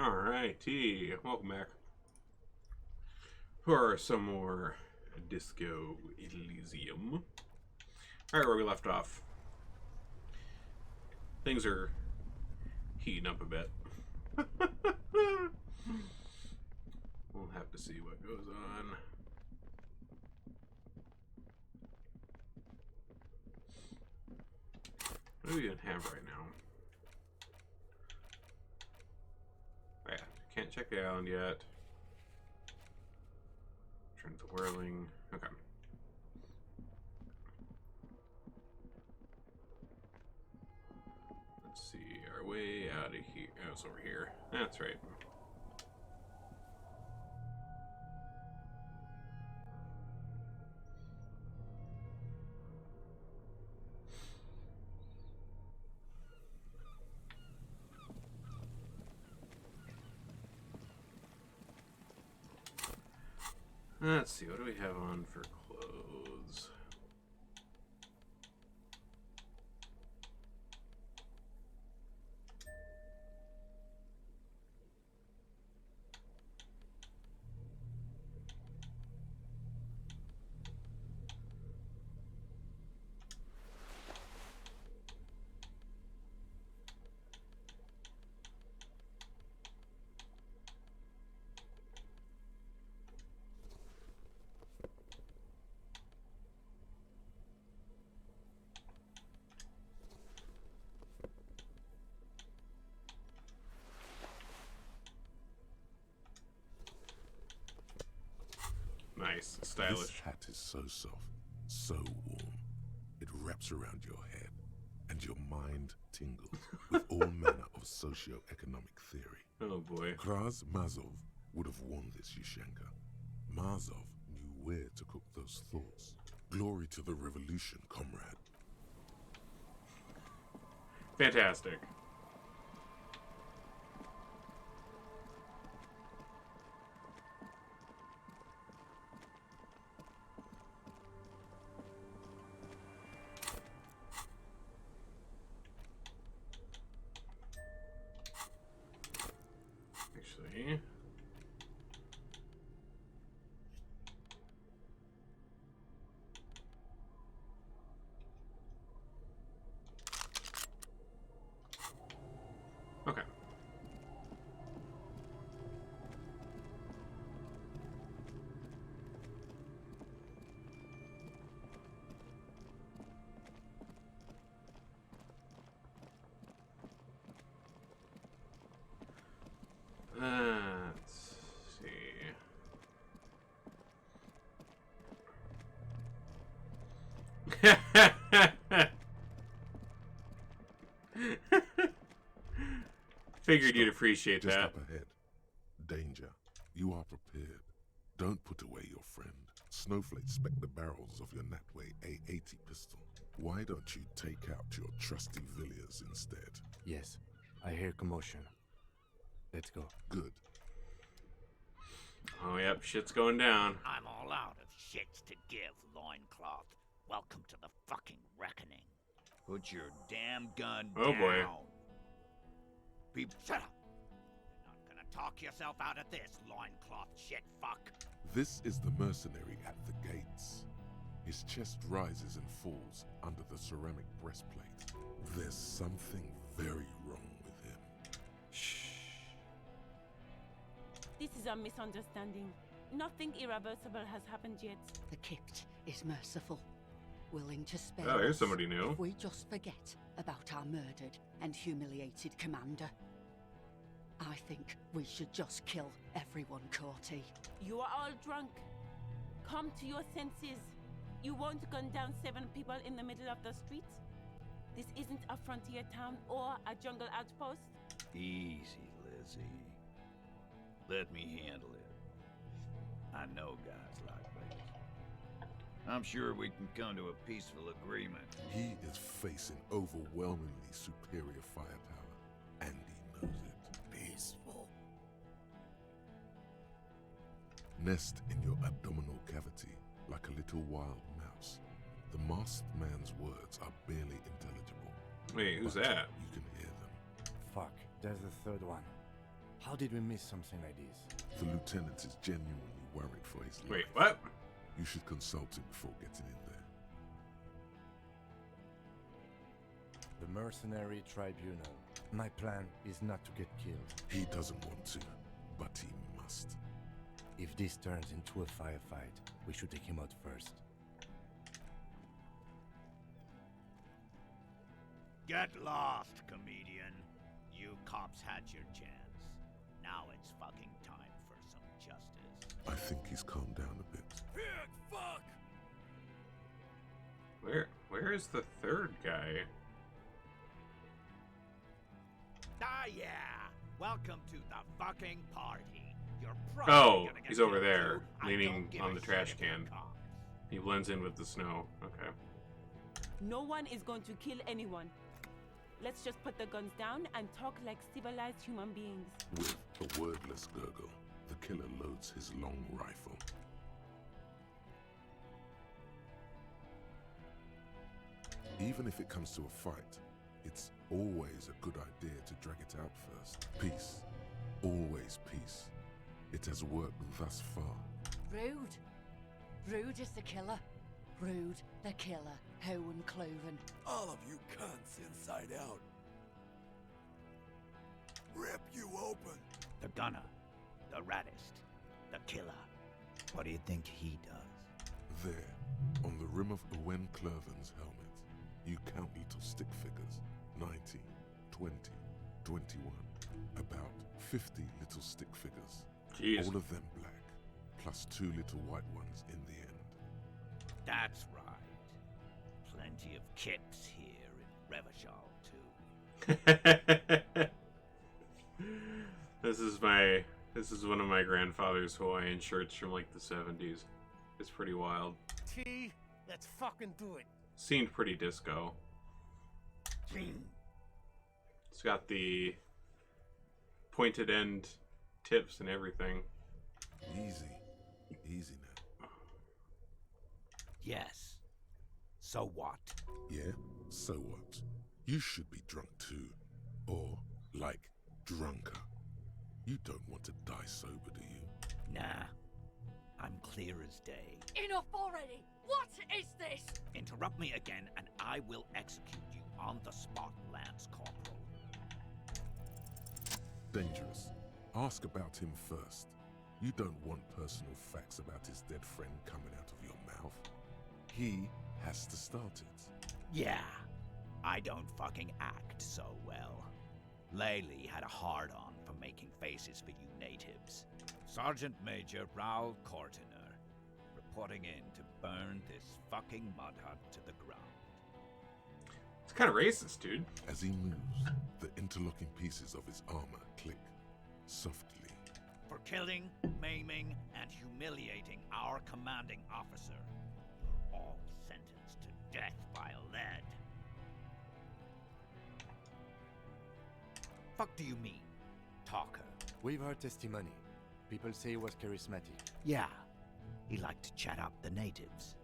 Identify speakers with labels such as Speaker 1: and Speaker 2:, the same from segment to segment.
Speaker 1: Alrighty, welcome back for some more Disco Elysium. Alright, where we left off. Things are heating up a bit. We'll have to see what goes on. What do we even have right now? Oh, yeah, can't check the island yet. Turn to whirling. Okay. Let's see, our way out of here. Oh, it's over here. That's right. Let's see, what do we have on for clothes? Nice, stylish.
Speaker 2: This hat is so soft, so warm. It wraps around your head, and your mind tingles with all manner of socio-economic theory.
Speaker 1: Oh boy.
Speaker 2: Kraz Mazov would have worn this, Yushenka. Mazov knew where to cook those thoughts. Glory to the revolution, comrade.
Speaker 1: Fantastic. Actually, okay. Let's see. Figured you'd appreciate
Speaker 2: Just
Speaker 1: that.
Speaker 2: up ahead. Danger. You are prepared. Don't put away your friend. Snowflakes spec the barrels of your Natway A80 pistol. Why don't you take out your trusty Villiers instead?
Speaker 3: Yes, I hear commotion. Let's go.
Speaker 2: Good.
Speaker 1: Oh, yep, shit's going down.
Speaker 4: I'm all out of shits to give, loincloth. Welcome to the fucking reckoning. Put your damn gun
Speaker 1: Oh,
Speaker 4: down.
Speaker 1: boy.
Speaker 4: Shut up! You're not gonna talk yourself out of this, loincloth shit fuck.
Speaker 2: This is the mercenary at the gates. His chest rises and falls under the ceramic breastplate. There's something very wrong with him.
Speaker 1: Shh.
Speaker 5: This is a misunderstanding. Nothing irreversible has happened yet.
Speaker 6: The Kipt is merciful, willing to spare
Speaker 1: Oh, here's
Speaker 6: us
Speaker 1: somebody new.
Speaker 6: if we just forget about our murdered and humiliated commander. I think we should just kill everyone, Courty.
Speaker 5: You are all drunk. Come to your senses. You won't gun down 7 people in the middle of the street. This isn't a frontier town or a jungle outpost.
Speaker 4: Easy, Lizzie. Let me handle it. I know guys like this. I'm sure we can come to a peaceful agreement.
Speaker 2: He is facing overwhelmingly superior firepower, and he knows it.
Speaker 4: Peaceful?
Speaker 2: Nest in your abdominal cavity like a little wild mouse. The masked man's words are barely intelligible.
Speaker 1: Wait, who's
Speaker 2: but
Speaker 1: that?
Speaker 2: You can hear them.
Speaker 3: Fuck, there's the third one. How did we miss something like this?
Speaker 2: The lieutenant is genuinely worried for his life.
Speaker 1: Wait, what?
Speaker 2: You should consult him before getting in there.
Speaker 3: The mercenary tribunal. My plan is not to get killed.
Speaker 2: He doesn't want to, but he must.
Speaker 3: If this turns into a firefight, we should take him out first.
Speaker 4: Get lost, comedian. You cops had your chance. Now it's fucking time for some justice.
Speaker 2: I think he's calmed down a bit.
Speaker 4: Pig fuck!
Speaker 1: Where is the third guy?
Speaker 4: Ah, yeah. Welcome to the fucking party. You're probably
Speaker 1: Oh,
Speaker 4: gonna get
Speaker 1: he's over
Speaker 4: killed
Speaker 1: there,
Speaker 4: too. I
Speaker 1: leaning
Speaker 4: don't give
Speaker 1: on
Speaker 4: a
Speaker 1: the
Speaker 4: shit
Speaker 1: trash
Speaker 4: if you're
Speaker 1: can.
Speaker 4: cops.
Speaker 1: He blends in with the snow. Okay.
Speaker 5: No one is going to kill anyone. Let's just put the guns down and talk like civilized human beings.
Speaker 2: With a wordless gurgle, the killer loads his long rifle. Even if it comes to a fight, it's always a good idea to drag it out first. Peace. Always peace. It has worked thus far.
Speaker 6: Rude. Rude is the killer. Rude, the killer, Hohen Cloven.
Speaker 7: All of you cunts inside out. Rip you open.
Speaker 4: The gunner, the raddest, the killer. What do you think he does?
Speaker 2: There, on the rim of Owen Cloven's helmet, you count little stick figures. 19, 20, 21. About 50 little stick figures.
Speaker 1: Jeez.
Speaker 2: All of them black, plus 2 little white ones in the end.
Speaker 4: That's right. Plenty of kips here in Revachol, too.
Speaker 1: This is one of my grandfather's Hawaiian shirts from like the 70s. It's pretty wild.
Speaker 7: T, let's fucking do it.
Speaker 1: Seemed pretty disco. It's got the pointed end tips and everything.
Speaker 2: Easy. Easy now.
Speaker 4: Yes. So what?
Speaker 2: Yeah? So what? You should be drunk too. Or, like, drunker. You don't want to die sober, do you?
Speaker 4: Nah. I'm clear as day.
Speaker 6: Enough already! What is this?
Speaker 4: Interrupt me again and I will execute you on the spot, Lance Corporal.
Speaker 2: Dangerous. Ask about him first. You don't want personal facts about his dead friend coming out of your mouth. He has to start it.
Speaker 4: Yeah. I don't fucking act so well. Laylee had a hard-on for making faces for you natives. Sergeant Major Raoul Cortiner, reporting in to burn this fucking mud hut to the ground.
Speaker 1: It's kind of racist, dude.
Speaker 2: As he moves, the interlocking pieces of his armor click softly.
Speaker 4: For killing, maiming, and humiliating our commanding officer, you're all sentenced to death by lead. Fuck do you mean, talker?
Speaker 3: We've heard testimony. People say he was charismatic.
Speaker 4: Yeah, he liked to chat up the natives.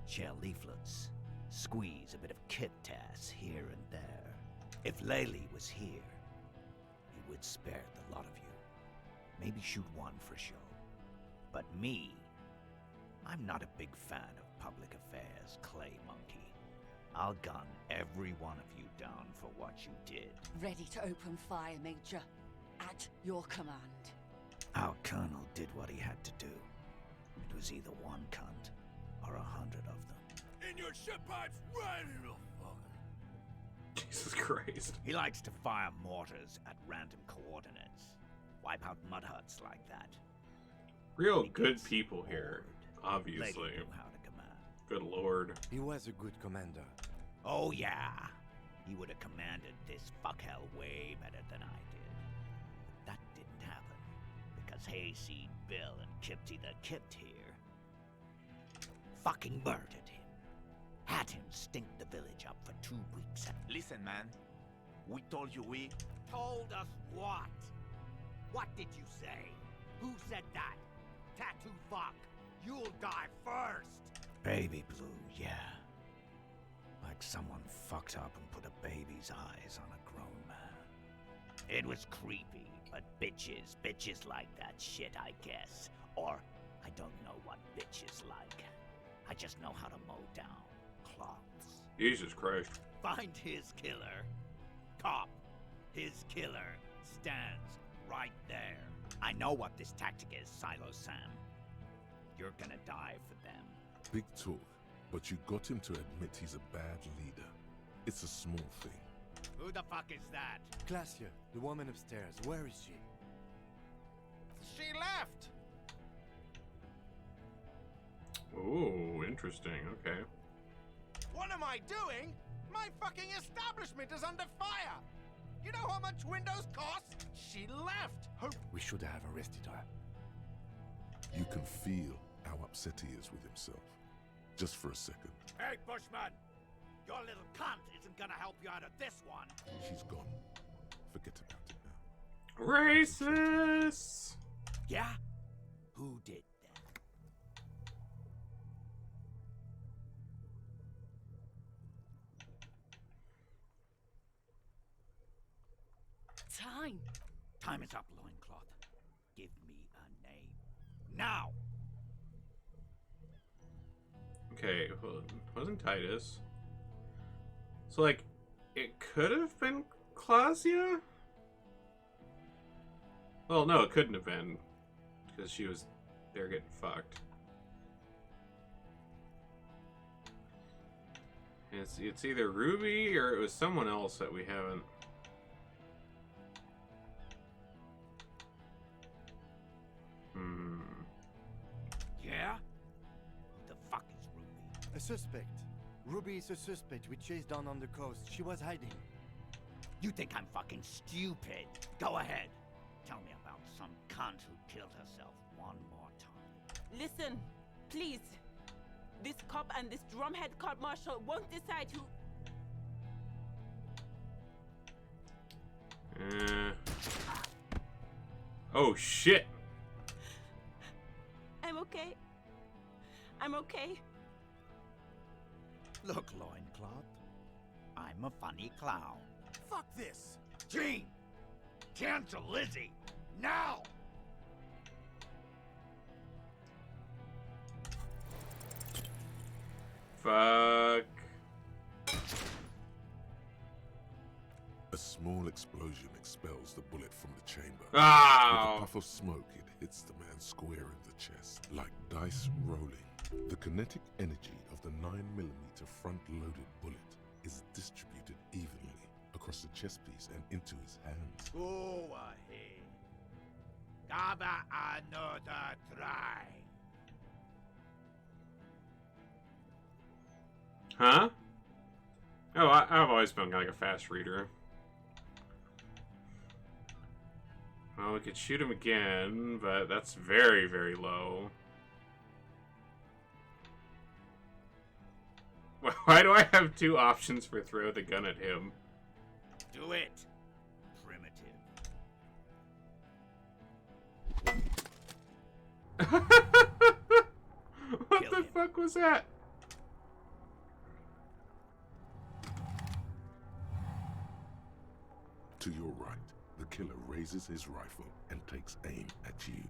Speaker 4: Share leaflets, squeeze a bit of kit tass here and there. If Laylee was here, he would spare the lot of you. Maybe shoot one for show. But me, I'm not a big fan of public affairs, Clay Monkey. I'll gun every one of you down for what you did.
Speaker 6: Ready to open fire, Major. At your command.
Speaker 4: Our colonel did what he had to do. It was either one cunt or 100 of them.
Speaker 7: In your shit pipes, right in the fucking.
Speaker 1: Jesus Christ.
Speaker 4: He likes to fire mortars at random coordinates. Wipe out mud huts like that.
Speaker 1: Real
Speaker 4: He
Speaker 1: good
Speaker 4: gets
Speaker 1: people here,
Speaker 4: bored.
Speaker 1: obviously.
Speaker 4: Laylee knew how to command.
Speaker 1: Good lord.
Speaker 3: He was a good commander.
Speaker 4: Oh yeah, he would have commanded this fuckhell way better than I did. But that didn't happen, because Hayseed Bill and Kipty the Kipt here fucking murdered him. Had him stink the village up for 2 weeks.
Speaker 8: Listen, man. We told you we...
Speaker 4: Told us what? What did you say? Who said that? Tattoo fuck. You'll die first. Baby blue, yeah. Like someone fucked up and put a baby's eyes on a grown man. It was creepy, but bitches like that shit, I guess. Or, I don't know what bitches like. I just know how to mow down clots.
Speaker 1: Jesus Christ.
Speaker 4: Find his killer. Cop. His killer stands right there. I know what this tactic is, Silo Sam. You're gonna die for them.
Speaker 2: Big talk, but you got him to admit he's a bad leader. It's a small thing.
Speaker 4: Who the fuck is that?
Speaker 3: Glacia, the woman upstairs. Where is she?
Speaker 7: She left!
Speaker 1: Oh, interesting. Okay.
Speaker 7: What am I doing? My fucking establishment is under fire! You know how much windows cost? She left!
Speaker 3: We should have arrested her.
Speaker 2: You can feel how upset he is with himself. Just for a second.
Speaker 4: Hey, Bushman! Your little cunt isn't gonna help you out of this one.
Speaker 2: She's gone. Forget about it now.
Speaker 1: Racist!
Speaker 4: Yeah? Who did that?
Speaker 6: Time.
Speaker 4: Time is up, loincloth. Give me a name. Now!
Speaker 1: Okay, well, it wasn't Titus. So, like, it could have been Glacia? Well, no, it couldn't have been. Because she was there getting fucked. It's either Ruby or it was someone else that we haven't.
Speaker 4: Yeah? Who the fuck is Ruby?
Speaker 3: A suspect. Ruby is a suspect we chased down on the coast. She was hiding.
Speaker 4: You think I'm fucking stupid? Go ahead. Tell me about some cunt who killed herself one more time.
Speaker 5: Listen, please. This cop and this drumhead court marshal won't decide who.
Speaker 1: Oh shit!
Speaker 5: I'm okay. I'm okay.
Speaker 4: Look, loincloth. I'm a funny clown.
Speaker 7: Fuck this!
Speaker 4: Gene! Cancel Lizzie! Now!
Speaker 1: Fuck.
Speaker 2: A small explosion expels the bullet from the chamber. With
Speaker 1: Oh!
Speaker 2: a puff of smoke, it hits the man square in the chest, like dice rolling. The kinetic energy of the 9mm front-loaded bullet is distributed evenly across the chest piece and into his hands.
Speaker 4: Go ahead. Have another try.
Speaker 1: Huh? Oh, I've always been like a fast reader. Well, we could shoot him again, but that's very, very low. Why do I have two options for throw the gun at him?
Speaker 4: Do it. Primitive.
Speaker 1: What
Speaker 4: Kill
Speaker 1: the
Speaker 4: him.
Speaker 1: fuck was that?
Speaker 2: To your right, the killer raises his rifle and takes aim at you.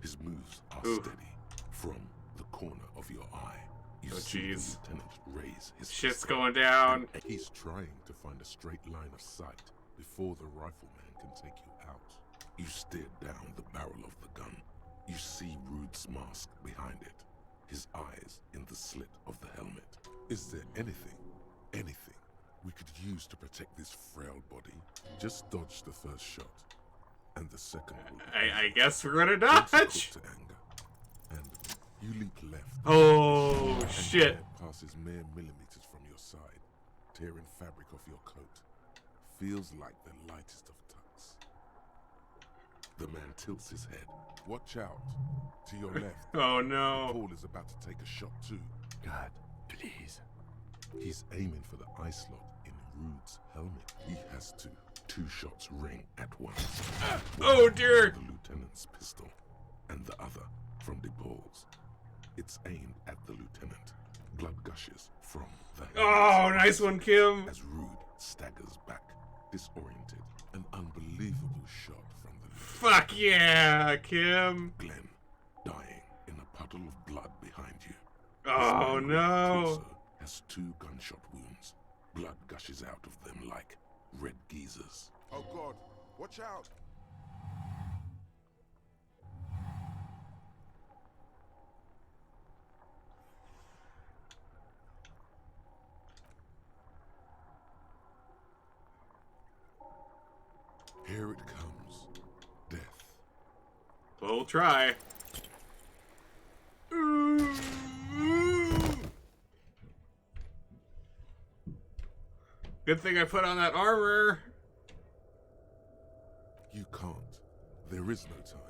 Speaker 2: His moves are
Speaker 1: Oof.
Speaker 2: steady. From the corner of your eye, you
Speaker 1: Oh,
Speaker 2: see the
Speaker 1: jeez.
Speaker 2: lieutenant raise his
Speaker 1: Shit's
Speaker 2: pistol,
Speaker 1: going down.
Speaker 2: and he's trying to find a straight line of sight before the rifleman can take you out. You stare down the barrel of the gun. You see Rude's mask behind it, his eyes in the slit of the helmet. Is there anything we could use to protect this frail body? Just dodge the first shot, and the second will be
Speaker 1: I guess we're gonna
Speaker 2: Don't succumb
Speaker 1: dodge.
Speaker 2: to anger, and you leap left.
Speaker 1: Oh
Speaker 2: and
Speaker 1: shit!
Speaker 2: the air passes mere millimeters from your side, tearing fabric off your coat. Feels like the lightest of tucks. The man tilts his head. Watch out! To your left,
Speaker 1: Oh no!
Speaker 2: Paul is about to take a shot too.
Speaker 3: God, please.
Speaker 2: He's aiming for the eye slot in Rude's helmet. He has to. Two shots ring at once.
Speaker 1: Oh
Speaker 2: One
Speaker 1: dear!
Speaker 2: from the lieutenant's pistol, and the other from DePaul's. It's aimed at the lieutenant. Blood gushes from the
Speaker 1: Oh,
Speaker 2: helmet
Speaker 1: nice one, Kim.
Speaker 2: as Rude staggers back. disoriented. An unbelievable shot from the lieutenant.
Speaker 1: Fuck yeah, Kim.
Speaker 2: Glenn, dying in a puddle of blood behind you.
Speaker 1: Oh
Speaker 2: His
Speaker 1: no.
Speaker 2: torso has 2 gunshot wounds. Blood gushes out of them like red geysers.
Speaker 9: Oh God, watch out!
Speaker 2: Here it comes. Death.
Speaker 1: We'll try. Good thing I put on that armor.
Speaker 2: You can't. There is no time.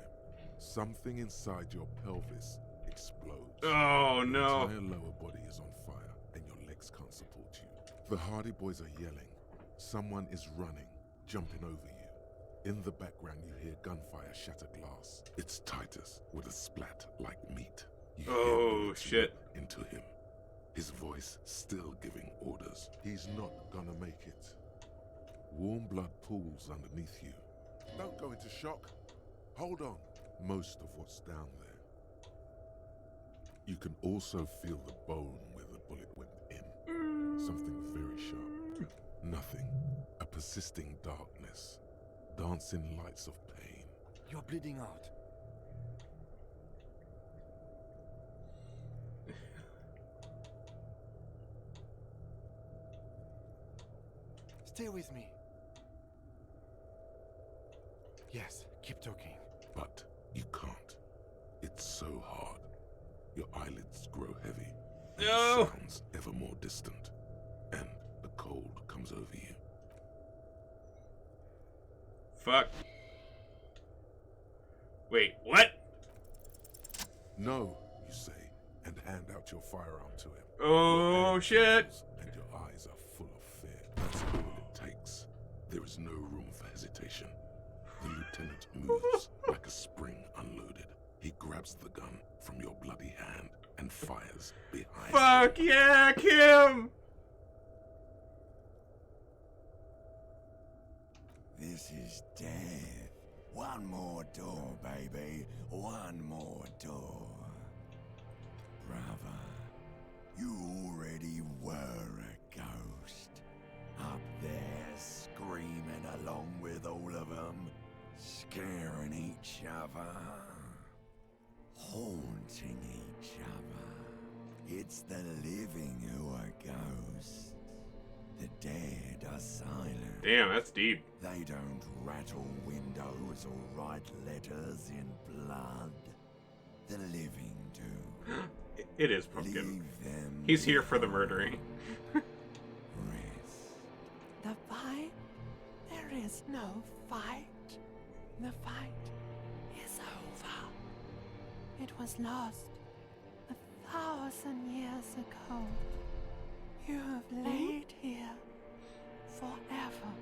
Speaker 2: Something inside your pelvis explodes.
Speaker 1: Oh
Speaker 2: Your
Speaker 1: no.
Speaker 2: entire lower body is on fire, and your legs can't support you. The Hardy Boys are yelling. Someone is running, jumping over you. In the background, you hear gunfire shatter glass. It's Titus with a splat like meat. You hear
Speaker 1: Oh
Speaker 2: bullets
Speaker 1: shit.
Speaker 2: rip into him. His voice still giving orders. He's not gonna make it. Warm blood pools underneath you.
Speaker 9: Don't go into shock. Hold on.
Speaker 2: Most of what's down there. You can also feel the bone where the bullet went in. Something very sharp. Nothing. A persisting darkness. Dancing lights of pain.
Speaker 3: You're bleeding out. Stay with me. Yes, keep talking.
Speaker 2: But you can't. It's so hard. Your eyelids grow heavy. And
Speaker 1: No.
Speaker 2: the sounds ever more distant. And the cold comes over you.
Speaker 1: Fuck. Wait, what?
Speaker 2: No, you say, and hand out your firearm to him.
Speaker 1: Oh
Speaker 2: Your
Speaker 1: shit.
Speaker 2: hands and your eyes are full of fear. That's all it takes. There is no room for hesitation. The lieutenant moves like a spring unloaded. He grabs the gun from your bloody hand and fires behind you.
Speaker 1: Fuck yeah, Kim.
Speaker 4: This is death. One more door, baby. One more door. Brother, you already were a ghost. Up there screaming along with all of them. Scaring each other. Haunting each other. It's the living who are ghosts. The dead are silent.
Speaker 1: Damn, that's deep.
Speaker 4: They don't rattle windows or write letters in blood. The living do.
Speaker 1: It is Pumpkin.
Speaker 4: Leave them.
Speaker 1: He's here for the murdering.
Speaker 4: Rest.
Speaker 10: The fight? There is no fight. The fight is over. It was lost 1,000 years ago. You have laid here forever.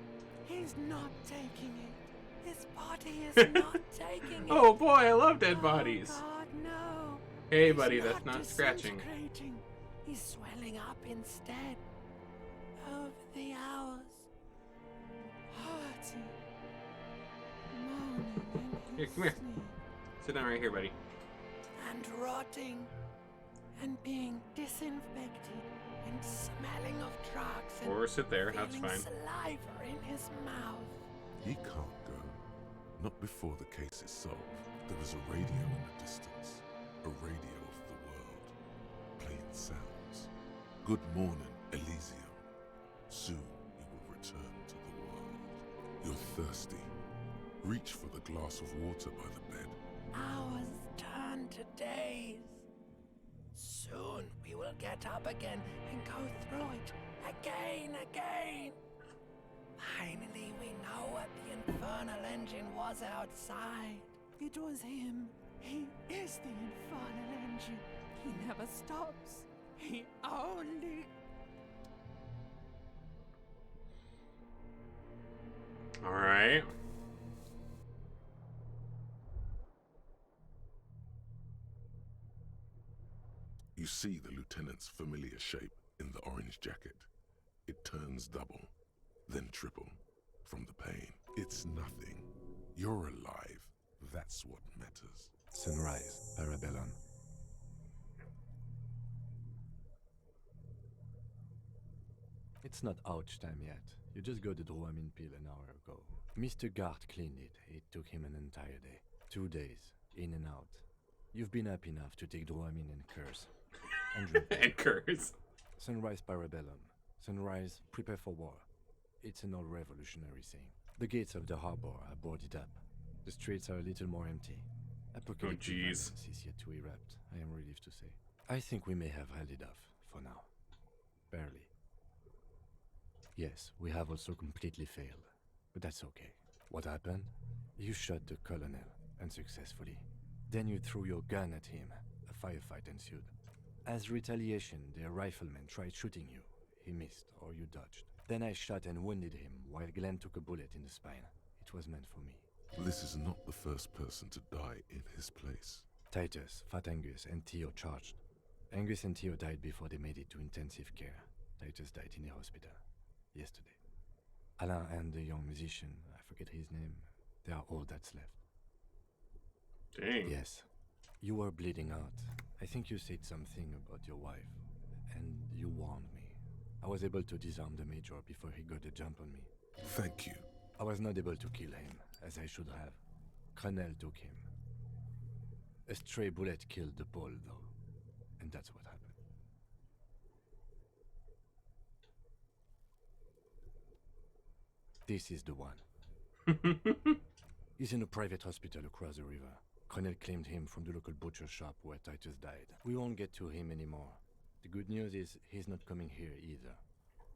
Speaker 10: He's not taking it. His body is not taking it.
Speaker 1: Oh boy, I love dead bodies.
Speaker 10: Oh God, no.
Speaker 1: Hey
Speaker 10: He's
Speaker 1: buddy, that's not scratching.
Speaker 10: disintegrating. He's swelling up instead. Over the hours. Hurting. Moaning in
Speaker 1: Here,
Speaker 10: his
Speaker 1: come here.
Speaker 10: sleep.
Speaker 1: Sit down right here, buddy.
Speaker 10: And rotting. And being disinfected. And smelling of drugs. And
Speaker 1: Or sit there, that's
Speaker 10: feeling
Speaker 1: fine.
Speaker 10: saliva in his mouth.
Speaker 2: He can't go. Not before the case is solved. There is a radio in the distance. A radio of the world. Playing sounds. Good morning, Elysium. Soon you will return to the world. You're thirsty. Reach for the glass of water by the bed.
Speaker 10: Hours turn to days. Soon we will get up again and go through it again. Finally, we know what the infernal engine was outside. It was him. He is the infernal engine. He never stops. He only...
Speaker 1: Alright.
Speaker 2: You see the lieutenant's familiar shape in the orange jacket. It turns double, then triple, from the pain. It's nothing. You're alive. That's what matters.
Speaker 3: Sunrise, Parabellum. It's not ouch time yet. You just got the Dramamine pill an hour ago. Mr. Gart cleaned it. It took him an entire day. 2 days, in and out. You've been up enough to take Dramamine and curse. And drink.
Speaker 1: And curse.
Speaker 3: Sunrise, Parabellum. Sunrise, prepare for war. It's an old revolutionary saying. The gates of the harbor are boarded up. The streets are a little more empty. Apocalyptic violence is yet to erupt, I am relieved to say. I think we may have held it off, for now. Barely. Yes, we have also completely failed, but that's okay. What happened? You shot the colonel, unsuccessfully. Then you threw your gun at him. A firefight ensued. As retaliation, the rifleman tried shooting you. He missed, or you dodged. Then I shot and wounded him, while Glenn took a bullet in the spine. It was meant for me.
Speaker 2: This is not the first person to die in his place.
Speaker 3: Titus, Fat Angus, and Theo charged. Angus and Theo died before they made it to intensive care. Titus died in the hospital. Yesterday. Alain and the young musician, I forget his name, they are all that's left.
Speaker 1: Dang.
Speaker 3: Yes. You were bleeding out. I think you said something about your wife, and you warned me. I was able to disarm the Major before he got a jump on me.
Speaker 2: Thank you.
Speaker 3: I was not able to kill him, as I should have. Crenel took him. A stray bullet killed the Pole, though, and that's what happened. This is the one. He's in a private hospital across the river. Crenel claimed him from the local butcher shop where Titus died. We won't get to him anymore. The good news is he's not coming here either.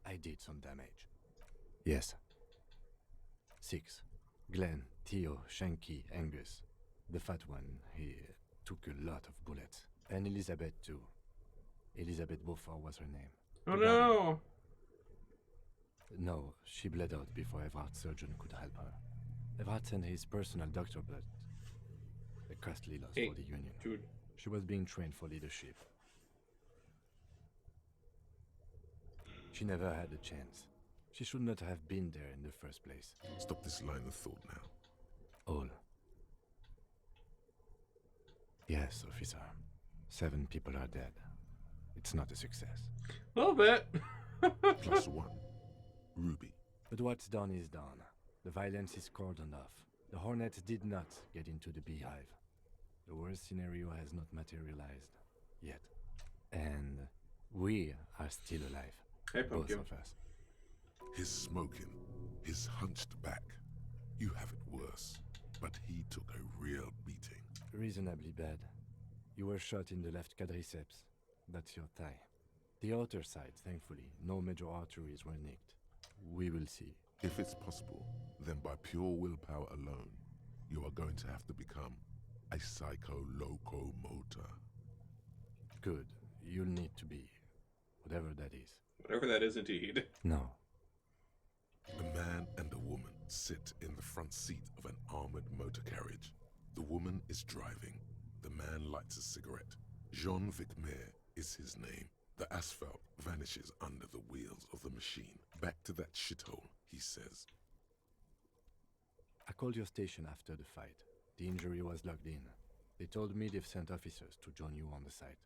Speaker 3: I did some damage. Yes. 6. Glenn, Theo, Shanky, Angus. The fat one, he took a lot of bullets. And Elizabeth too. Elizabeth Beaufort was her name.
Speaker 1: Oh no!
Speaker 3: No, she bled out before Everard's surgeon could help her. Everard sent his personal doctor, but a costly loss for the Union.
Speaker 1: Dude.
Speaker 3: She was being trained for leadership. She never had a chance. She should not have been there in the first place.
Speaker 2: Stop this line of thought now.
Speaker 3: All. Yes, officer. 7 people are dead. It's not a success.
Speaker 1: A little bit.
Speaker 2: +1. Ruby.
Speaker 3: But what's done is done. The violence is cordoned off. The Hornets did not get into the beehive. The worst scenario has not materialized. Yet. And we are still alive.
Speaker 1: Hey,
Speaker 3: both
Speaker 1: Pumpkin.
Speaker 3: of us.
Speaker 2: His smoking. His hunched back. You have it worse. But he took a real beating.
Speaker 3: Reasonably bad. You were shot in the left quadriceps. That's your thigh. The outer side, thankfully, no major arteries were nicked. We will see.
Speaker 2: If it's possible, then by pure willpower alone, you are going to have to become a psycho-locomotor.
Speaker 3: Good. You'll need to be. Whatever that is.
Speaker 1: Whatever that is indeed.
Speaker 3: No.
Speaker 2: A man and a woman sit in the front seat of an armored motor carriage. The woman is driving. The man lights a cigarette. Jean-Vic Mayer is his name. The asphalt vanishes under the wheels of the machine. Back to that shithole, he says.
Speaker 3: I called your station after the fight. The injury was logged in. They told me they've sent officers to join you on the site.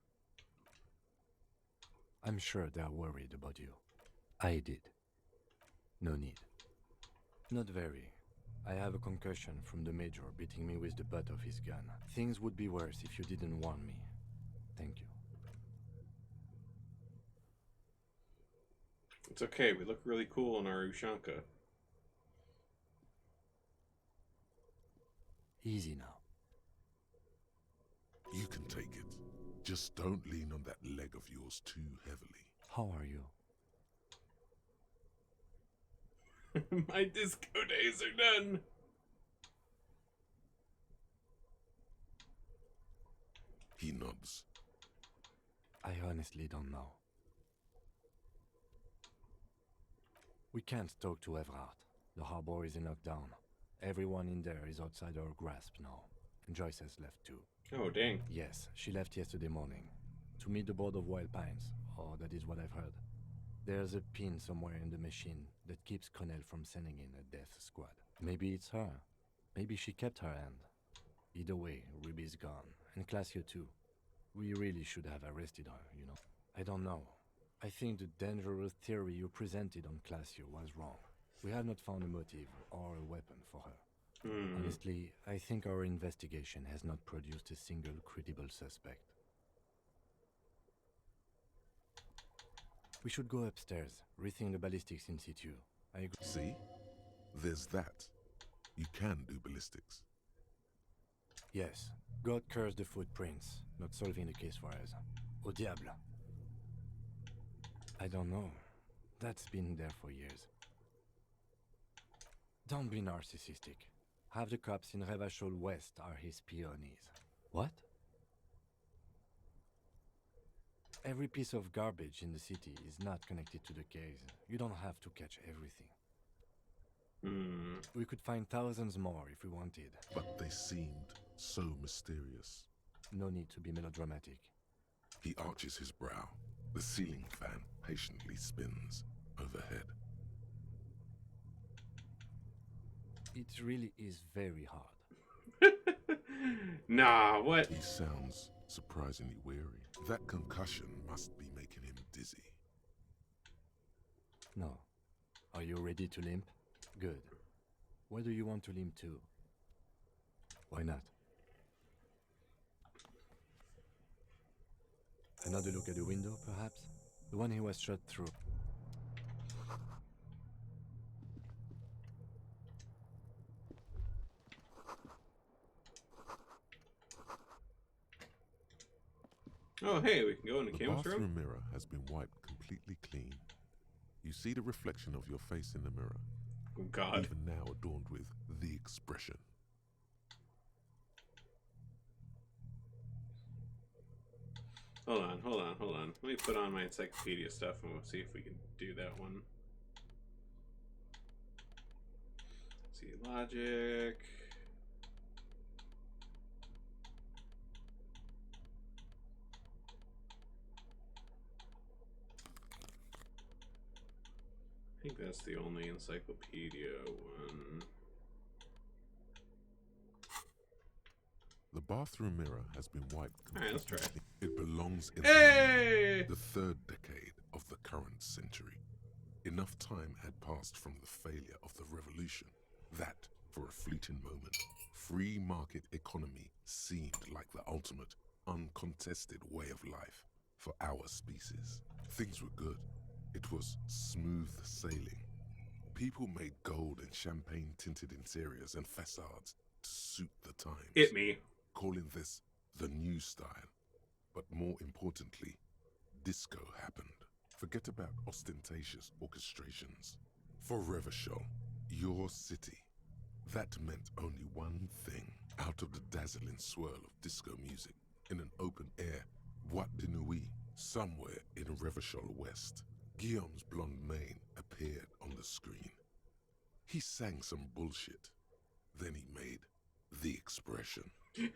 Speaker 3: I'm sure they're worried about you. I did. No need. Not very. I have a concussion from the Major beating me with the butt of his gun. Things would be worse if you didn't warn me. Thank you.
Speaker 1: It's okay, we look really cool in our Ushanka.
Speaker 3: Easy now.
Speaker 2: You can take it. Just don't lean on that leg of yours too heavily.
Speaker 3: How are you?
Speaker 1: My disco days are done.
Speaker 2: He nods.
Speaker 3: I honestly don't know. We can't talk to Everard. The harbor is in lockdown. Everyone in there is outside our grasp now. And Joyce has left too.
Speaker 1: Oh, dang.
Speaker 3: Yes, she left yesterday morning. To meet the board of Wild Pines. Oh, that is what I've heard. There's a pin somewhere in the machine. that keeps Connell from sending in a death squad. Maybe it's her. Maybe she kept her hand. Either way, Ruby's gone, and Classio too. We really should have arrested her, you know. I don't know. I think the dangerous theory you presented on Classio was wrong. We have not found a motive or a weapon for her. Honestly, I think our investigation has not produced a single credible suspect. We should go upstairs, rethink the ballistics in situ. I agree.
Speaker 2: See? There's that. You can do ballistics.
Speaker 3: Yes, God curse the footprints, not solving the case for us. Au diable. I don't know. That's been there for years. Don't be narcissistic. Half the cops in Revachol West are his peonies. What? Every piece of garbage in the city is not connected to the case. You don't have to catch everything. We could find thousands more if we wanted.
Speaker 2: But they seemed so mysterious.
Speaker 3: No need to be melodramatic.
Speaker 2: He arches his brow. The ceiling fan patiently spins overhead.
Speaker 3: It really is very hard.
Speaker 1: Nah, what?
Speaker 2: He sounds surprisingly weary. That concussion must be making him dizzy.
Speaker 3: No. Are you ready to limp? Good. Where do you want to limp to? Why not? Another look at the window, perhaps? The one he was shot through.
Speaker 1: Oh, hey, we can go in the
Speaker 2: The
Speaker 1: chemist's room?
Speaker 2: bathroom mirror has been wiped completely clean. You see the reflection of your face in the mirror,
Speaker 1: Oh, God.
Speaker 2: even now adorned with the expression.
Speaker 1: Hold on, hold on, hold on. Let me put on my encyclopedia stuff and we'll see if we can do that one. Let's see, logic. I think that's the only encyclopedia one.
Speaker 2: The bathroom mirror has been wiped
Speaker 1: Alright, let's try it.
Speaker 2: completely. It belongs in
Speaker 1: Hey!
Speaker 2: the third decade of the current century. Enough time had passed from the failure of the revolution that, for a fleeting moment, free market economy seemed like the ultimate, uncontested way of life for our species. Things were good. It was smooth sailing. People made gold and champagne-tinted interiors and facades to suit the times.
Speaker 1: Hit me.
Speaker 2: Calling this the new style. But more importantly, disco happened. Forget about ostentatious orchestrations. For Revachol, your city, that meant only one thing. Out of the dazzling swirl of disco music, in an open air, Boîte de Nuit, somewhere in Revachol West, Guillaume's blonde mane appeared on the screen. He sang some bullshit. Then he made the expression.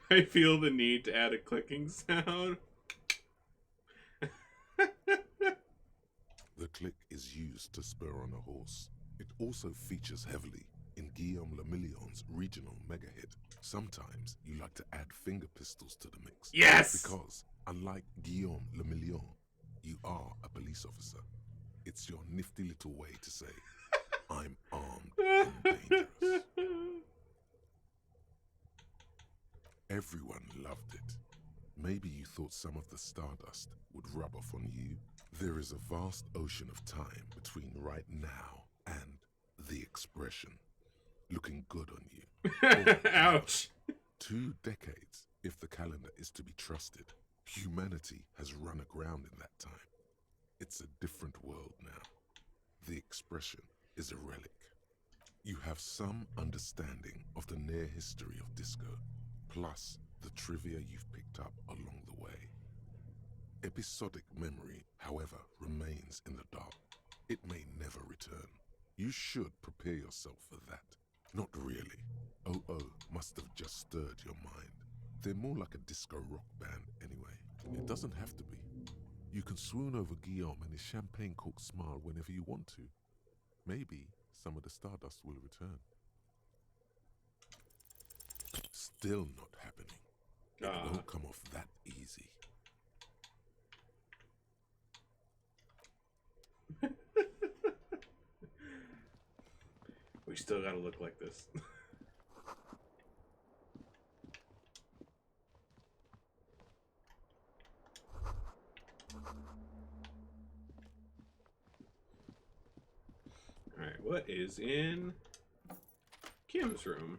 Speaker 1: I feel the need to add a clicking sound.
Speaker 2: The click is used to spur on a horse. It also features heavily in Guillaume Le Million's regional mega hit. Sometimes you like to add finger pistols to the mix.
Speaker 1: Yes!
Speaker 2: Because, unlike Guillaume Le Million, you are a police officer. It's your nifty little way to say, I'm armed and dangerous. Everyone loved it. Maybe you thought some of the stardust would rub off on you. There is a vast ocean of time between right now and the expression. Looking good on you.
Speaker 1: Ouch.
Speaker 2: 2 decades, if the calendar is to be trusted. Humanity has run aground in that time. It's a different world now. The expression is a relic. You have some understanding of the near history of disco, plus the trivia you've picked up along the way. Episodic memory, however, remains in the dark. It may never return. You should prepare yourself for that. Not really. OO must have just stirred your mind. They're more like a disco rock band anyway. It doesn't have to be. You can swoon over Guillaume and his champagne-corked smile whenever you want to. Maybe some of the stardust will return. Still not happening. It won't come off that easy.
Speaker 1: We still gotta look like this. Alright, what is in Kim's room?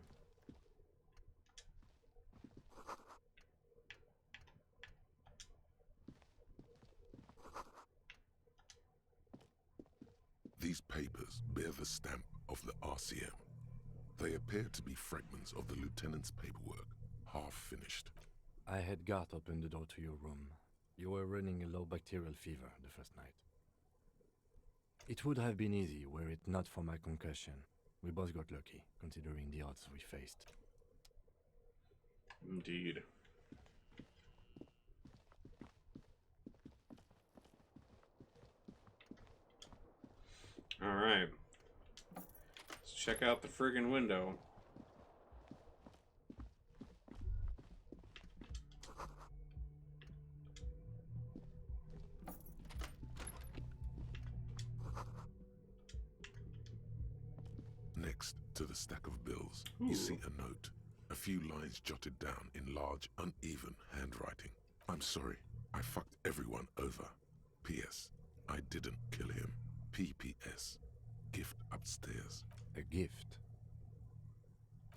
Speaker 2: These papers bear the stamp of the RCM. They appear to be fragments of the lieutenant's paperwork, half finished.
Speaker 3: I had Gart open the door to your room. You were running a low bacterial fever the first night. It would have been easy were it not for my concussion. We both got lucky, considering the odds we faced.
Speaker 1: Indeed. Alright. Let's check out the friggin' window.
Speaker 2: Next to the stack of bills,
Speaker 1: Ooh.
Speaker 2: you see a note. A few lines jotted down in large, uneven handwriting. I'm sorry, I fucked everyone over. P.S. I didn't kill him. P.P.S. Gift upstairs.
Speaker 3: A gift?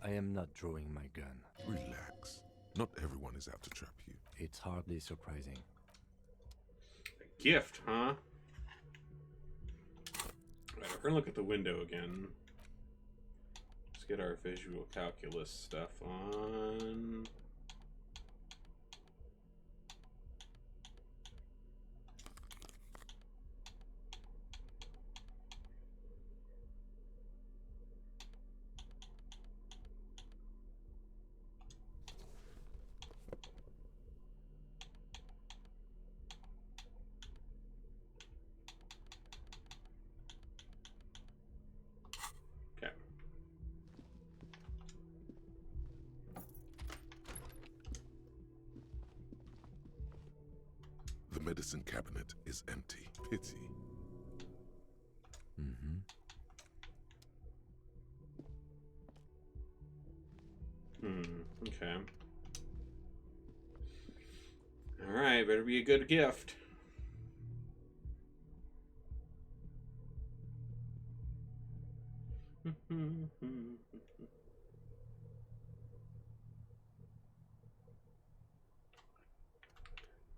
Speaker 3: I am not drawing my gun.
Speaker 2: Relax. Not everyone is out to trap you.
Speaker 3: It's hardly surprising.
Speaker 1: A gift, huh? Alright, we're gonna look at the window again. Let's get our visual calculus stuff on. Okay.
Speaker 2: The medicine cabinet is empty. Pity.
Speaker 3: Mm-hmm.
Speaker 1: Okay. Alright, better be a good gift.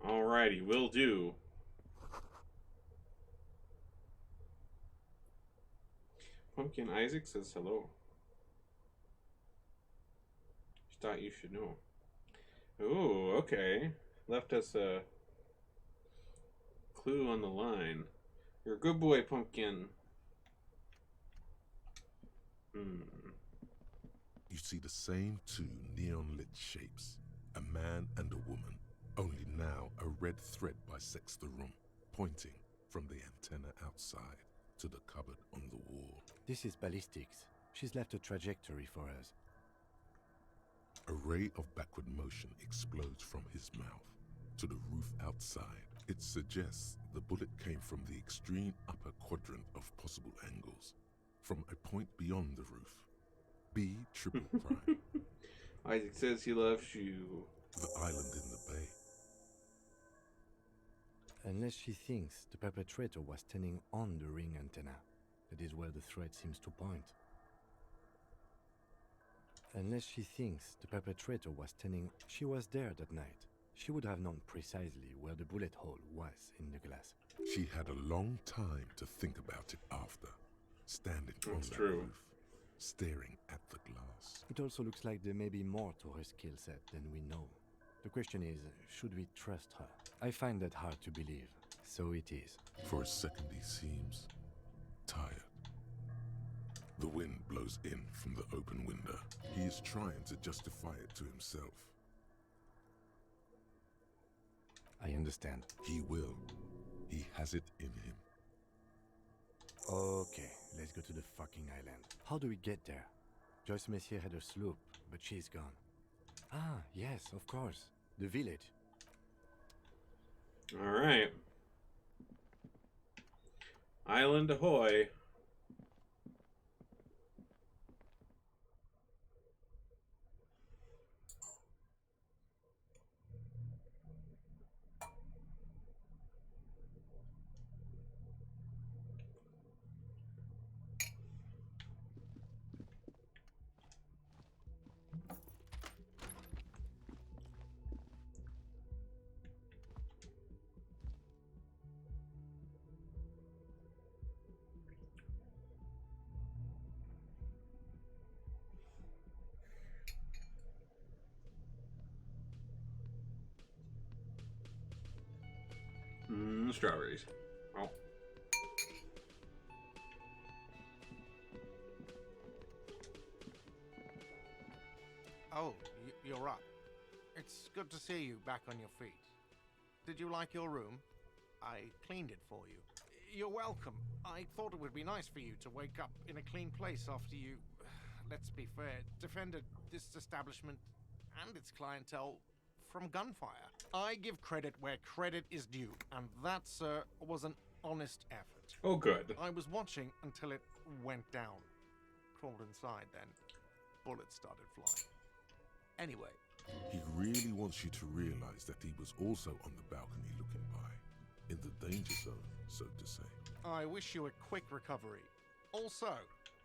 Speaker 1: Alrighty, will do. Pumpkin Isaac says hello. Just thought you should know. Ooh, okay. Left us a clue on the line. You're a good boy, Pumpkin.
Speaker 2: You see the same two neon-lit shapes. A man and a woman. Only now a red thread bisects the room, pointing from the antenna outside to the cupboard on the wall.
Speaker 3: This is ballistics. She's left a trajectory for us.
Speaker 2: A ray of backward motion explodes from his mouth to the roof outside. It suggests the bullet came from the extreme upper quadrant of possible angles, from a point beyond the roof. B triple prime.
Speaker 1: Isaac says he loves you.
Speaker 2: The island in the bay.
Speaker 3: Unless she thinks the perpetrator was standing on the ring antenna. That is where the thread seems to point. Unless she thinks the perpetrator was standing... She was there that night. She would have known precisely where the bullet hole was in the glass.
Speaker 2: She had a long time to think about it after, standing on
Speaker 1: That's
Speaker 2: that
Speaker 1: true.
Speaker 2: roof, staring at the glass.
Speaker 3: It also looks like there may be more to her skill set than we know. The question is, should we trust her? I find that hard to believe. So it is.
Speaker 2: For a second he seems tired. The wind blows in from the open window. He is trying to justify it to himself.
Speaker 3: I understand.
Speaker 2: He will. He has it in him.
Speaker 3: Okay, let's go to the fucking island. How do we get there? Joyce Messier had a sloop, but she's gone. Ah, yes, of course. The village.
Speaker 1: Alright. Island ahoy. Strawberries. Oh.
Speaker 7: Oh, you're up. It's good to see you back on your feet. Did you like your room? I cleaned it for you. You're welcome. I thought it would be nice for you to wake up in a clean place after you, let's be fair, defended this establishment and its clientele from gunfire. I give credit where credit is due, and that, sir, was an honest effort.
Speaker 1: Oh, good.
Speaker 7: I was watching until it went down. Crawled inside then. Bullets started flying. Anyway.
Speaker 2: He really wants you to realize that he was also on the balcony looking by. In the danger zone, so to say.
Speaker 7: I wish you a quick recovery. Also,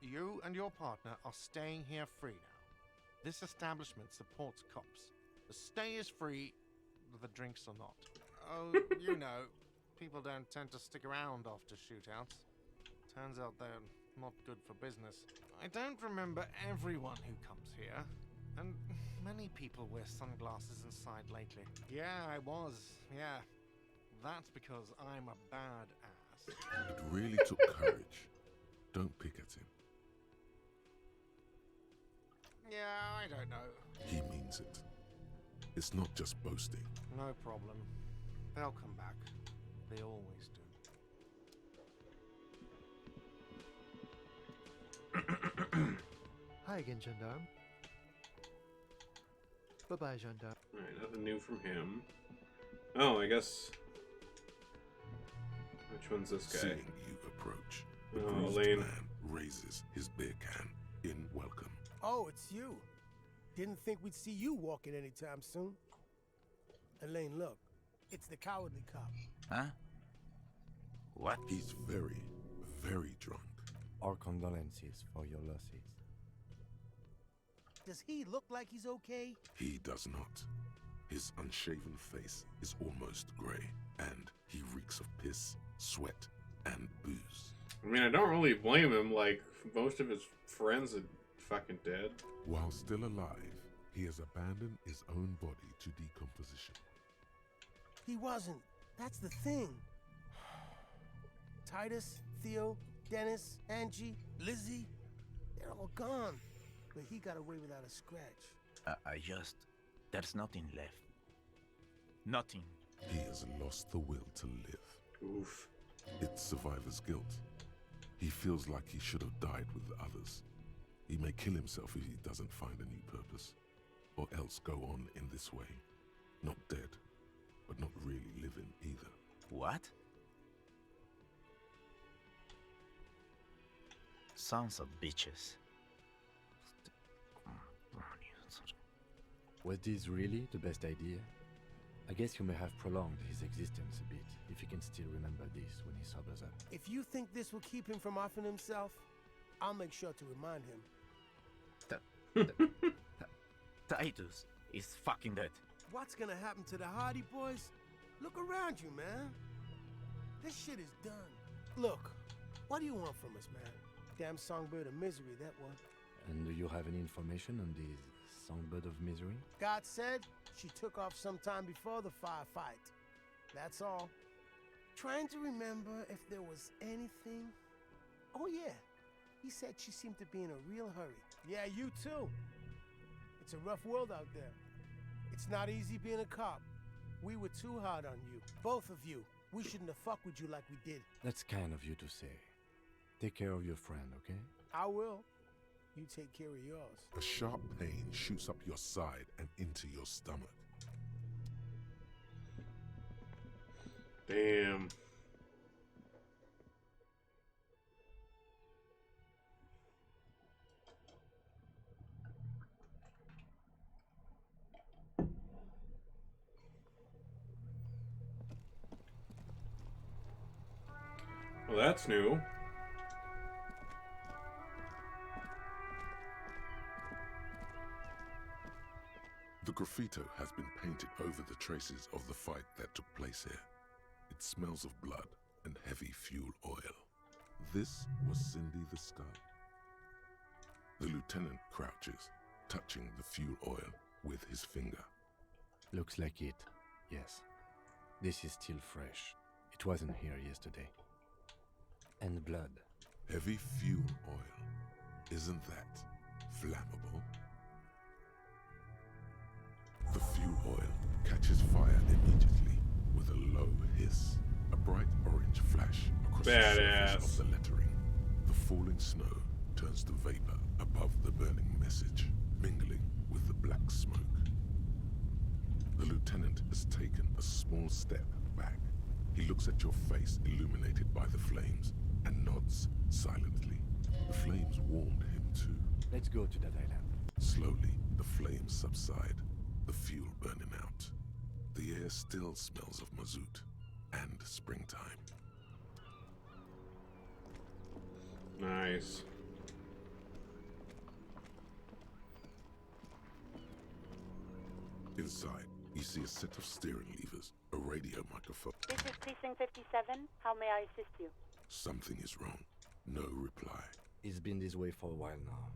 Speaker 7: you and your partner are staying here free now. This establishment supports cops. The stay is free, the drinks are not. Oh, you know, people don't tend to stick around after shootouts. Turns out they're not good for business. I don't remember everyone who comes here, and many people wear sunglasses inside lately. Yeah, I was, yeah. That's because I'm a bad ass.
Speaker 2: It really took courage. Don't pick at him.
Speaker 7: Yeah, I don't know.
Speaker 2: He means it. It's not just boasting.
Speaker 7: No problem. They'll come back. They always do.
Speaker 11: Hi again, gendarme. Bye-bye, gendarme.
Speaker 1: Alright, nothing new from him. Oh, I guess... Which one's this guy?
Speaker 2: Seeing you approach, the
Speaker 1: Oh,
Speaker 2: bruised
Speaker 1: Elaine.
Speaker 2: man raises his beer can in welcome.
Speaker 12: Oh, it's you. Didn't think we'd see you walking anytime soon. Elaine, look. It's the cowardly cop.
Speaker 8: Huh? What?
Speaker 2: He's very, very drunk.
Speaker 3: Our condolences for your losses.
Speaker 12: Does he look like he's okay?
Speaker 2: He does not. His unshaven face is almost grey, and he reeks of piss, sweat, and booze.
Speaker 1: I mean, I don't really blame him. Like, most of his friends are fucking dead.
Speaker 2: While still alive, he has abandoned his own body to decomposition.
Speaker 12: He wasn't. That's the thing. Titus, Theo, Dennis, Angie, Lizzie, they're all gone. But he got away without a scratch.
Speaker 8: There's nothing left. Nothing.
Speaker 2: He has lost the will to live.
Speaker 1: Oof.
Speaker 2: It's survivor's guilt. He feels like he should have died with the others. He may kill himself if he doesn't find a new purpose, or else go on in this way. Not dead, but not really living either.
Speaker 8: What? Sons of bitches.
Speaker 3: Was this really the best idea? I guess you may have prolonged his existence a bit, if he can still remember this when he sobers up.
Speaker 12: If you think this will keep him from offing himself, I'll make sure to remind him.
Speaker 8: Titus is fucking dead.
Speaker 12: What's gonna happen to the Hardy boys? Look around you, man. This shit is done. Look, what do you want from us, man? Damn songbird of misery, that one.
Speaker 3: And do you have any information on this songbird of misery?
Speaker 12: God said she took off sometime before the firefight. That's all. Trying to remember if there was anything. Oh yeah, he said she seemed to be in a real hurry. Yeah, you too. It's a rough world out there. It's not easy being a cop. We were too hard on you. Both of you. We shouldn't have fucked with you like we did.
Speaker 3: That's kind of you to say. Take care of your friend, okay?
Speaker 12: I will. You take care of yours.
Speaker 2: A sharp pain shoots up your side and into your stomach.
Speaker 1: Damn. Well, that's new.
Speaker 2: The graffito has been painted over the traces of the fight that took place here. It smells of blood and heavy fuel oil. This was Cindy the Skull. The lieutenant crouches, touching the fuel oil with his finger.
Speaker 3: Looks like it, yes. This is still fresh. It wasn't here yesterday. And blood.
Speaker 2: Heavy fuel oil. Isn't that flammable? The fuel oil catches fire immediately with a low hiss. A bright orange flash across the surface of the lettering. The falling snow turns to vapor above the burning message, mingling with the black smoke. The lieutenant has taken a small step back. He looks at your face illuminated by the flames and nods silently. The flames warmed him too.
Speaker 3: Let's go to that island.
Speaker 2: Slowly, the flames subside, the fuel burning out. The air still smells of mazout and springtime.
Speaker 1: Nice.
Speaker 2: Inside, you see a set of steering levers, a radio microphone.
Speaker 13: This is Precinct 57. How may I assist you?
Speaker 2: Something is wrong. No reply.
Speaker 3: It's been this way for a while now.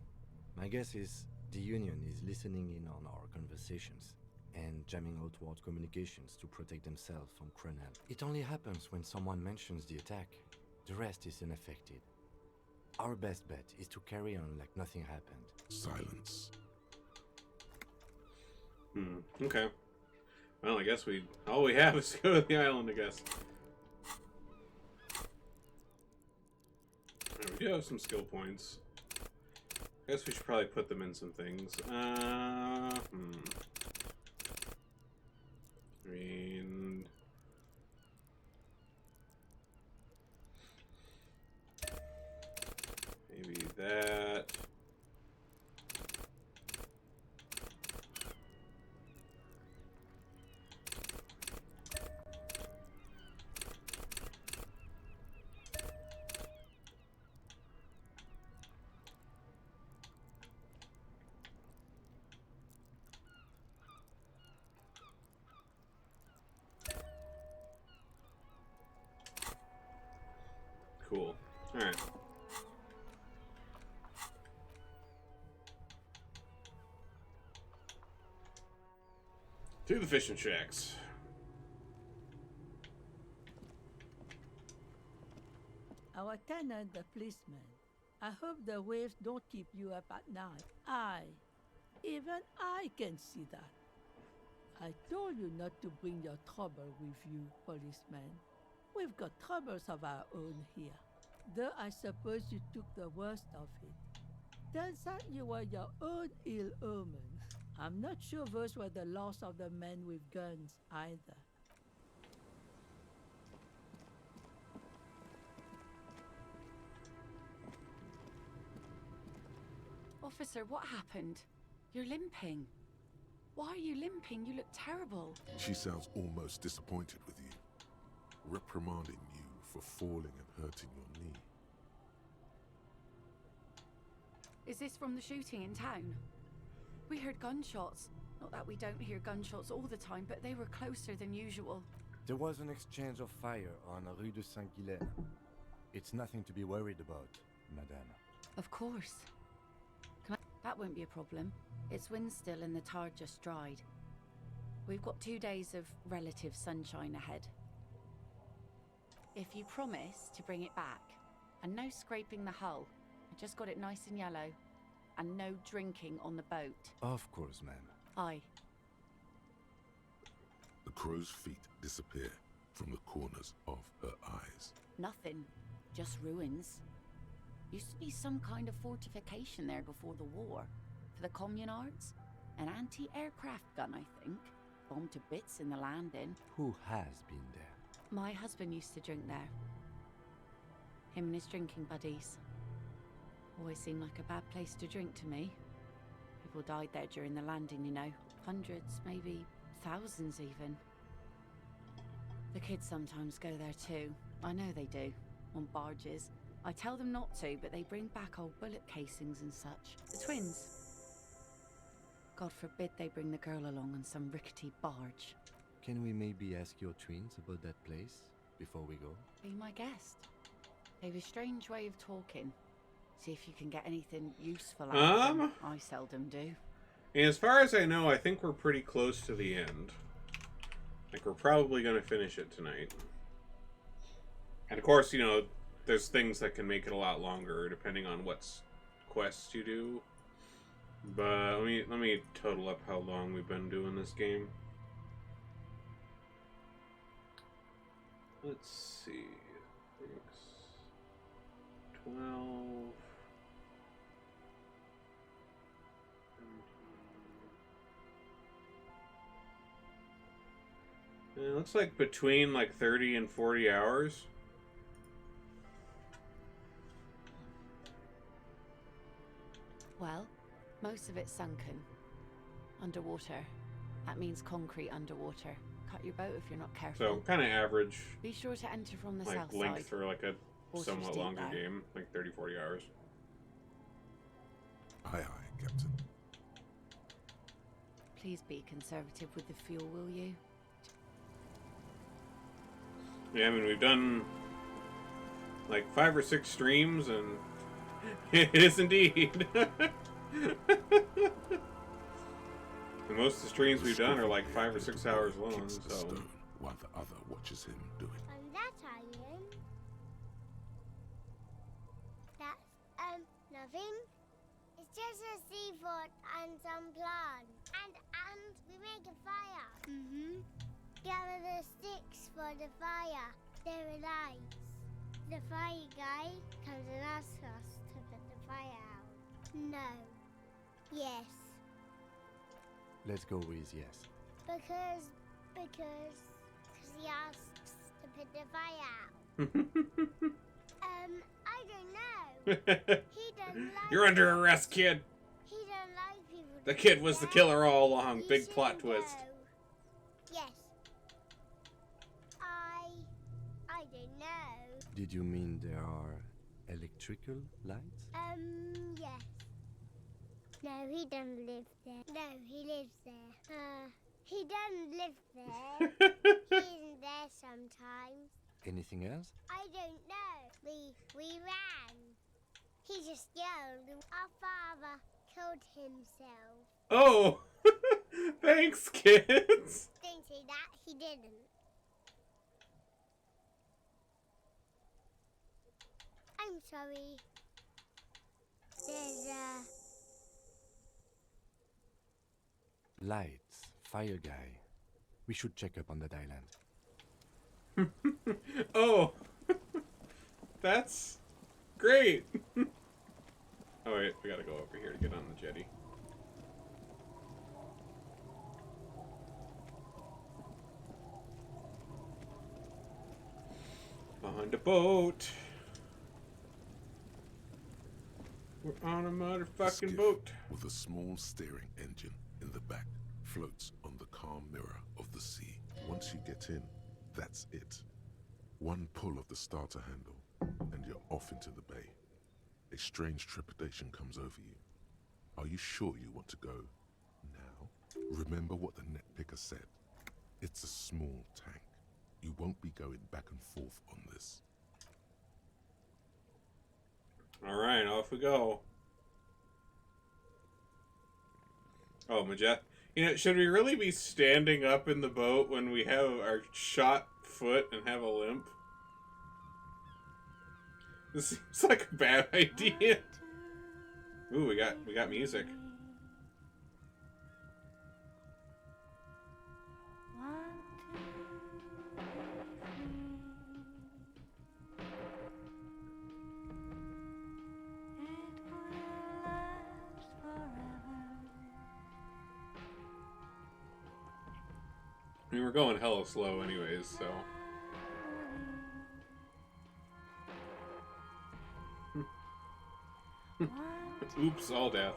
Speaker 3: My guess is the Union is listening in on our conversations and jamming outward communications to protect themselves from Cronel. It only happens when someone mentions the attack. The rest is unaffected. Our best bet is to carry on like nothing happened.
Speaker 2: Silence.
Speaker 1: Okay. Well, I guess all we have is to go to the island, I guess. Alright, we do have some skill points. I guess we should probably put them in some things. I mean... maybe that... Cool. Alright. To the fishing shacks.
Speaker 14: Our tenant, the policeman. I hope the waves don't keep you up at night. Even I can see that. I told you not to bring your trouble with you, policeman. We've got troubles of our own here. Though I suppose you took the worst of it. Turns out you were your own ill omen. I'm not sure those were the loss of the men with guns either.
Speaker 6: Officer, what happened? You're limping. Why are you limping? You look terrible.
Speaker 2: She sounds almost disappointed with you, reprimanding you for falling and hurting your knee.
Speaker 6: Is this from the shooting in town? We heard gunshots. Not that we don't hear gunshots all the time, but they were closer than usual.
Speaker 3: There was an exchange of fire on Rue de Saint-Guilain. It's nothing to be worried about, madame.
Speaker 6: Of course. That won't be a problem. It's wind still and the tar just dried. We've got 2 days of relative sunshine ahead. If you promise to bring it back, and no scraping the hull, I just got it nice and yellow, and no drinking on the boat.
Speaker 3: Of course, ma'am.
Speaker 6: Aye.
Speaker 2: The crow's feet disappear from the corners of her eyes.
Speaker 6: Nothing. Just ruins. Used to be some kind of fortification there before the war. For the communards. An anti-aircraft gun, I think. Bombed to bits in the landing.
Speaker 3: Who has been there?
Speaker 6: My husband used to drink there. Him and his drinking buddies. Always seemed like a bad place to drink to me. People died there during the landing, you know. Hundreds, maybe thousands even. The kids sometimes go there too. I know they do. On barges. I tell them not to, but they bring back old bullet casings and such. The twins. God forbid they bring the girl along on some rickety barge.
Speaker 3: Can we maybe ask your twins about that place before we go?
Speaker 6: Be my guest. They've a strange way of talking. See if you can get anything useful out of them. I seldom do.
Speaker 1: As far as I know, I think we're pretty close to the end. Like, we're probably going to finish it tonight. And of course, you know, there's things that can make it a lot longer depending on what quests you do. But let me total up how long we've been doing this game. Let's see. 6, 12. 17. It looks like between like 30 and 40 hours.
Speaker 6: Well, most of it's sunken. Underwater. That means concrete underwater. Cut your boat if you're not careful.
Speaker 1: So, kind of average.
Speaker 6: Be sure to enter from the
Speaker 1: like
Speaker 6: south
Speaker 1: length
Speaker 6: side.
Speaker 1: for like a
Speaker 6: Water's
Speaker 1: somewhat
Speaker 6: deep
Speaker 1: longer
Speaker 6: there.
Speaker 1: game, like 30-40 hours.
Speaker 2: Aye, aye, Captain.
Speaker 6: Please be conservative with the fuel, will you?
Speaker 1: Yeah, I mean, we've done like 5 or 6 streams, and it is indeed. And most of the streams we've done are like 5 or 6 hours long,
Speaker 2: Kicks the
Speaker 1: so.
Speaker 2: stone while the other watches him do it.
Speaker 15: And that iron. That's nothing. It's just a seafood and some plants. And we make a fire. Mm-hmm. Gather the sticks for the fire. They're lights. The fire guy comes and asks us to put the fire out. No. Yes.
Speaker 3: Let's go with yes.
Speaker 15: Because he asks to put the fire out. I don't know. He don't like.
Speaker 1: You're under arrest, kid.
Speaker 15: He don't like people.
Speaker 1: The kid was the killer all along.
Speaker 15: He
Speaker 1: Big plot
Speaker 15: shouldn't
Speaker 1: twist.
Speaker 15: go. Yes. I don't know.
Speaker 3: Did you mean there are electrical lights?
Speaker 15: Yes. No, he doesn't live there. No, he lives there. He doesn't live there. He isn't there sometimes.
Speaker 3: Anything else?
Speaker 15: I don't know. We ran. He just yelled. Our father killed himself.
Speaker 1: Oh! Thanks, kids!
Speaker 15: Don't say that. He didn't. I'm sorry. There's
Speaker 3: Lights, fire guy. We should check up on that island.
Speaker 1: Oh! That's great! Oh wait, we gotta go over here to get on the jetty. On the boat! We're on a
Speaker 2: The
Speaker 1: motherfucking
Speaker 2: skiff,
Speaker 1: boat!
Speaker 2: with a small steering engine in the back, floats on the calm mirror of the sea. Once you get in, that's it. One pull of the starter handle, and you're off into the bay. A strange trepidation comes over you. Are you sure you want to go now? Remember what the net picker said. It's a small tank. You won't be going back and forth on this.
Speaker 1: Alright, off we go. Oh, Majet. You know, should we really be standing up in the boat when we have our shot foot and have a limp? This seems like a bad idea. Ooh, we got music. I mean, we're going hella slow anyways, so... Oops, all death.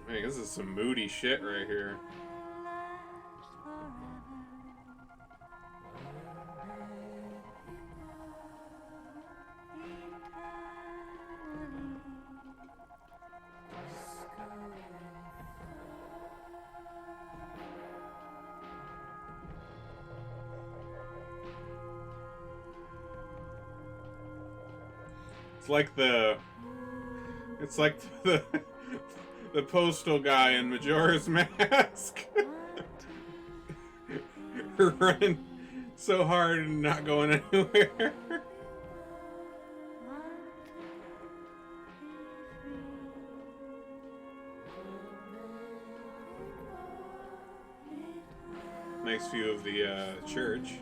Speaker 1: Man, this is some moody shit right here. It's like the the postal guy in Majora's Mask. Running so hard and not going anywhere. Nice view of the church.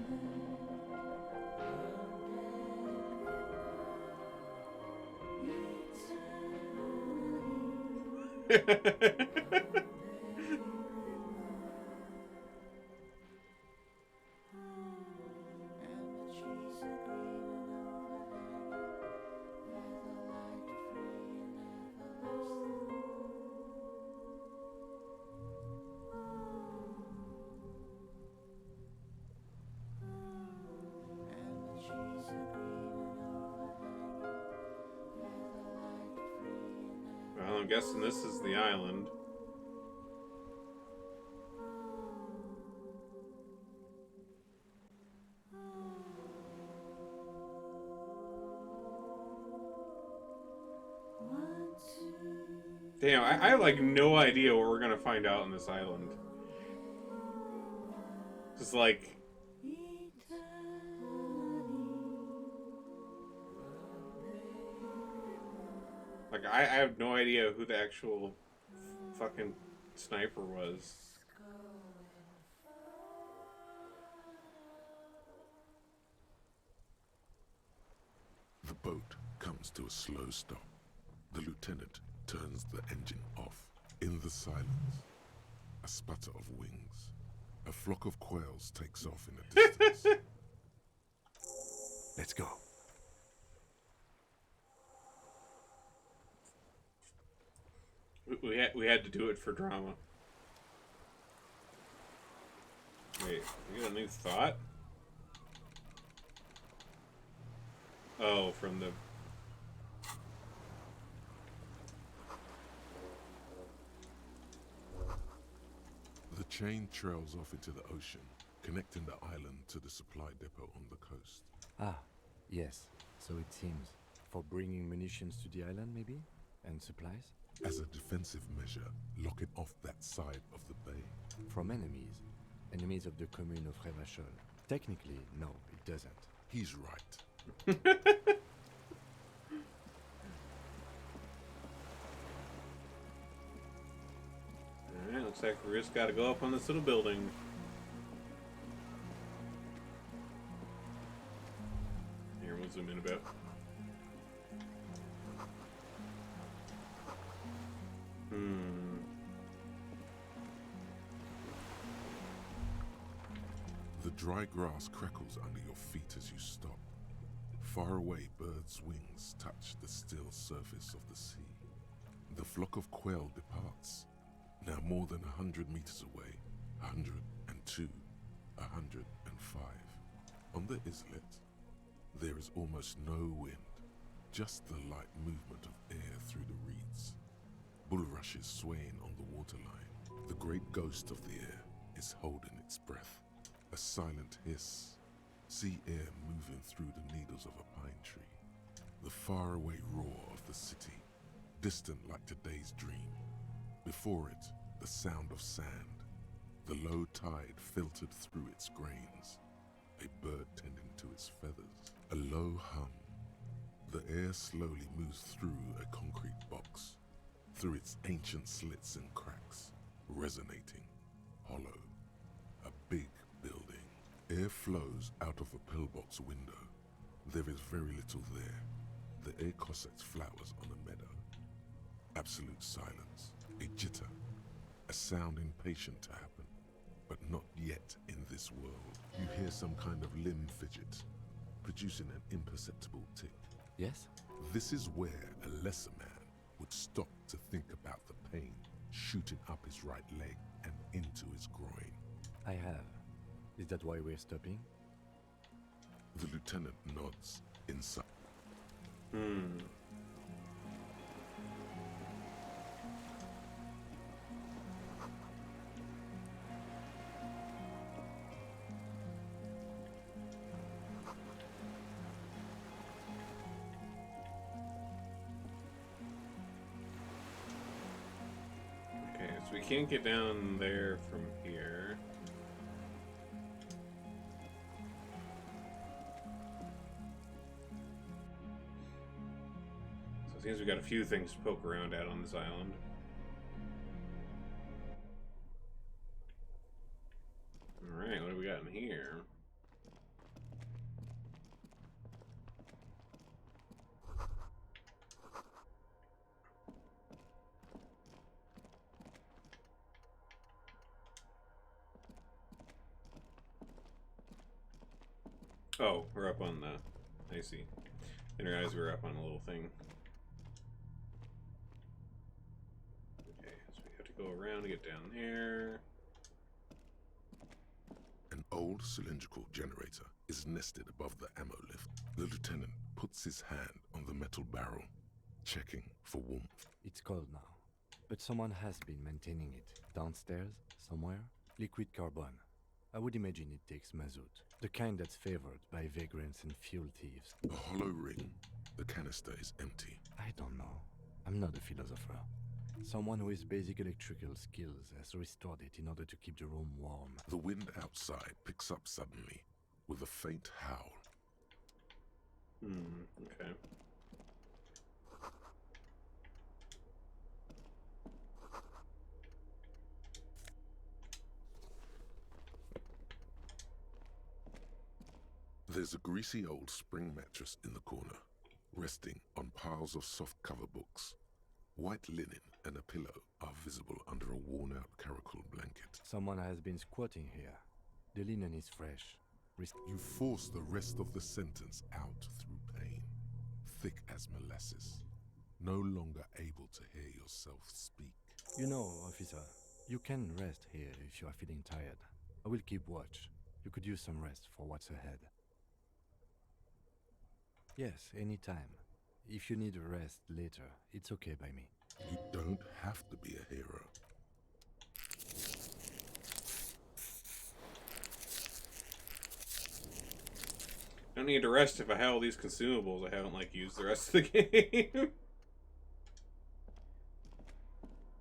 Speaker 1: Well, I'm guessing this is the island. Damn, I have like no idea what we're gonna find out on this island. Just like... Like, I have no idea who the actual fucking sniper was.
Speaker 2: The boat comes to a slow stop. The lieutenant turns the engine off. In the silence, a sputter of wings. A flock of quails takes off in the distance.
Speaker 3: Let's go.
Speaker 1: We had to do it for drama. Wait, you got a new thought? Oh, from the...
Speaker 2: The chain trails off into the ocean, connecting the island to the supply depot on the coast.
Speaker 3: Ah, yes. So it seems. For bringing munitions to the island, maybe? And supplies?
Speaker 2: As a defensive measure, lock it off that side of the bay.
Speaker 3: From enemies? Enemies of the commune of Revachol. Technically, no, it doesn't.
Speaker 2: He's right.
Speaker 1: Alright, looks like we just gotta go up on this little building. Here, we'll zoom in a bit.
Speaker 2: The dry grass crackles under your feet as you stop. Far away, birds' wings touch the still surface of the sea. The flock of quail departs, now more than 100 meters away, 102, 105. On the islet, there is almost no wind, just the light movement of air through the reeds. Bulrushes swaying on the waterline. The great ghost of the air is holding its breath. A silent hiss. Sea air moving through the needles of a pine tree. The faraway roar of the city, distant like today's dream. Before it, the sound of sand. The low tide filtered through its grains. A bird tending to its feathers. A low hum. The air slowly moves through a concrete box, through its ancient slits and cracks, resonating, hollow. A big building. Air flows out of a pillbox window, There is very little there. The air cossets flowers on a meadow. Absolute silence. A jitter. A sound impatient to happen. But not yet in this world. You hear some kind of limb fidget, producing an imperceptible tick.
Speaker 3: Yes?
Speaker 2: This is where a lesser man would stop to think about the pain shooting up his right leg and into his groin.
Speaker 3: I have. Is that why we're stopping?
Speaker 2: The lieutenant nods inside.
Speaker 1: Okay, so we can't get down there from here. So it seems we got a few things to poke around at on this island. Alright, what do we got in here? Oh, we're up on the... I see. Didn't realize we were up on a little thing. Okay, so we have to go around to get down there.
Speaker 2: An old cylindrical generator is nested above the ammo lift. The lieutenant puts his hand on the metal barrel, checking for warmth.
Speaker 3: It's cold now, but someone has been maintaining it. Downstairs, somewhere, liquid carbon. I would imagine it takes mazout, the kind that's favored by vagrants and fuel thieves.
Speaker 2: A hollow ring. The canister is empty.
Speaker 3: I don't know. I'm not a philosopher. Someone with basic electrical skills has restored it in order to keep the room warm.
Speaker 2: The wind outside picks up suddenly, with a faint howl.
Speaker 1: Okay.
Speaker 2: There's a greasy old spring mattress in the corner, resting on piles of soft-cover books. White linen and a pillow are visible under a worn-out caracol blanket.
Speaker 3: Someone has been squatting here. The linen is fresh.
Speaker 2: You force the rest of the sentence out through pain, thick as molasses, no longer able to hear yourself speak.
Speaker 3: You know, officer, you can rest here if you are feeling tired. I will keep watch. You could use some rest for what's ahead. Yes, anytime. If you need a rest later, it's okay by me.
Speaker 2: You don't have to be a hero.
Speaker 1: I don't need to rest if I have all these consumables I haven't, like, used the rest of the game.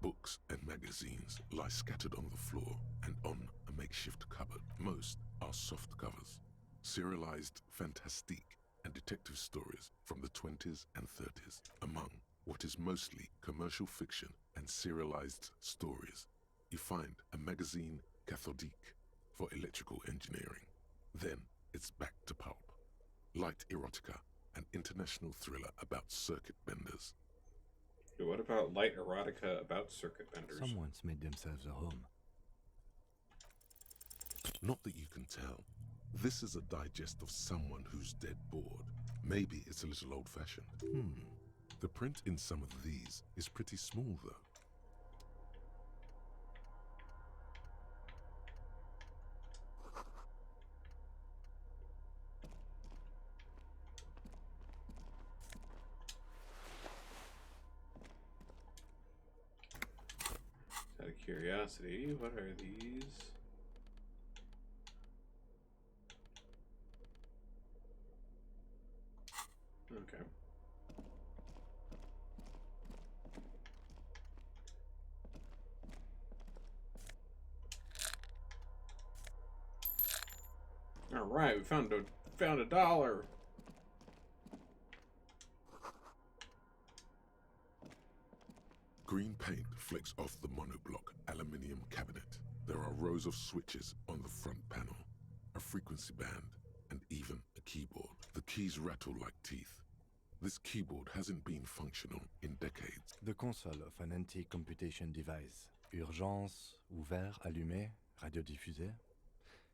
Speaker 2: Books and magazines lie scattered on the floor and on a makeshift cupboard. Most are soft covers, serialized fantastique and detective stories from the 20s and 30s. Among what is mostly commercial fiction and serialized stories, you find a magazine cathodique for electrical engineering. Then it's back to pulp. Light erotica, an international thriller about circuit benders.
Speaker 1: What about light erotica about circuit benders?
Speaker 3: Someone's made themselves a home.
Speaker 2: Not that you can tell. This is a digest of someone who's dead bored. Maybe it's a little old-fashioned. The print in some of these is pretty small, though.
Speaker 1: Out of curiosity, what are these? Okay. All right, we found a dollar.
Speaker 2: Green paint flicks off the monoblock aluminium cabinet. There are rows of switches on the front panel, a frequency band, and even a keyboard. The keys rattle like teeth. This keyboard hasn't been functional in decades.
Speaker 3: The console of an anti-computation device. Urgence, ouvert, allumé, radiodiffuseur.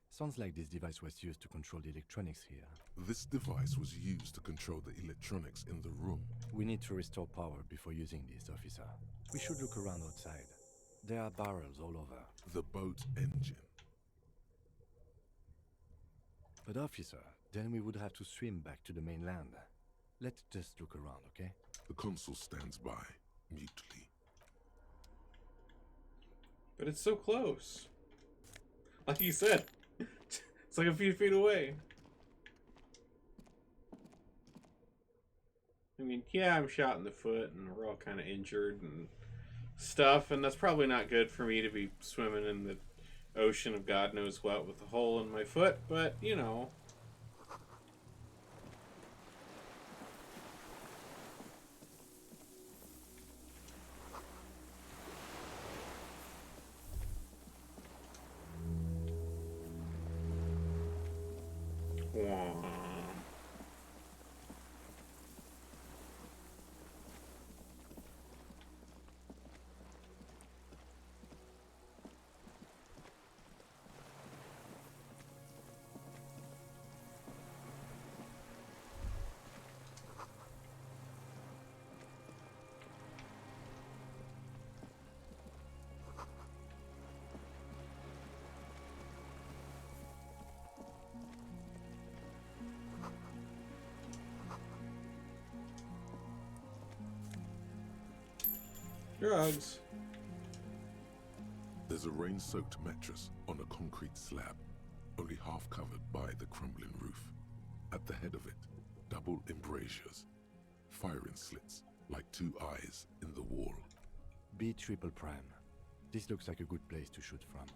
Speaker 3: Sounds like this device was used to control the electronics here.
Speaker 2: This device was used to control the electronics in the room.
Speaker 3: We need to restore power before using this, officer. We should look around outside. There are barrels all over.
Speaker 2: The boat engine.
Speaker 3: But officer, then we would have to swim back to the mainland. Let's just look around, okay?
Speaker 2: The consul stands by, mutely.
Speaker 1: But it's so close. Like you said, it's like a few feet away. I mean, yeah, I'm shot in the foot and we're all kind of injured and stuff, and that's probably not good for me to be swimming in the ocean of God knows what with a hole in my foot, but, you know. Drugs.
Speaker 2: There's a rain-soaked mattress on a concrete slab, only half covered by the crumbling roof. At the head of it, double embrasures, firing slits like two eyes in the wall.
Speaker 3: B triple prime. This looks like a good place to shoot from.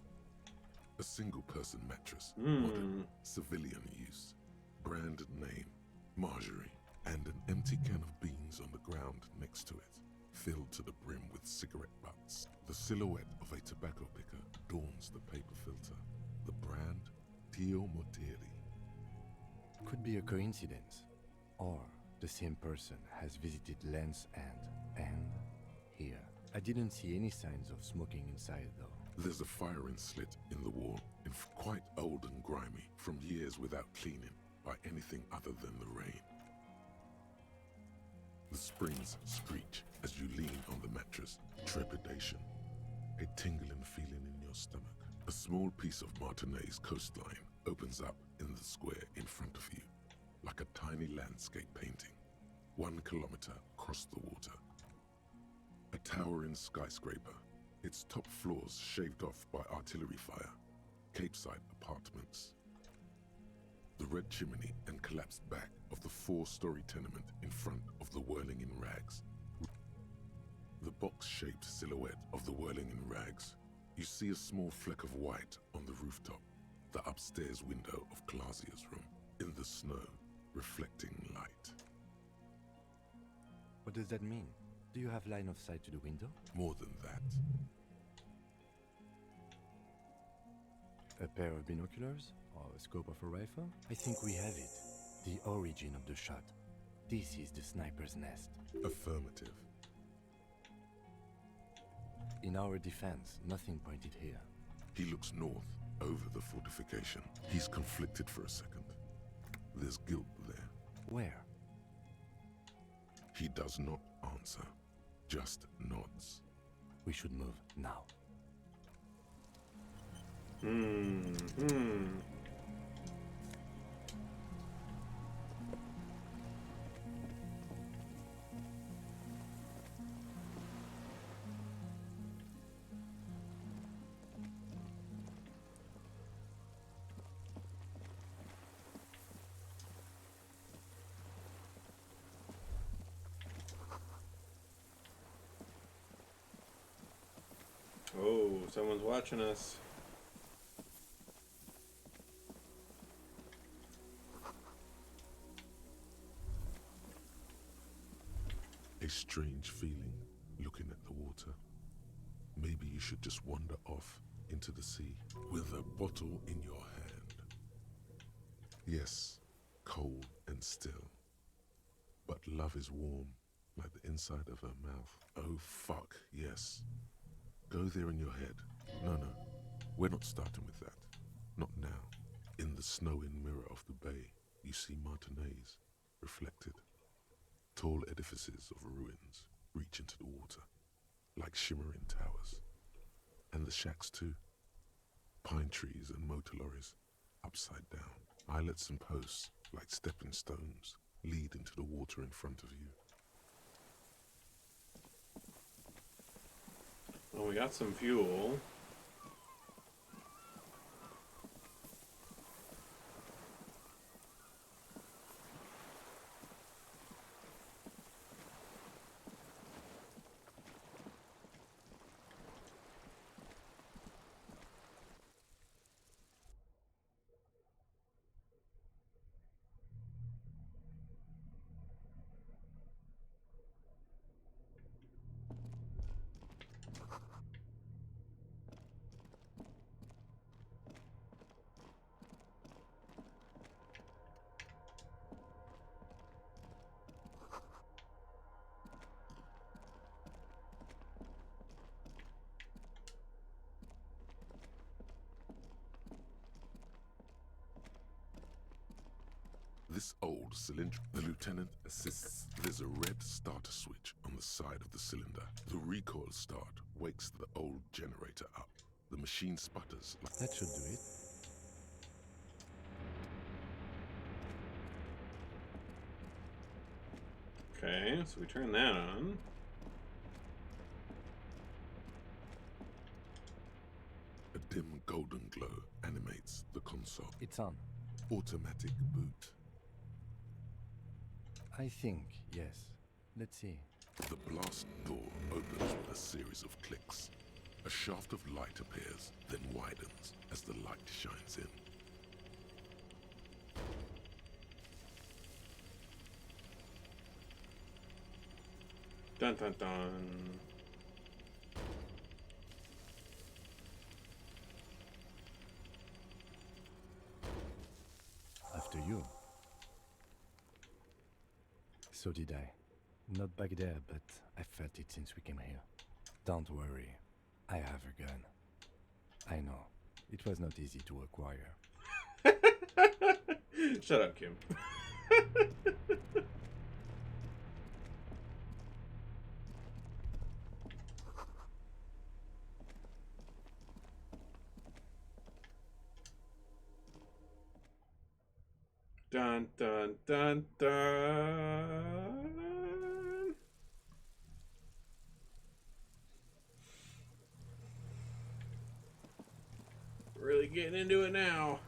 Speaker 2: A single-person mattress, modern, civilian use. Brand name, Marjorie, and an empty can of beans on the ground next to it, filled to the brim with cigarette butts. The silhouette of a tobacco picker adorns the paper filter. The brand, Tio Mortieri.
Speaker 3: Could be a coincidence. Or the same person has visited Land's End and here. I didn't see any signs of smoking inside though.
Speaker 2: There's a firing slit in the wall, quite old and grimy, from years without cleaning by anything other than the rain. The springs screech as you lean on the mattress. Trepidation. A tingling feeling in your stomach. A small piece of Martinez coastline opens up in the square in front of you, like a tiny landscape painting, 1 kilometer across the water. A towering skyscraper, its top floors shaved off by artillery fire, Capeside apartments. The red chimney and collapsed back of the 4-story tenement in front of the whirling in rags. The box-shaped silhouette of the whirling in rags. You see a small fleck of white on the rooftop, the upstairs window of Clausia's room, in the snow, reflecting light.
Speaker 3: What does that mean? Do you have line of sight to the window?
Speaker 2: More than that.
Speaker 3: A pair of binoculars? Or a scope of a rifle? I think we have it. The origin of the shot. This is the sniper's nest.
Speaker 2: Affirmative.
Speaker 3: In our defense, nothing pointed here.
Speaker 2: He looks north, over the fortification. He's conflicted for a second. There's guilt there.
Speaker 3: Where?
Speaker 2: He does not answer, just nods.
Speaker 3: We should move now.
Speaker 1: Oh, someone's watching us.
Speaker 2: A strange feeling, looking at the water. Maybe you should just wander off into the sea with a bottle in your hand. Yes, cold and and still. But love is warm, like the inside of her mouth. Oh fuck, yes. Go there in your head. No, we're not starting with that. Not now. In the snow-in mirror of the bay, you see Martinez, reflected. Tall edifices of ruins reach into the water, like shimmering towers. And the shacks too. Pine trees and motor lorries, upside down. Islets and posts, like stepping stones, lead into the water in front of you.
Speaker 1: Well, we got some fuel.
Speaker 2: This old cylinder, the lieutenant assists. There's a red starter switch on the side of the cylinder. The recoil start wakes the old generator up. The machine sputters.
Speaker 3: That should do it.
Speaker 1: Okay, so we turn that on.
Speaker 2: A dim golden glow animates the console.
Speaker 3: It's on.
Speaker 2: Automatic boot.
Speaker 3: I think, yes. Let's see.
Speaker 2: The blast door opens with a series of clicks. A shaft of light appears, then widens as the light shines in.
Speaker 1: Dun dun dun.
Speaker 3: After you. So did I. Not back there, but I felt it since we came here. Don't worry. I have a gun. I know. It was not easy to acquire.
Speaker 1: Shut up, Kim. Dun dun dun dun. Really getting into it now.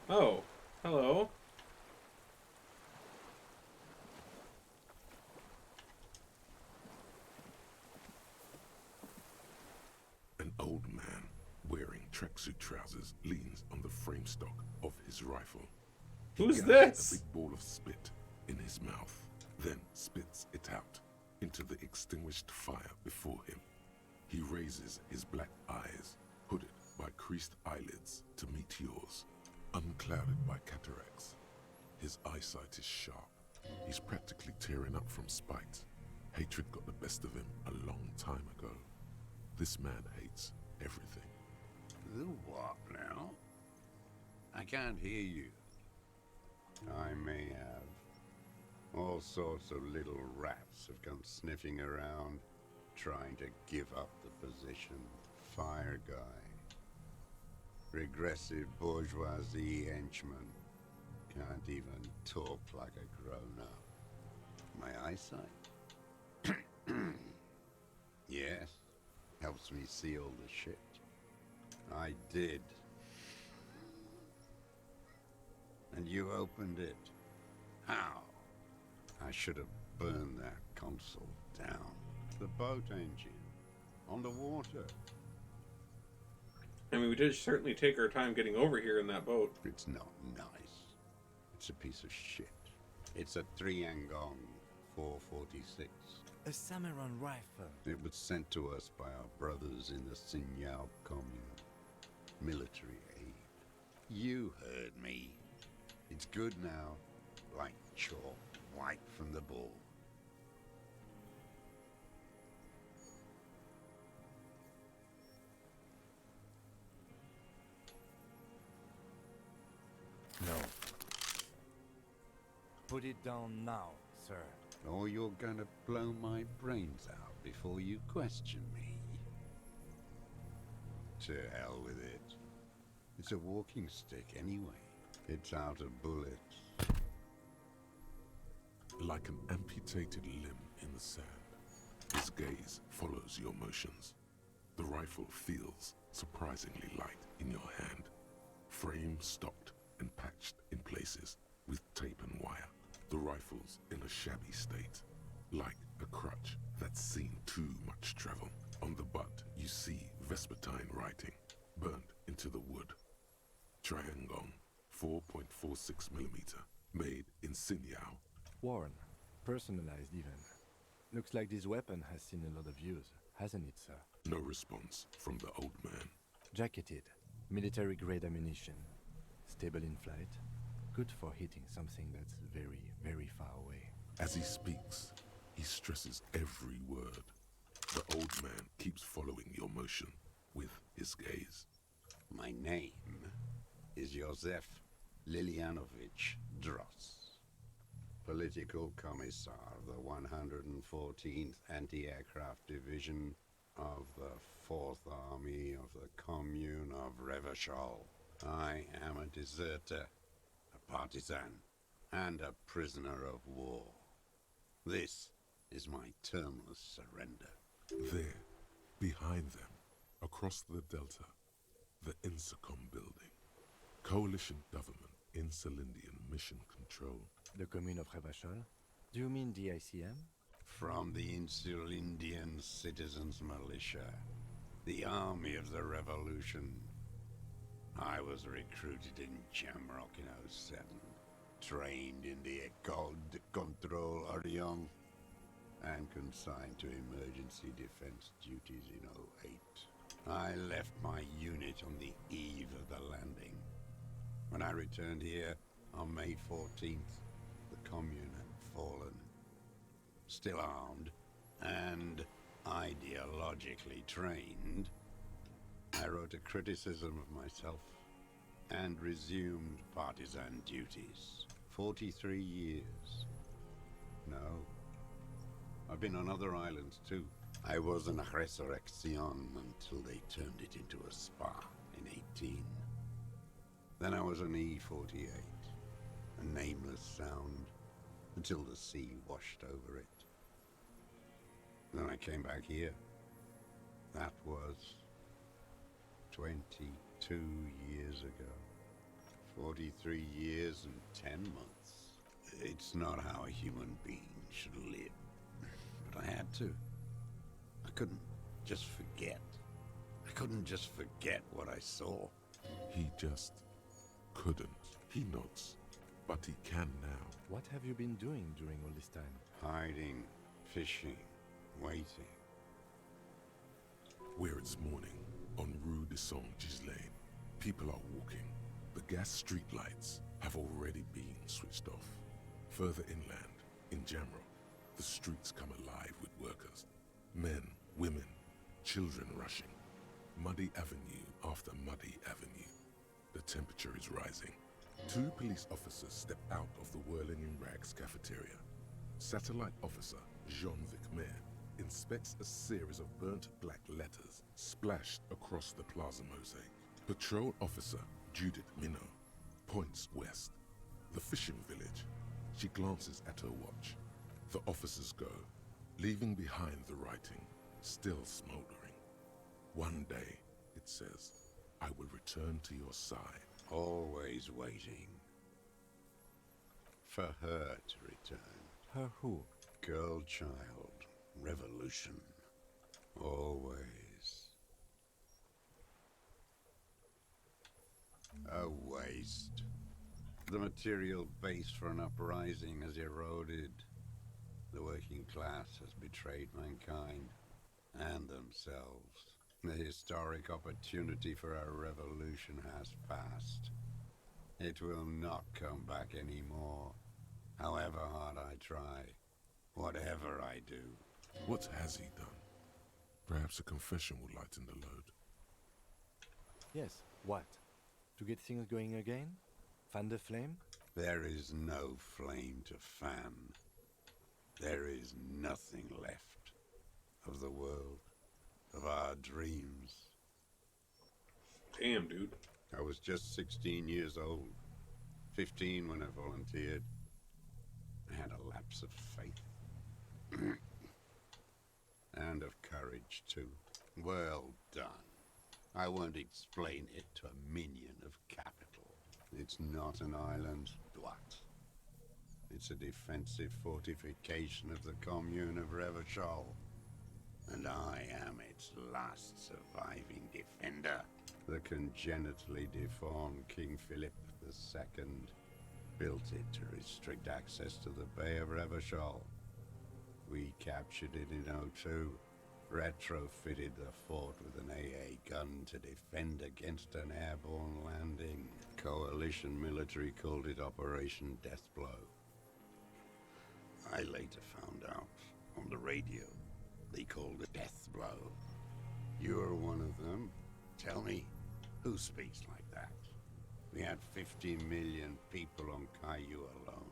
Speaker 1: Oh, hello.
Speaker 2: An old man wearing tracksuit trousers leans on the frame stock of his rifle.
Speaker 1: Who's
Speaker 2: He
Speaker 1: this?
Speaker 2: A big ball of spit in his mouth, then spits it out into the extinguished fire before him. He raises his black eyes, hooded by creased eyelids, to meet yours, unclouded by cataracts. His eyesight is sharp. He's practically tearing up from spite. Hatred got the best of him a long time ago. This man hates everything.
Speaker 16: The what now? I can't hear you. I may have. All sorts of little rats have come sniffing around, trying to give up the position. Fire guy. Regressive bourgeoisie henchman. Can't even talk like a grown-up. My eyesight? Yes. Helps me see all the shit. I did. And you opened it. How? I should have burned that console down. The boat engine. On the water.
Speaker 1: I mean, we did certainly take our time getting over here in that boat.
Speaker 16: It's not nice. It's a piece of shit. It's a 3 Angong. 446.
Speaker 3: A Samuran rifle.
Speaker 16: It was sent to us by our brothers in the Sinyao commune. Military aid. You heard me. It's good now, like chalk, wiped from the board.
Speaker 3: No. Put it down now, sir.
Speaker 16: Or you're gonna blow my brains out before you question me. To hell with it. It's a walking stick anyway. It's out of bullets.
Speaker 2: Like an amputated limb in the sand, his gaze follows your motions. The rifle feels surprisingly light in your hand. Frame stocked and patched in places with tape and wire. The rifle's in a shabby state, like a crutch that's seen too much travel. On the butt, you see Vespertine writing, burnt into the wood. Triangon, 4.46mm, made in Sinyao.
Speaker 3: Worn. Personalized even. Looks like this weapon has seen a lot of use, hasn't it, sir?
Speaker 2: No response from the old man.
Speaker 3: Jacketed. Military-grade ammunition. Stable in flight. Good for hitting something that's very, very far away.
Speaker 2: As he speaks, he stresses every word. The old man keeps following your motion with his gaze.
Speaker 16: My name is Josef Lilianovich Dross. Political Commissar of the 114th Anti-Aircraft Division of the 4th Army of the Commune of Revachol. I am a deserter, a partisan, and a prisoner of war. This is my termless surrender.
Speaker 2: There, behind them, across the delta, the Insacom building. Coalition government, Insulindian mission control.
Speaker 3: The commune of Revachol? Do you mean the ICM?
Speaker 16: From the Insulindian Citizens Militia, the army of the revolution. I was recruited in Jamrock in '07, trained in the École de Contrôle Orient, and consigned to emergency defense duties in '08. I left my unit on the eve of the landing. When I returned here on May 14th, the commune had fallen. Still armed and ideologically trained, I wrote a criticism of myself and resumed partisan duties. 43 years. No. I've been on other islands too. I was an Resurrection until they turned it into a spa in 18. Then I was an E-48, a nameless sound, until the sea washed over it. Then I came back here. That was 22 years ago. 43 years and 10 months. It's not how a human being should live. But I had to. I couldn't just forget. I couldn't just forget what I saw.
Speaker 2: He just couldn't. He nods, but he can now.
Speaker 3: What have you been doing during all this time?
Speaker 16: Hiding, fishing, waiting.
Speaker 2: Where it's morning, on Rue de Saint-Ghislain, people are walking. The gas streetlights have already been switched off. Further inland, in Jamrock, the streets come alive with workers. Men, women, children rushing. Muddy avenue after muddy avenue. The temperature is rising. 2 police officers step out of the Whirling in Rags cafeteria. Satellite officer Jean-Vic Mayer inspects a series of burnt black letters splashed across the plaza mosaic. Patrol officer Judith Minot points west. The fishing village. She glances at her watch. The officers go, leaving behind the writing, still smoldering. One day, it says, I will return to your side.
Speaker 16: Always waiting. For her to return.
Speaker 3: Her who?
Speaker 16: Girl child. Revolution. Always. A waste. The material base for an uprising has eroded. The working class has betrayed mankind and themselves. The historic opportunity for a revolution has passed. It will not come back anymore, however hard I try, whatever I do.
Speaker 2: What has he done? Perhaps a confession will lighten the load.
Speaker 3: Yes, what? To get things going again? Fan the flame?
Speaker 16: There is no flame to fan. There is nothing left of the world, of our dreams.
Speaker 1: Damn, dude.
Speaker 16: I was just 16 years old. 15 when I volunteered. I had a lapse of faith. And of courage, too. Well done. I won't explain it to a minion of capital. It's not an island, what? It's a defensive fortification of the commune of Revachol. And I am its last surviving defender. The congenitally deformed King Philip II built it to restrict access to the Bay of Revachol. We captured it in '02, retrofitted the fort with an AA gun to defend against an airborne landing. Coalition military called it Operation Deathblow. I later found out on the radio they called it Deathblow. You're one of them. Tell me, who speaks like that? We had 50 million people on Caillou alone.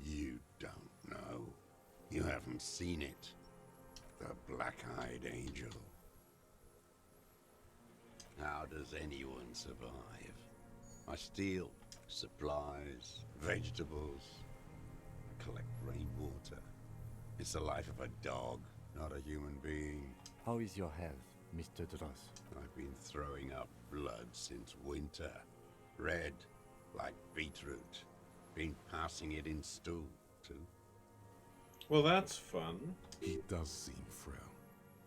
Speaker 16: You don't know. You haven't seen it. The black-eyed angel. How does anyone survive? I steal supplies, vegetables, collect rainwater. It's the life of a dog, not a human being.
Speaker 3: How is your health, Mr. Dross?
Speaker 16: I've been throwing up blood since winter. Red, like beetroot. Been passing it in stew, too.
Speaker 1: Well, that's fun.
Speaker 2: He does seem frail.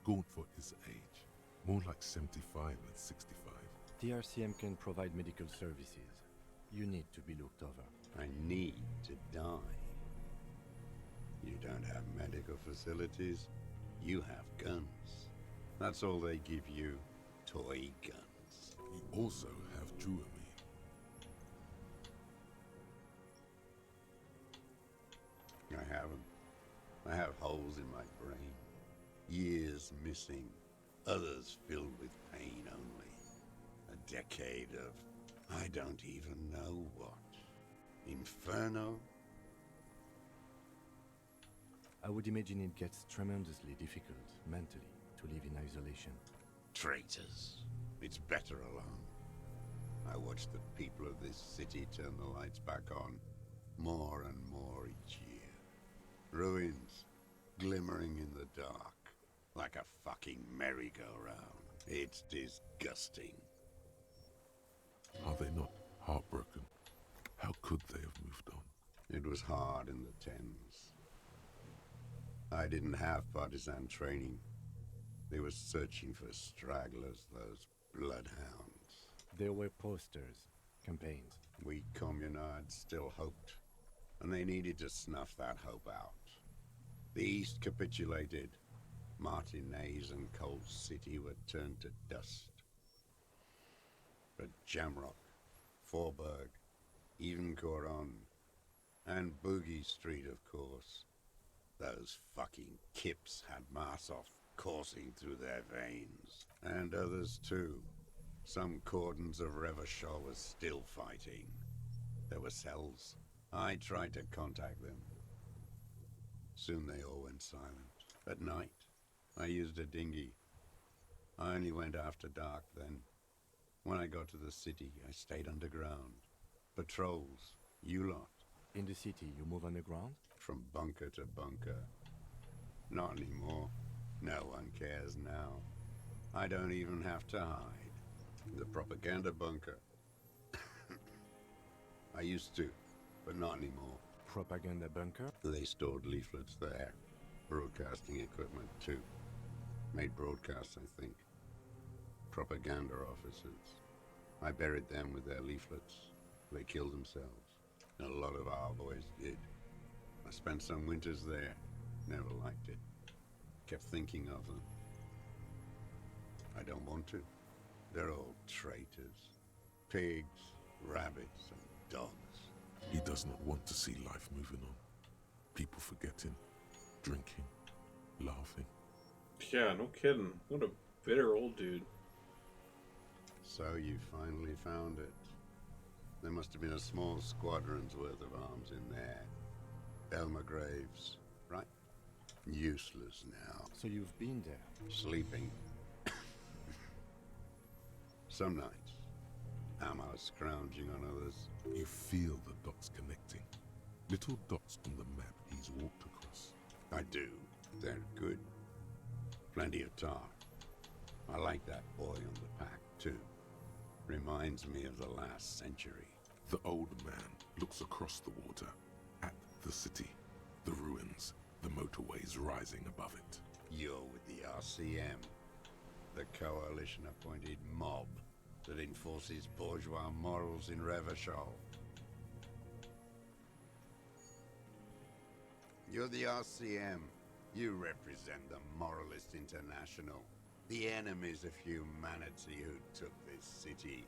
Speaker 2: Gaunt for his age. More like 75 than 65.
Speaker 3: The RCM can provide medical services. You need to be looked over.
Speaker 16: I need to die. You don't have medical facilities. You have guns. That's all they give you. Toy guns.
Speaker 2: You also have Dramamine.
Speaker 16: I haven't. I have holes in my brain. Years missing. Others filled with pain only. A decade of I don't even know what. Inferno?
Speaker 3: I would imagine it gets tremendously difficult, mentally, to live in isolation.
Speaker 16: Traitors. It's better alone. I watch the people of this city turn the lights back on more and more each year. Ruins, glimmering in the dark, like a fucking merry-go-round. It's disgusting.
Speaker 2: Are they not heartbroken? How could they have moved on?
Speaker 16: It was hard in the Thames. I didn't have partisan training. They were searching for stragglers, those bloodhounds.
Speaker 3: There were posters, campaigns.
Speaker 16: We communards still hoped, and they needed to snuff that hope out. The East capitulated. Martinez and Cold City were turned to dust. But Jamrock, Forburg, even Coron, and Boogie Street, of course. Those fucking kips had Marsov coursing through their veins. And others too. Some cordons of Revachol were still fighting. There were cells. I tried to contact them. Soon they all went silent. At night, I used a dinghy. I only went after dark then. When I got to the city, I stayed underground. Patrols, you lot.
Speaker 3: In the city, you move underground?
Speaker 16: From bunker to bunker. Not anymore. No one cares now. I don't even have to hide. The propaganda bunker. I used to, but not anymore.
Speaker 3: Propaganda bunker?
Speaker 16: They stored leaflets there. Broadcasting equipment, too. Made broadcasts, I think. Propaganda officers. I buried them with their leaflets. They killed themselves. And a lot of our boys did. I spent some winters there. Never liked it. Kept thinking of them. I don't want to. They're all traitors. Pigs, rabbits, and dogs.
Speaker 2: He does not want to see life moving on. People forgetting, drinking, laughing.
Speaker 1: Yeah, no kidding. What a bitter old dude.
Speaker 16: So you finally found it. There must have been a small squadron's worth of arms in there. Elmer Graves, right? Useless now.
Speaker 3: So you've been there?
Speaker 16: Sleeping. Some nights. Ammo scrounging on others.
Speaker 2: You feel the dots connecting. Little dots on the map he's walked across.
Speaker 16: I do. They're good. Plenty of tar. I like that boy on the pack, too. Reminds me of the last century.
Speaker 2: The old man looks across the water, at the city, the ruins, the motorways rising above it.
Speaker 16: You're with the RCM, the coalition-appointed mob that enforces bourgeois morals in Revachol. You're the RCM. You represent the Moralist International, the enemies of humanity who took this city.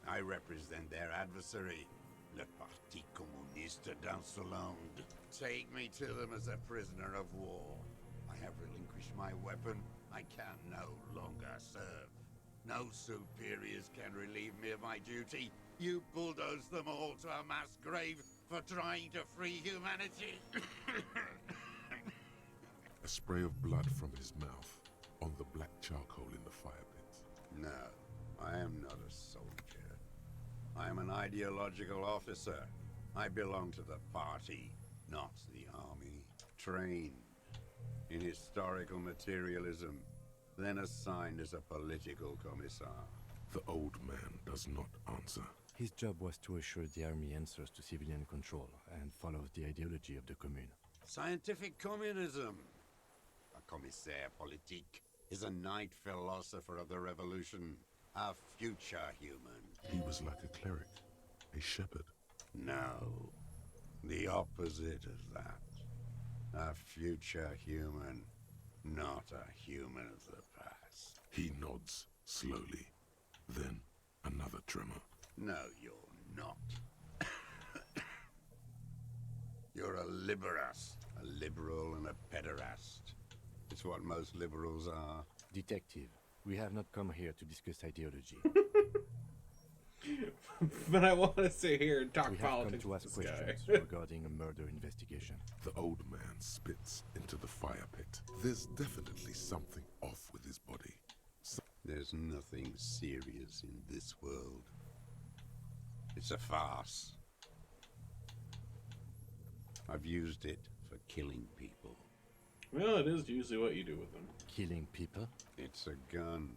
Speaker 16: I represent their adversary, le Parti Communiste d'Insolande. Take me to them as a prisoner of war. I have relinquished my weapon. I can no longer serve. No superiors can relieve me of my duty. You bulldoze them all to a mass grave for trying to free humanity.
Speaker 2: A spray of blood from his mouth on the black charcoal in the fire pit.
Speaker 16: No, I am not a soldier. I am an ideological officer. I belong to the party, not the army. Trained in historical materialism, then assigned as a political commissar.
Speaker 2: The old man does not answer.
Speaker 3: His job was to assure the army answers to civilian control and follows the ideology of the Commune.
Speaker 16: Scientific communism. A commissaire politique is a knight philosopher of the revolution, a future human.
Speaker 2: He was like a cleric, a shepherd.
Speaker 16: No, the opposite of that. A future human, not a human of the past.
Speaker 2: He nods slowly, then another tremor.
Speaker 16: No, you're not. You're a liberast, a liberal and a pederast. It's what most liberals are.
Speaker 3: Detective, we have not come here to discuss ideology.
Speaker 1: But I want to sit here and talk
Speaker 3: we have
Speaker 1: politics
Speaker 3: come to
Speaker 1: with
Speaker 3: ask
Speaker 1: this guy.
Speaker 3: questions regarding a murder investigation.
Speaker 2: The old man spits into the fire pit. There's definitely something off with his body.
Speaker 16: There's nothing serious in this world. It's a farce. I've used it for killing people.
Speaker 1: Well, it is usually what you do with them.
Speaker 3: Killing people?
Speaker 16: It's a gun.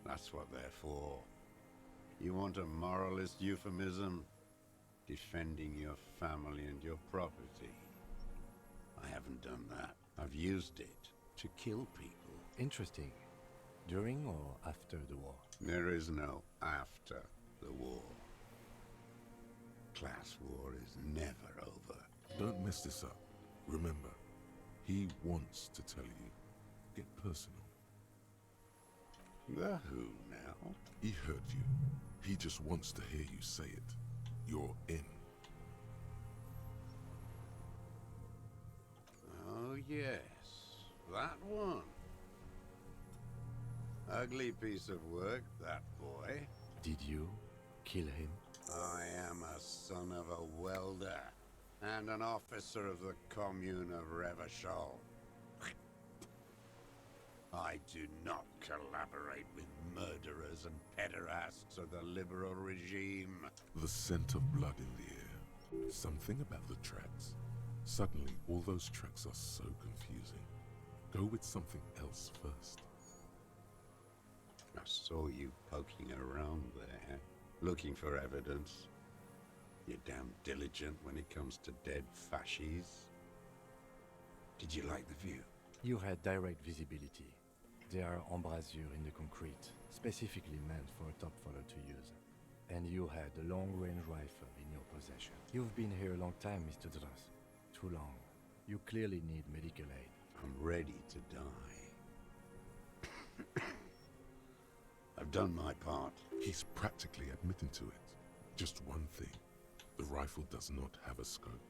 Speaker 16: That's what they're for. You want a moralist euphemism? Defending your family and your property. I haven't done that. I've used it to kill people.
Speaker 3: Interesting. During or after the war?
Speaker 16: There is no after the war. Class war is never over.
Speaker 2: Don't mess this up. Remember, he wants to tell you. Get personal.
Speaker 16: The who now?
Speaker 2: He heard you. He just wants to hear you say it. You're in.
Speaker 16: Oh yes, that one. Ugly piece of work, that boy.
Speaker 3: Did you kill him?
Speaker 16: I am a son of a welder and an officer of the Commune of Revachol. I do not collaborate with murderers and pederasts of the liberal regime.
Speaker 2: The scent of blood in the air. Something about the tracks. Suddenly, all those tracks are so confusing. Go with something else first.
Speaker 16: I saw you poking around there, looking for evidence. You're damn diligent when it comes to dead fascies. Did you like the view?
Speaker 3: You had direct visibility. There are embrasures in the concrete, specifically meant for a top follower to use. And you had a long-range rifle in your possession. You've been here a long time, Mr. Dras. Too long. You clearly need medical aid.
Speaker 16: I'm ready to die. I've done my part.
Speaker 2: He's practically admitting to it. Just one thing. The rifle does not have a scope.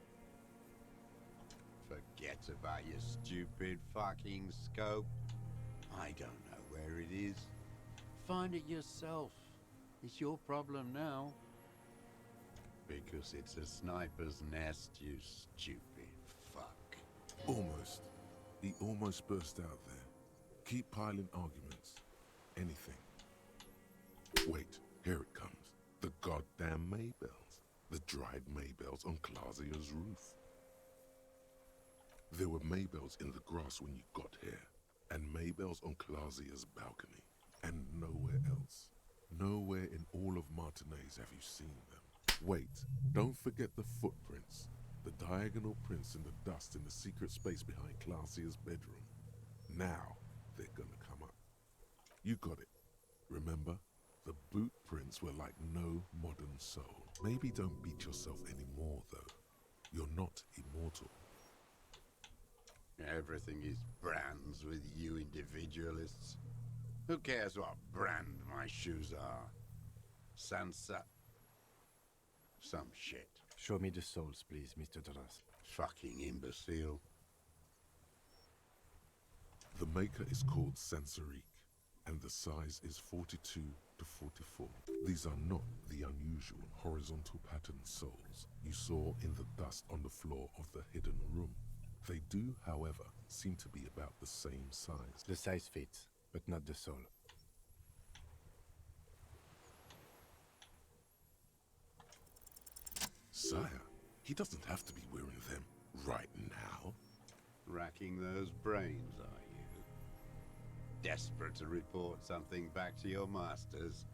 Speaker 16: Forget about your stupid fucking scope. I don't know where it is. Find it yourself. It's your problem now. Because it's a sniper's nest, you stupid fuck.
Speaker 2: Almost. He almost burst out there. Keep piling arguments. Anything. Wait, here it comes. The goddamn Maybells. The dried Maybells on Clausia's roof. There were Maybells in the grass when you got here, and Maybells on Clausia's balcony, and nowhere else. Nowhere in all of Martinez have you seen them. Wait, don't forget the footprints. The diagonal prints in the dust in the secret space behind Clausia's bedroom. Now, they're gonna come up. You got it. Remember? The boot prints were like no modern soul. Maybe don't beat yourself anymore, though. You're not immortal.
Speaker 16: Everything is brands with you individualists. Who cares what brand my shoes are? Sansa. Some shit.
Speaker 3: Show me the souls, please, Mr. Dras.
Speaker 16: Fucking imbecile.
Speaker 2: The maker is called Sansarique, and the size is 42 to 44. These are not the unusual horizontal pattern souls you saw in the dust on the floor of the hidden room. They do, however, seem to be about the same size.
Speaker 3: The size fits, but not the soul.
Speaker 2: Sire, he doesn't have to be wearing them right now.
Speaker 16: Racking those brains, are you? Desperate to report something back to your masters?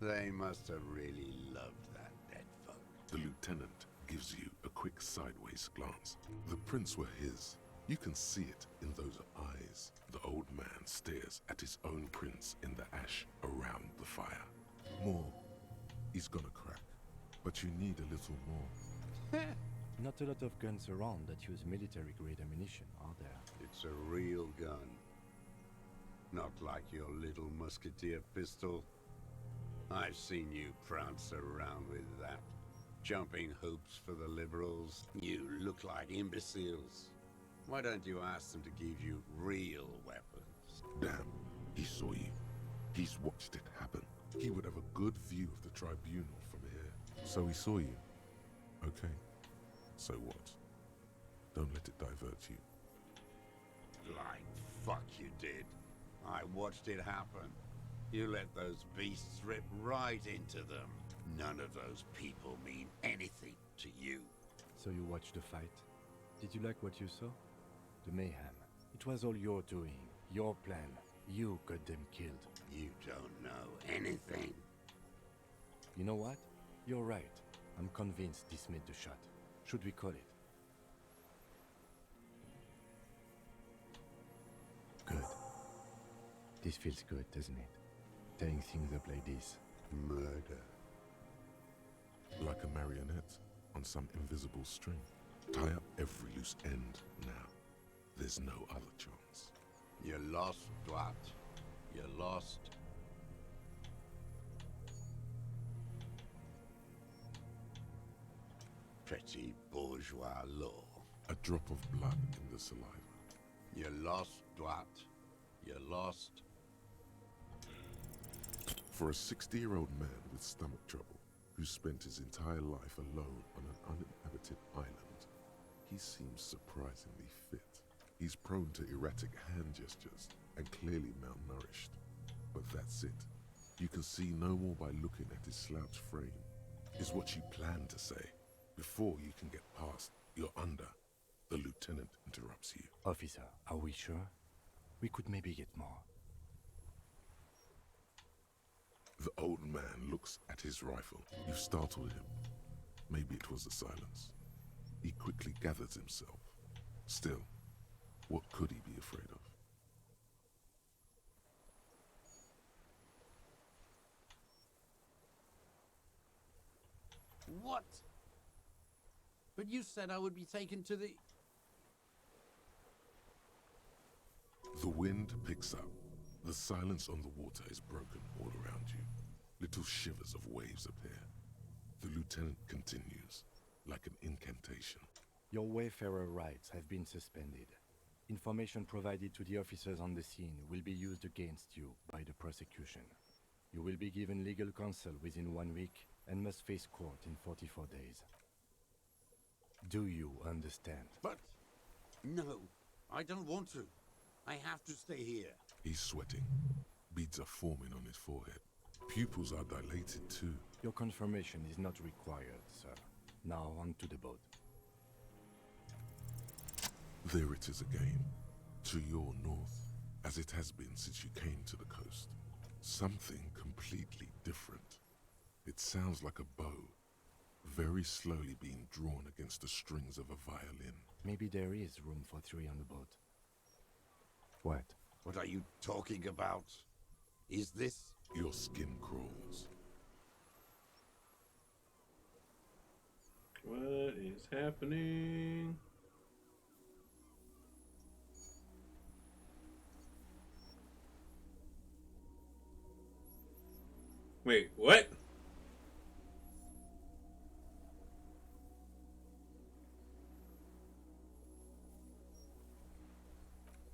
Speaker 16: They must have really loved that dead fuck.
Speaker 2: The lieutenant gives you a quick sideways glance. The prints were his. You can see it in those eyes. The old man stares at his own prints in the ash around the fire. More. He's gonna crack. But you need a little more.
Speaker 3: Not a lot of guns around that use military-grade ammunition, are there?
Speaker 16: It's a real gun. Not like your little musketeer pistol. I've seen you prance around with that. Jumping hoops for the liberals. You look like imbeciles. Why don't you ask them to give you real weapons?
Speaker 2: Damn, he saw you. He's watched it happen. He would have a good view of the tribunal from here. So he saw you. Okay. So what? Don't let it divert you.
Speaker 16: Like fuck you did. I watched it happen. You let those beasts rip right into them. None of those people mean anything to you.
Speaker 3: So you watched the fight. Did you like what you saw? The mayhem. It was all your doing. Your plan. You got them killed.
Speaker 16: You don't know anything.
Speaker 3: You know what? You're right. I'm convinced this made the shot. Should we call it? Good. This feels good, doesn't it? Tying things up like this.
Speaker 16: Murder.
Speaker 2: Like a marionette on some invisible string. Tie up every loose end now. There's no other chance.
Speaker 16: You're lost, Dwat. You're lost. Petty bourgeois law.
Speaker 2: A drop of blood in the saliva.
Speaker 16: You're lost, Dwat. You're lost.
Speaker 2: For a 60-year-old man with stomach trouble, who spent his entire life alone on an uninhabited island, he seems surprisingly fit. He's prone to erratic hand gestures and clearly malnourished. But that's it. You can see no more by looking at his slouched frame. Is what you plan to say. Before you can get past, you're under. The lieutenant interrupts you.
Speaker 3: Officer, are we sure? We could maybe get more.
Speaker 2: The old man looks at his rifle. You've startled him. Maybe it was the silence. He quickly gathers himself. Still, what could he be afraid of?
Speaker 17: What? But you said I would be taken to the...
Speaker 2: The wind picks up. The silence on the water is broken all around you. Little shivers of waves appear. The lieutenant continues, like an incantation.
Speaker 3: Your Wayfarer rights have been suspended. Information provided to the officers on the scene will be used against you by the prosecution. You will be given legal counsel within 1 week and must face court in 44 days. Do you understand?
Speaker 17: But... No, I don't want to. I have to stay here.
Speaker 2: He's sweating. Beads are forming on his forehead. Pupils are dilated too.
Speaker 3: Your confirmation is not required, sir. Now on to the boat.
Speaker 2: There it is again, to your north, as it has been since you came to the coast. Something completely different. It sounds like a bow, very slowly being drawn against the strings of a violin.
Speaker 3: Maybe there is room for 3 on the boat. What?
Speaker 17: What are you talking about? Is this...
Speaker 2: Your skin crawls.
Speaker 1: What is happening? Wait, what?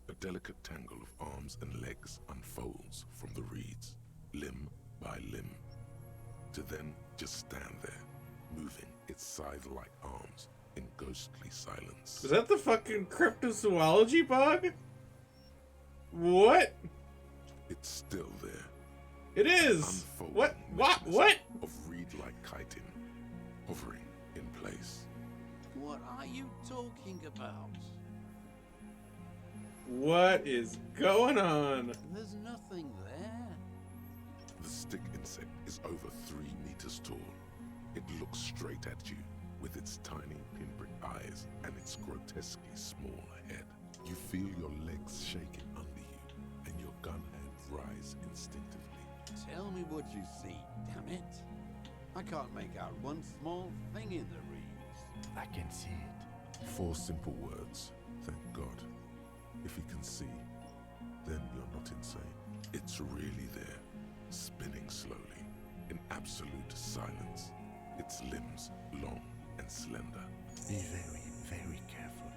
Speaker 2: A delicate tangle of arms and legs unfolds from the reeds, limb by limb, to then just stand there, moving its scythe-like arms in ghostly silence.
Speaker 1: Is that the fucking cryptozoology bug? What?
Speaker 2: It's still there.
Speaker 1: It is!
Speaker 2: Unfolding
Speaker 1: What? What?
Speaker 2: Of reed-like chitin, hovering in place.
Speaker 17: What are you talking about?
Speaker 1: What is going on?
Speaker 17: There's nothing there.
Speaker 2: The stick insect is over 3 meters tall. It looks straight at you with its tiny pinprick eyes and its grotesquely small head. You feel your legs shaking under you and your gun hand rise instinctively.
Speaker 17: Tell me what you see, damn it. I can't make out one small thing in the reeds.
Speaker 3: I can see it.
Speaker 2: 4 simple words, thank God. If you can see, then you're not insane. It's really there, spinning slowly, in absolute silence. Its limbs long and slender.
Speaker 3: Be very, very careful.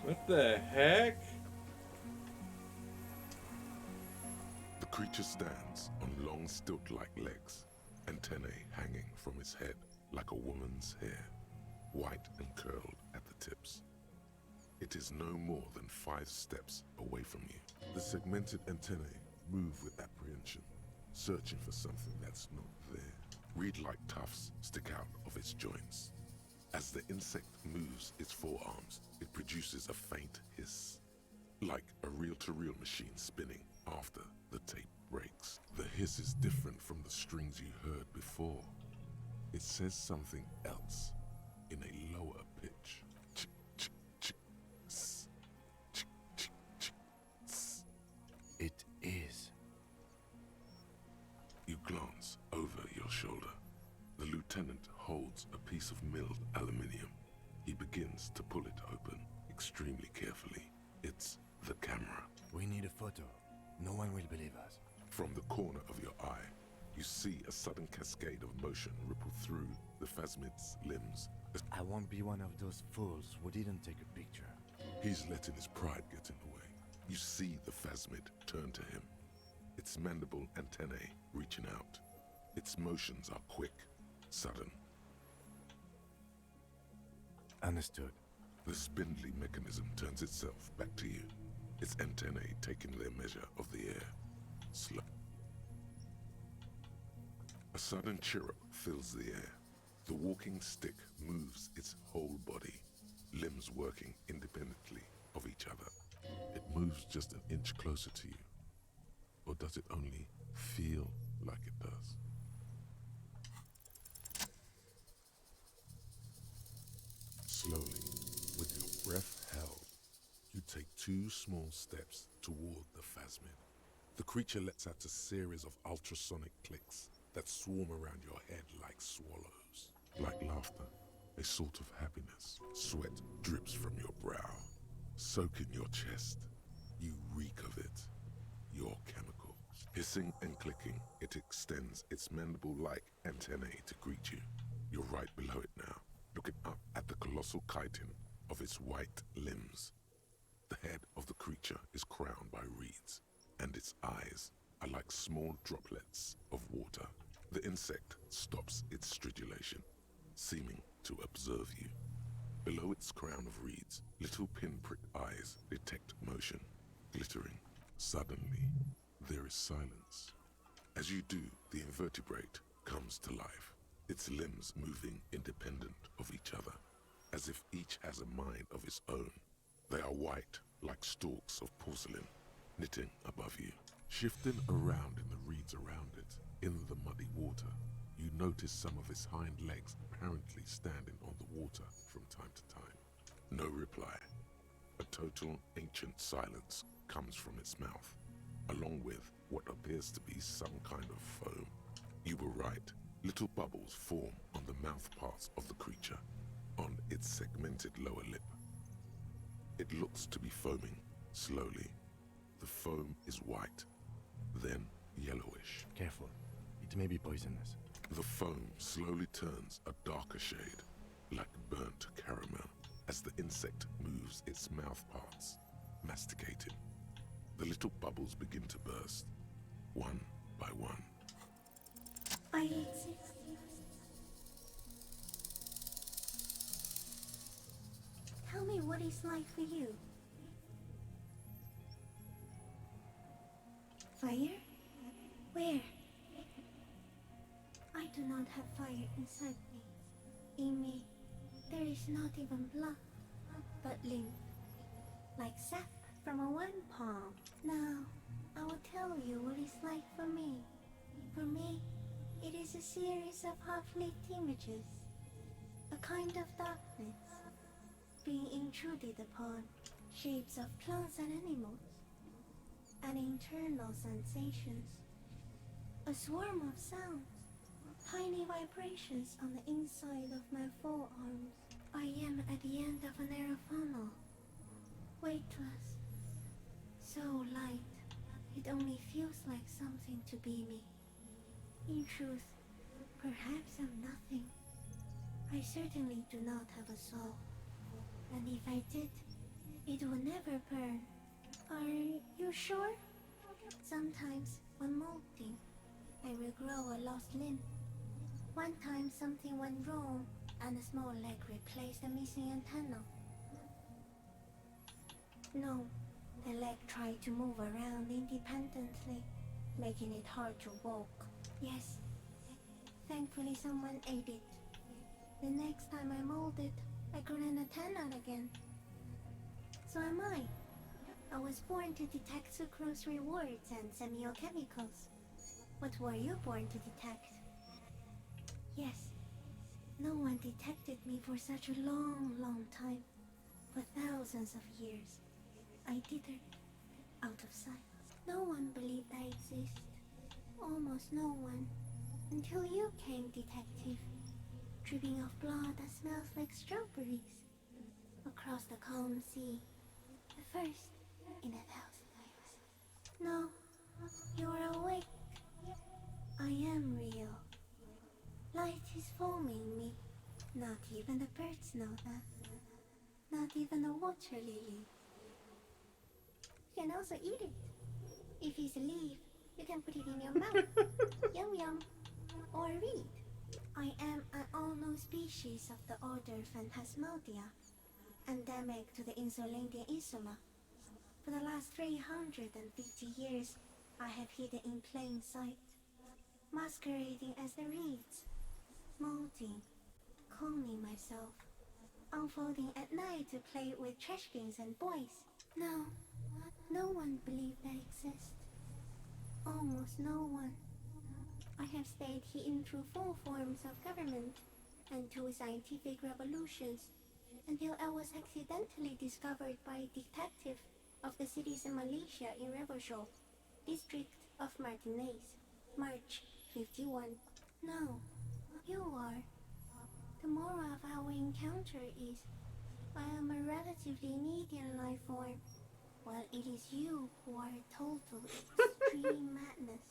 Speaker 1: What the heck?
Speaker 2: The creature stands on long stilt-like legs, antennae hanging from its head like a woman's hair, white and curled at the tips. It is no more than 5 steps away from you. The segmented antennae move with apprehension, searching for something that's not there. Reed-like tufts stick out of its joints. As the insect moves its forearms, it produces a faint hiss, like a reel-to-reel machine spinning after the tape breaks. The hiss is different from the strings you heard before. It says something else in a lower pitch.
Speaker 3: It is.
Speaker 2: You glance over your shoulder. The lieutenant holds a piece of milled aluminium. He begins to pull it open extremely carefully. It's the camera.
Speaker 3: We need a photo. No one will believe us.
Speaker 2: From the corner of your eye, you see a sudden cascade of motion ripple through the phasmid's limbs.
Speaker 3: I won't be one of those fools who didn't take a picture.
Speaker 2: He's letting his pride get in the way. You see the phasmid turn to him, its mandible antennae reaching out. Its motions are quick, sudden.
Speaker 3: Understood.
Speaker 2: The spindly mechanism turns itself back to you, its antennae taking their measure of the air. Slow. A sudden chirrup fills the air. The walking stick moves its whole body, limbs working independently of each other. It moves just an inch closer to you. Or does it only feel like it does? Slowly, with your breath held, you take 2 small steps toward the phasmid. The creature lets out a series of ultrasonic clicks that swarm around your head like swallows. Like laughter, a sort of happiness. Sweat drips from your brow, soak in your chest. You reek of it. Your chemicals. Hissing and clicking, it extends its mandible-like antennae to greet you. You're right below it now, looking up at the colossal chitin of its white limbs. The head of the creature is crowned by reeds, and its eyes are like small droplets of water. The insect stops its stridulation, seeming to observe you. Below its crown of reeds, little pinprick eyes detect motion, glittering. Suddenly, there is silence. As you do, the invertebrate comes to life, its limbs moving independent of each other, as if each has a mind of its own. They are white, like stalks of porcelain, knitting above you. Shifting around in the reeds around it, in the muddy water, you notice some of its hind legs apparently standing on the water from time to time. No reply. A total ancient silence comes from its mouth, along with what appears to be some kind of foam. You were right. Little bubbles form on the mouth parts of the creature, on its segmented lower lip. It looks to be foaming, slowly. The foam is white, then yellowish.
Speaker 3: Careful. It may be poisonous.
Speaker 2: The foam slowly turns a darker shade, like burnt caramel, as the insect moves its mouth parts, masticating. The little bubbles begin to burst, one by one.
Speaker 15: I exist. Tell me what it's like for you. Fire? Where? I do not have fire inside me. In me, there is not even blood, but lymph, like sap from a one palm. Now, I will tell you what it's like for me. For me, it is a series of half-lit images, a kind of darkness, being intruded upon, shapes of plants and animals, and internal sensations, a swarm of sounds, tiny vibrations on the inside of my forearms. I am at the end of a narrow funnel, weightless, so light, it only feels like something to be me. In truth, perhaps I'm nothing. I certainly do not have a soul, and if I did, it would never burn. Are you sure? Sometimes, when molting, I will grow a lost limb. One time something went wrong, and a small leg replaced a missing antenna. No, the leg tried to move around independently, making it hard to walk. Yes, thankfully someone ate it. The next time I molded, I grew an antenna again. So am I. I was born to detect sucrose rewards and semiochemicals. What were you born to detect? Yes, no one detected me for such a long, long time. For thousands of years. I dithered, out of sight. No one believed I exist. Almost no one. Until you came, detective. Dripping of blood that smells like strawberries. Across the calm sea. The first in 1,000 years. No, you are awake. I am real. Light is forming me. Not even the birds know that. Not even the water lily. You can also eat it. If it's a leaf, you can put it in your mouth. Yum yum. Or read. I am an unknown species of the order Phantasmadia, endemic to the Insulandian Insula. For the last 350 years, I have hidden in plain sight, masquerading as the reeds, molting, cloning myself, unfolding at night to play with trash cans and boys. No, no one believed I exist. Almost no one. I have stayed hidden through 4 forms of government and 2 scientific revolutions until I was accidentally discovered by a detective of the citizen militia in Revershore. District of Martinez. March 51. No, you are. The moral of our encounter is, I am a relatively medium life form, while it is you who are a total extreme madness.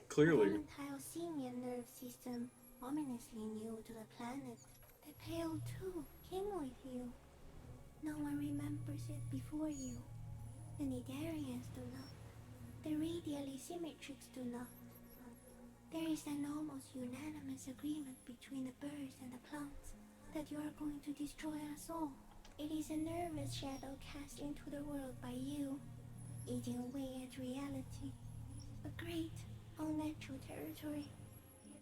Speaker 1: Clearly.
Speaker 15: A volatile senior nerve system, ominously new to the planet. The Pale too came with you. No one remembers it before you. The Nidarians do not. The radially symmetrics do not. There is an almost unanimous agreement between the birds and the plants that you are going to destroy us all. It is a nervous shadow cast into the world by you, eating away at reality. A great, unnatural territory.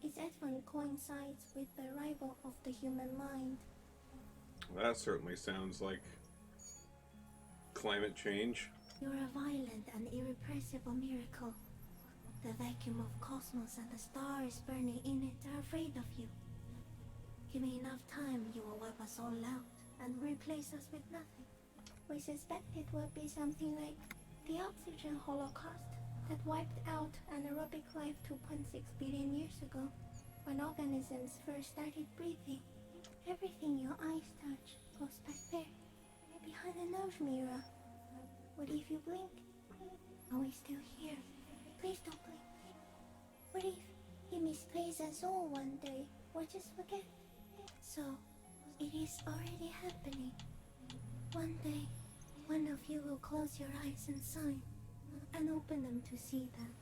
Speaker 15: Its advent coincides with the arrival of the human mind.
Speaker 1: That certainly sounds like climate change.
Speaker 15: You're a violent and irrepressible miracle. The vacuum of cosmos and the stars burning in it are afraid of you. Give me enough time, you will wipe us all out and replace us with nothing. We suspect it will be something like the oxygen holocaust that wiped out anaerobic life 2.6 billion years ago, when organisms first started breathing. Everything your eyes touch goes back there, behind the nose mirror. What if you blink? Are we still here? Please don't blink. What if he misplaces us all one day, or just forget? So, it is already happening. One day, one of you will close your eyes and sign, and open them to see that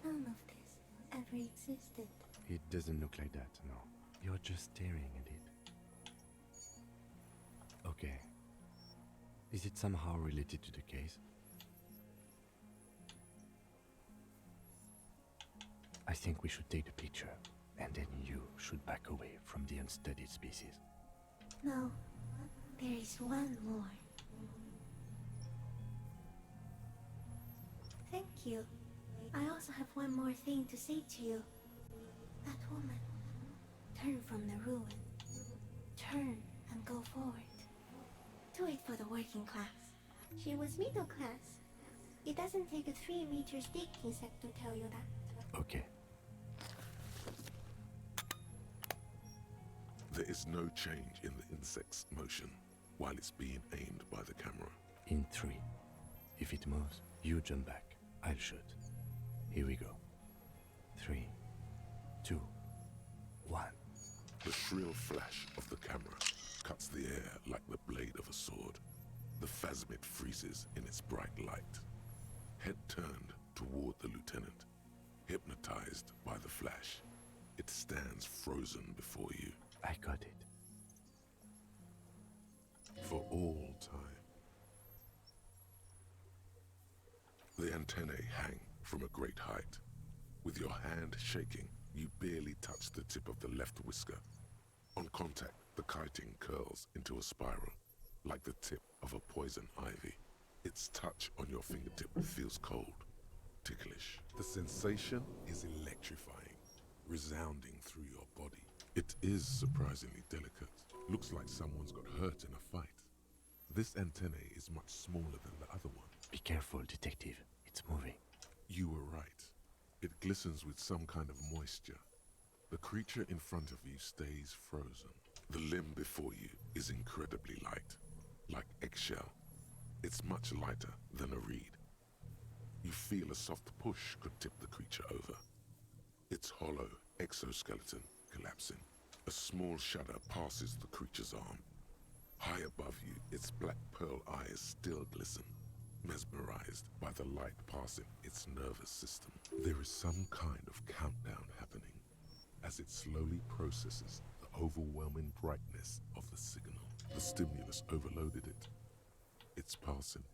Speaker 15: none of this ever existed.
Speaker 3: It doesn't look like that, no. You're just staring at it. Okay. Is it somehow related to the case? I think we should take the picture, and then you should back away from the unstudied species.
Speaker 15: No, there is one more. Thank you. I also have one more thing to say to you. That woman. Turn from the ruin. Turn and go forward. Do it for the working class. She was middle class. It doesn't take a 3-meter stick insect to tell you that.
Speaker 3: Okay.
Speaker 2: There is no change in the insect's motion while it's being aimed by the camera.
Speaker 3: In 3. If it moves, you jump back. I'll shoot. Here we go. 3, 2, 1.
Speaker 2: The shrill flash of the camera cuts the air like the blade of a sword. The phasmid freezes in its bright light. Head turned toward the lieutenant, hypnotized by the flash. It stands frozen before you.
Speaker 3: I got it.
Speaker 2: For all time. The antennae hang from a great height. With your hand shaking, you barely touch the tip of the left whisker. On contact, the kiting curls into a spiral, like the tip of a poison ivy. Its touch on your fingertip feels cold, ticklish. The sensation is electrifying, resounding through your body. It is surprisingly delicate. Looks like someone's got hurt in a fight. This antennae is much smaller than the other one.
Speaker 3: Be careful, detective. It's moving.
Speaker 2: You were right. It glistens with some kind of moisture. The creature in front of you stays frozen. The limb before you is incredibly light, like eggshell. It's much lighter than a reed. You feel a soft push could tip the creature over. Its hollow exoskeleton collapsing. A small shudder passes the creature's arm. High above you, its black pearl eyes still glisten, mesmerized by the light passing its nervous system. There is some kind of countdown happening as it slowly processes the overwhelming brightness of the signal. The stimulus overloaded it. It's passing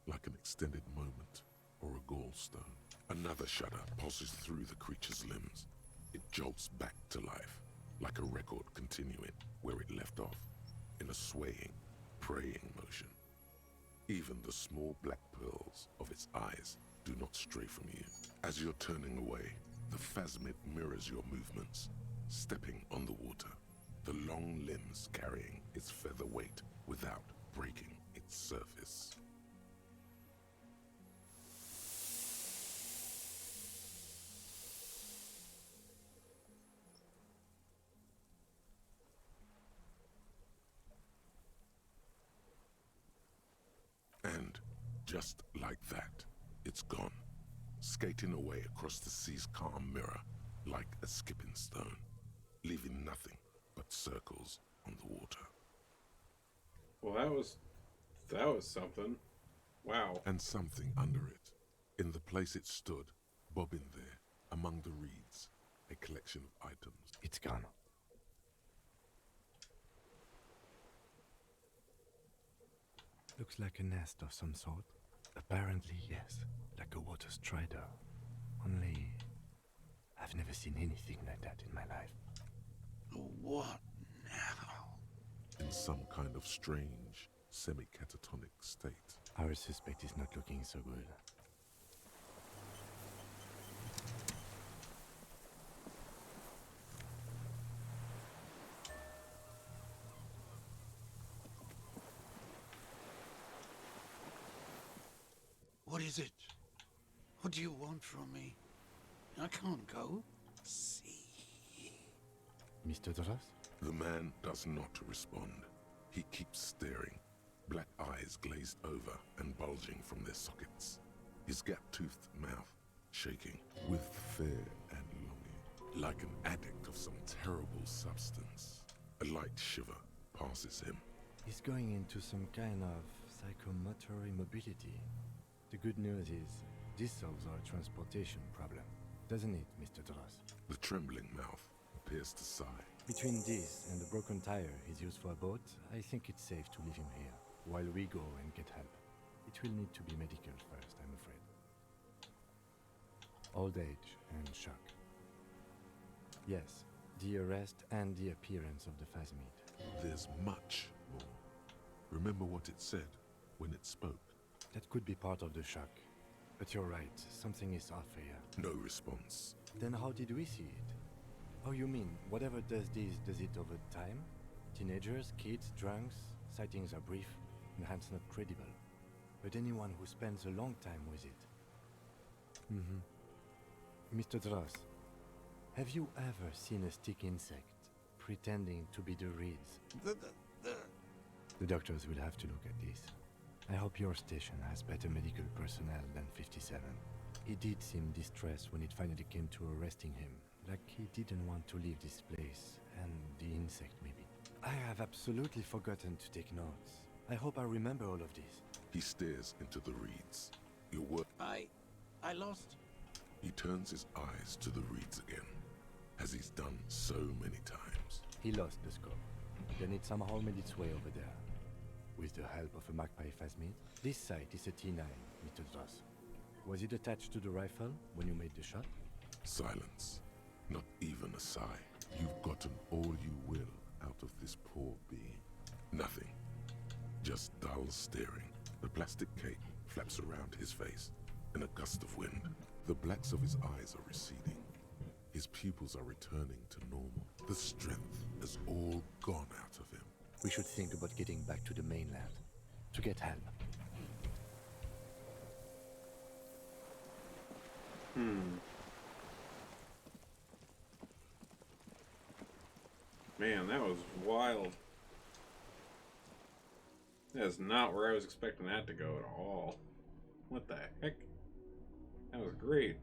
Speaker 2: like an extended moment or a gallstone. Another shudder pulses through the creature's limbs. It jolts back to life, like a record continuing where it left off, in a swaying, praying motion. Even the small black pearls of its eyes do not stray from you. As you're turning away, the phasmid mirrors your movements, stepping on the water, the long limbs carrying its feather weight without breaking. Surface. Just like that, it's gone, skating away across the sea's calm mirror like a skipping stone, leaving nothing but circles on the water.
Speaker 1: Well, that was something. Wow.
Speaker 2: And something under it. In the place it stood, bobbing there, among the reeds, a collection of items.
Speaker 3: It's gone. Looks like a nest of some sort. Apparently, yes. Like a water strider. Only, I've never seen anything like that in my life.
Speaker 17: What now?
Speaker 2: In some kind of strange, semi-catatonic state.
Speaker 3: Our suspect is not looking so good.
Speaker 17: What is it? What do you want from me? I can't go. See.
Speaker 3: Mr. Dros?
Speaker 2: The man does not respond. He keeps staring, black eyes glazed over and bulging from their sockets. His gap-toothed mouth shaking with fear and longing, like an addict of some terrible substance. A light shiver passes him.
Speaker 3: He's going into some kind of psychomotor immobility. The good news is, this solves our transportation problem, doesn't it, Mr. Dros?
Speaker 2: The trembling mouth appears to sigh.
Speaker 3: Between this and the broken tire he's used for a boat, I think it's safe to leave him here, while we go and get help. It will need to be medical first, I'm afraid. Old age and shock. Yes, the arrest and the appearance of the Phasmid.
Speaker 2: There's much more. Remember what it said when it spoke?
Speaker 3: That could be part of the shock. But you're right, something is off here.
Speaker 2: No response.
Speaker 3: Then how did we see it? Oh, you mean, whatever does this, does it over time? Teenagers, kids, drunks, sightings are brief, and hence not credible. But anyone who spends a long time with it. Mr. Dros, have you ever seen a stick insect pretending to be the reeds? The doctors will have to look at this. I hope your station has better medical personnel than 57. He did seem distressed when it finally came to arresting him, like he didn't want to leave this place, and the insect maybe. I have absolutely forgotten to take notes. I hope I remember all of this.
Speaker 2: He stares into the reeds. Your work.
Speaker 17: I lost.
Speaker 2: He turns his eyes to the reeds again, as he's done so many times.
Speaker 3: He lost the scope. Then it somehow made its way over there. With the help of a magpie Phasmid. This sight is a T9, Mr. Dros. Was it attached to the rifle when you made the shot?
Speaker 2: Silence. Not even a sigh. You've gotten all you will out of this poor being. Nothing. Just dull staring. The plastic cape flaps around his face in a gust of wind. The blacks of his eyes are receding. His pupils are returning to normal. The strength has all gone out of him.
Speaker 3: We should think about getting back to the mainland. To get help.
Speaker 1: Man, that was wild. That's not where I was expecting that to go at all. What the heck? That was great.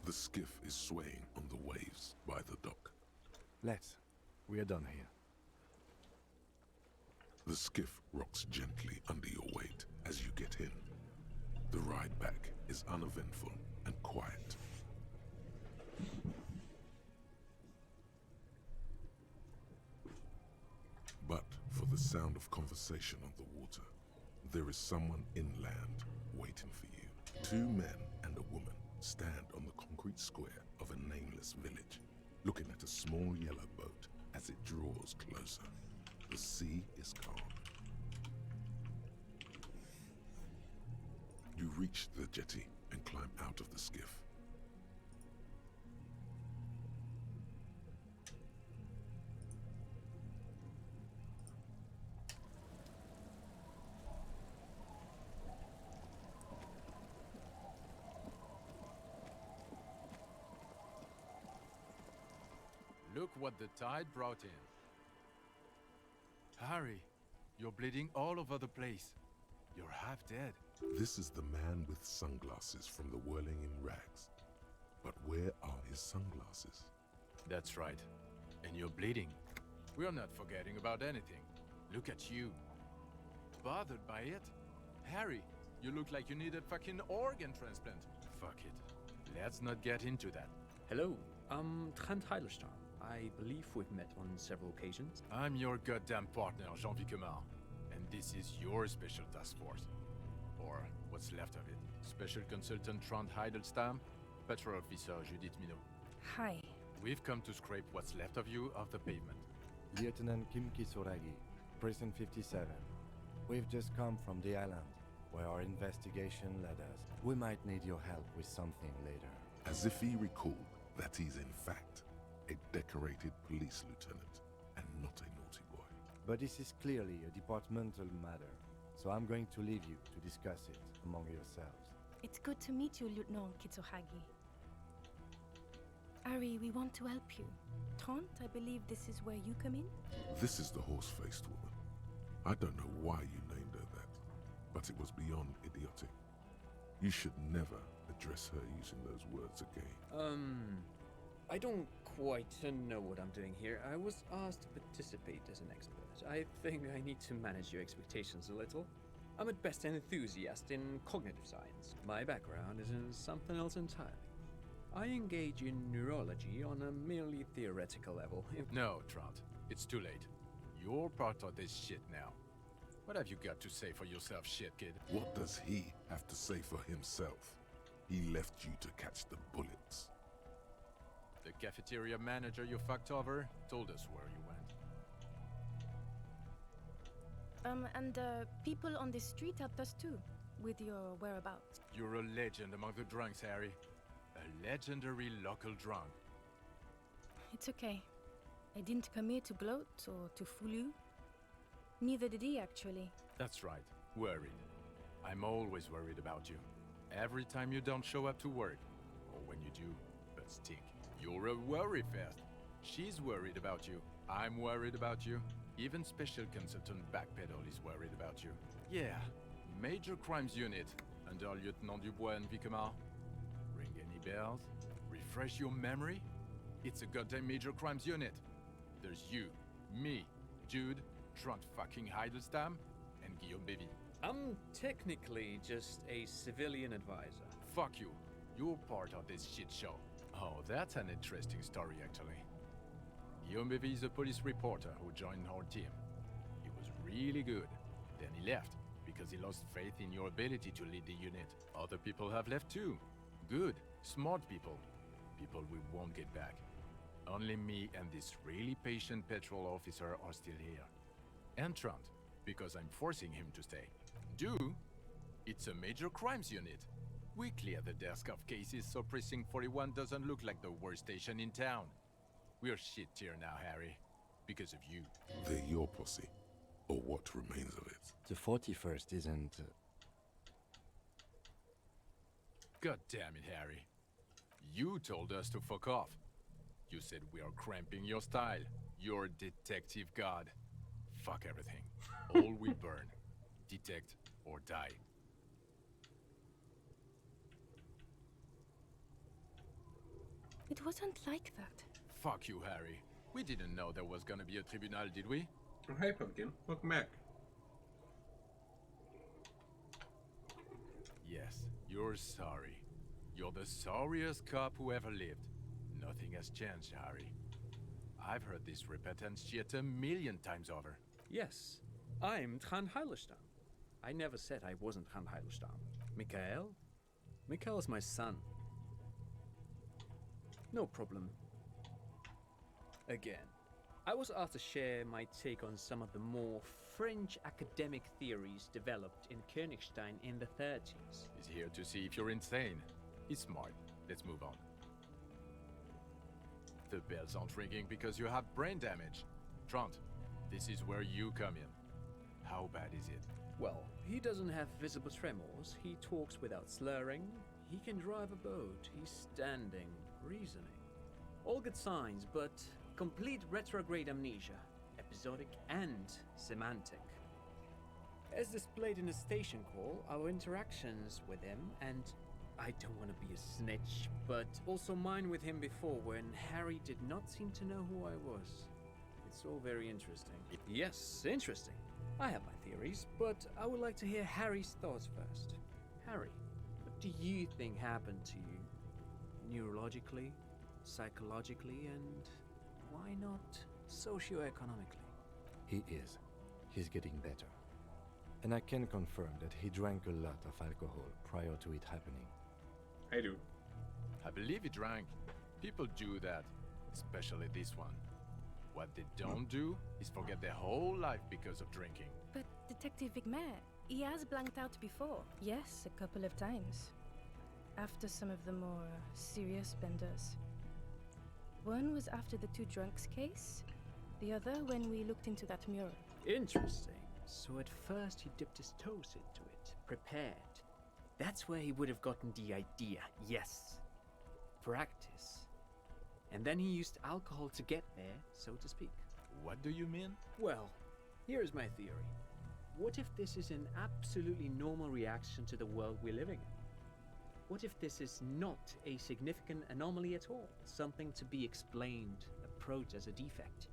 Speaker 2: The skiff is swaying on the waves by the dock.
Speaker 3: Let's. We are done here.
Speaker 2: The skiff rocks gently under your weight as you get in. The ride back is uneventful and quiet. But for the sound of conversation on the water, There is someone inland waiting for you. 2 men and a woman stand on the concrete square of a nameless village, looking at a small yellow boat as it draws closer. The sea is calm. You reach the jetty and climb out of the skiff.
Speaker 18: Look what the tide brought in. Harry, you're bleeding all over the place. You're half dead.
Speaker 2: This is the man with sunglasses from the Whirling in Rags. But where are his sunglasses?
Speaker 18: That's right. And you're bleeding. We're not forgetting about anything. Look at you. Bothered by it? Harry, you look like you need a fucking organ transplant. Fuck it. Let's not get into that.
Speaker 19: Hello, I'm Trent Heilerstam. I believe we've met on several occasions.
Speaker 18: I'm your goddamn partner, Jean-Vic Quemar. And this is your special task force. Or what's left of it. Special Consultant Trent Heilerstam, Patrol Officer Judith Minot.
Speaker 20: Hi.
Speaker 18: We've come to scrape what's left of you off the pavement.
Speaker 3: Lieutenant Kim Kisuragi, Precinct 57. We've just come from the island, where our investigation led us. We might need your help with something later.
Speaker 2: As if he recalled that he's in fact a decorated police lieutenant and not a naughty boy.
Speaker 3: But this is clearly a departmental matter, so I'm going to leave you to discuss it among yourselves.
Speaker 20: It's good to meet you, Lieutenant Kitsuhagi. Ari, we want to help you. Trent, I believe this is where you come in?
Speaker 2: This is the horse-faced woman. I don't know why you named her that, but it was beyond idiotic. You should never address her using those words again.
Speaker 19: I don't quite know what I'm doing here. I was asked to participate as an expert. I think I need to manage your expectations a little. I'm at best an enthusiast in cognitive science. My background is in something else entirely. I engage in neurology on a merely theoretical level.
Speaker 18: No, Trent. It's too late. You're part of this shit now. What have you got to say for yourself, shit kid?
Speaker 2: What does he have to say for himself? He left you to catch the bullets.
Speaker 18: The cafeteria manager you fucked over told us where you went.
Speaker 20: And people on the street helped us too, with your whereabouts.
Speaker 18: You're a legend among the drunks, Harry. A legendary local drunk.
Speaker 20: It's okay. I didn't come here to gloat or to fool you. Neither did he, actually.
Speaker 18: That's right. Worried. I'm always worried about you. Every time you don't show up to work. Or when you do, but stink. You're a worry fest. She's worried about you. I'm worried about you. Even Special Consultant Backpedal is worried about you. Yeah, Major Crimes Unit under Lieutenant Dubois and Vicomar. Ring any bells? Refresh your memory? It's a goddamn Major Crimes Unit. There's you, me, Jude, Trent fucking Heidelstamm, and Guillaume Bevy.
Speaker 19: I'm technically just a civilian advisor.
Speaker 18: Fuck you. You're part of this shit show. Oh, that's an interesting story, actually. Guillaume Bevy is a police reporter who joined our team. He was really good. Then he left, because he lost faith in your ability to lead the unit. Other people have left too. Good, smart people. People we won't get back. Only me and this really patient patrol officer are still here. And Trent, because I'm forcing him to stay. It's a Major Crimes Unit. We clear the desk of cases so Precinct 41 doesn't look like the worst station in town. We're shit here now, Harry. Because of you.
Speaker 2: They're your posse. Or what remains of it.
Speaker 3: The 41st isn't...
Speaker 18: God damn it, Harry. You told us to fuck off. You said we are cramping your style. You're detective god. Fuck everything. All we burn. Detect or die.
Speaker 20: It wasn't like that.
Speaker 18: Fuck you, Harry. We didn't know there was gonna be a tribunal, did we?
Speaker 1: Oh, hey, Pumpkin. Welcome back.
Speaker 18: Yes, you're sorry. You're the sorriest cop who ever lived. Nothing has changed, Harry. I've heard this repentant shit 1,000,000 times over.
Speaker 19: Yes, I'm Trent Heilerstam. I never said I wasn't Hand Heilstam. Mikael? Mikael is my son. No problem. Again, I was asked to share my take on some of the more fringe academic theories developed in Königstein in the 30s.
Speaker 18: He's here to see if you're insane. He's smart. Let's move on. The bells aren't ringing because you have brain damage. Trant, this is where you come in. How bad is it?
Speaker 19: Well, he doesn't have visible tremors, he talks without slurring, he can drive a boat, he's standing, reasoning. All good signs, but complete retrograde amnesia, episodic and semantic. As displayed in the station call, our interactions with him, and I don't want to be a snitch, but also mine with him before when Harry did not seem to know who I was. It's all very interesting. Yes, interesting. I have my theories, but I would like to hear Harry's thoughts first. Harry, what do you think happened to you? Neurologically, psychologically, and why not socioeconomically?
Speaker 3: He is. He's getting better. And I can confirm that he drank a lot of alcohol prior to it happening.
Speaker 1: I do.
Speaker 18: I believe he drank. People do that, especially this one. What they don't do is forget their whole life because of drinking.
Speaker 20: But Detective Vigmer, he has blanked out before. Yes, a couple of times. After some of the more serious benders. One was after the two drunks case, the other when we looked into that mirror.
Speaker 19: Interesting. So at first he dipped his toes into it, prepared. That's where he would have gotten the idea, yes. Practice. And then he used alcohol to get there, so to speak.
Speaker 18: What do you mean?
Speaker 19: Well, here's my theory. What if this is an absolutely normal reaction to the world we're living in? What if this is not a significant anomaly at all? Something to be explained, approached as a defect?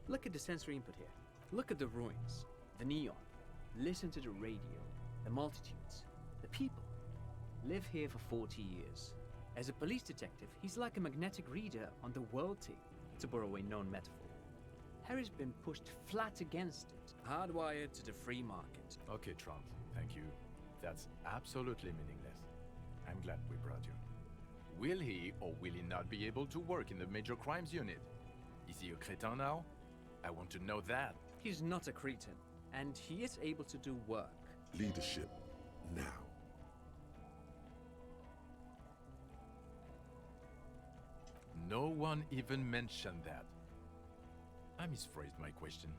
Speaker 19: Look at the sensory input here. Look at the ruins, the neon. Listen to the radio, the multitudes, the people. Live here for 40 years. As a police detective, he's like a magnetic reader on the world tape, to borrow a known metaphor. Harry's been pushed flat against it, hardwired to the free market.
Speaker 18: Okay, Trump, thank you. That's absolutely meaningless. I'm glad we brought you. Will he or will he not be able to work in the major crimes unit? Is he a cretin now? I want to know that.
Speaker 19: He's not a cretin, and he is able to do work.
Speaker 2: Leadership, now.
Speaker 18: No one even mentioned that. I misphrased my question.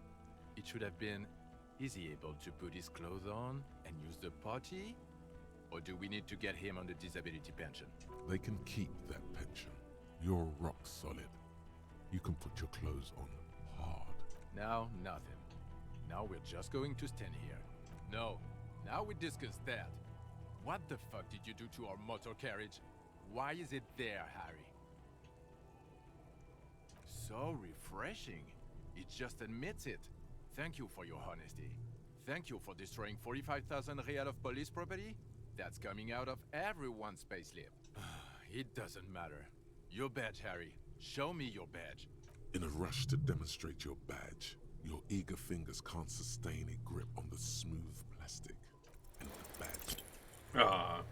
Speaker 18: It should have been, is he able to put his clothes on and use the potty? Or do we need to get him on the disability pension?
Speaker 2: They can keep that pension. You're rock solid. You can put your clothes on hard.
Speaker 18: Now, nothing. Now we're just going to stand here. No, now we discuss that. What the fuck did you do to our motor carriage? Why is it there, Harry? So refreshing. It just admits it. Thank you for your honesty. Thank you for destroying 45,000 real of police property. That's coming out of everyone's payslip. It doesn't matter. Your badge, Harry. Show me your badge.
Speaker 2: In a rush to demonstrate your badge, your eager fingers can't sustain a grip on the smooth plastic. And the badge.
Speaker 1: Ah.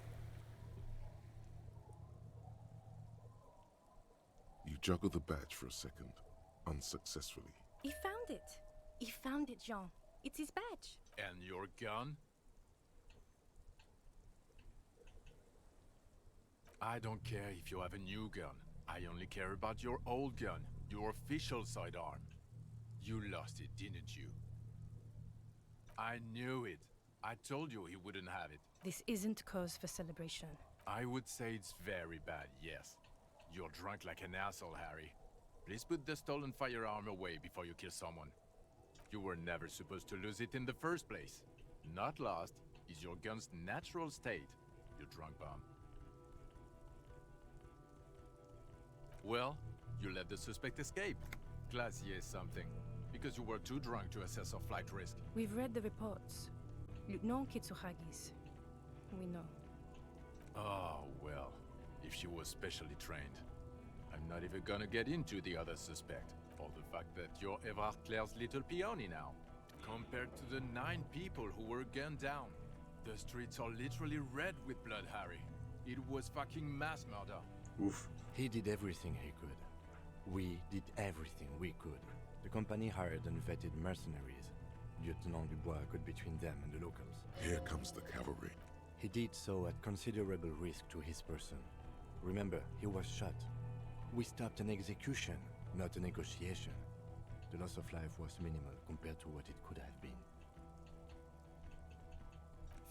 Speaker 2: You juggle the badge for a second, unsuccessfully.
Speaker 20: He found it. He found it, Jean. It's his badge.
Speaker 18: And your gun? I don't care if you have a new gun. I only care about your old gun, your official sidearm. You lost it, didn't you? I knew it. I told you he wouldn't have it.
Speaker 20: This isn't cause for celebration.
Speaker 18: I would say it's very bad, yes. You're drunk like an asshole, Harry. Please put the stolen firearm away before you kill someone. You were never supposed to lose it in the first place. Not lost is your gun's natural state, you drunk bum. Well, you let the suspect escape. Classier something. Because you were too drunk to assess our flight risk.
Speaker 20: We've read the reports. Lieutenant Kitsuhagi's. We know.
Speaker 18: Oh, well. If she was specially trained. I'm not even gonna get into the other suspect. Or the fact that you're Evrard Claire's little peony now. Compared to the 9 people who were gunned down, the streets are literally red with blood, Harry. It was fucking mass murder.
Speaker 1: Oof.
Speaker 3: He did everything he could. We did everything we could. The company hired and vetted mercenaries. Lieutenant Dubois got between them and the locals.
Speaker 2: Here comes the cavalry.
Speaker 3: He did so at considerable risk to his person. Remember, he was shot. We stopped an execution, not a negotiation. The loss of life was minimal compared to what it could have been.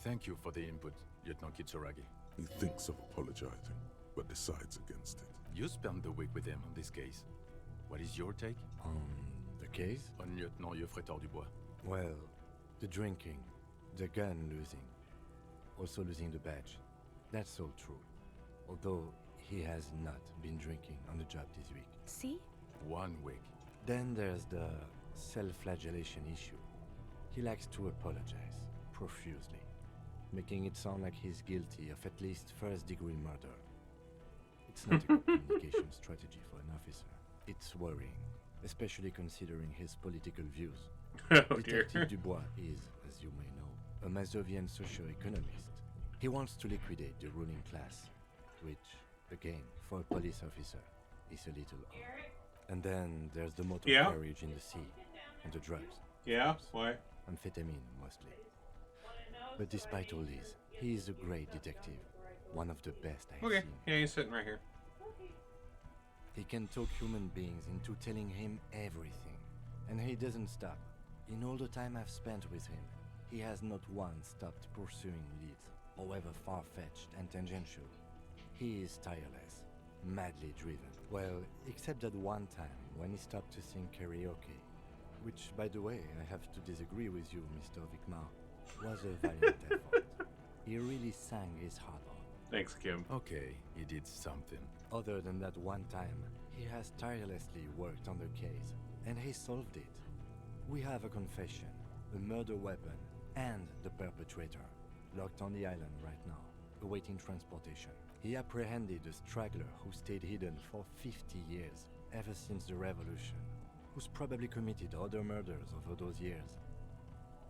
Speaker 18: Thank you for the input, Lieutenant Kitsuragi.
Speaker 2: He thinks of apologizing, but decides against it.
Speaker 18: You spent the week with him on this case. What is your take?
Speaker 3: On the case?
Speaker 18: On Lieutenant Geoffrey Dubois.
Speaker 3: Well, the drinking, the gun losing, also losing the badge. That's all true. Although he has not been drinking on the job this week.
Speaker 20: See?
Speaker 18: 1 week.
Speaker 3: Then there's the self-flagellation issue. He likes to apologize, profusely, making it sound like he's guilty of at least first-degree murder. It's not a good communication strategy for an officer. It's worrying, especially considering his political views.
Speaker 1: Oh,
Speaker 3: Detective Dubois is, as you may know, a Mazovian socio-economist. He wants to liquidate the ruling class, which, again, for a police officer, is a little odd. And then there's the motor carriage in the sea, and the drugs.
Speaker 1: Yeah? Why?
Speaker 3: Amphetamine, mostly. But despite all this, he is a great detective. One of the best I've seen.
Speaker 1: Yeah, he's sitting right here.
Speaker 3: He can talk human beings into telling him everything. And he doesn't stop. In all the time I've spent with him, he has not once stopped pursuing leads, however far-fetched and tangential. He is tireless, madly driven. Well, except that one time when he stopped to sing karaoke, which, by the way, I have to disagree with you, Mr. Vicmar, was a valiant effort. He really sang his heart out.
Speaker 1: Thanks, Kim.
Speaker 18: Okay, he did something.
Speaker 3: Other than that one time, he has tirelessly worked on the case, and he solved it. We have a confession, a murder weapon, and the perpetrator, locked on the island right now, awaiting transportation. He apprehended a straggler who stayed hidden for 50 years, ever since the revolution, who's probably committed other murders over those years.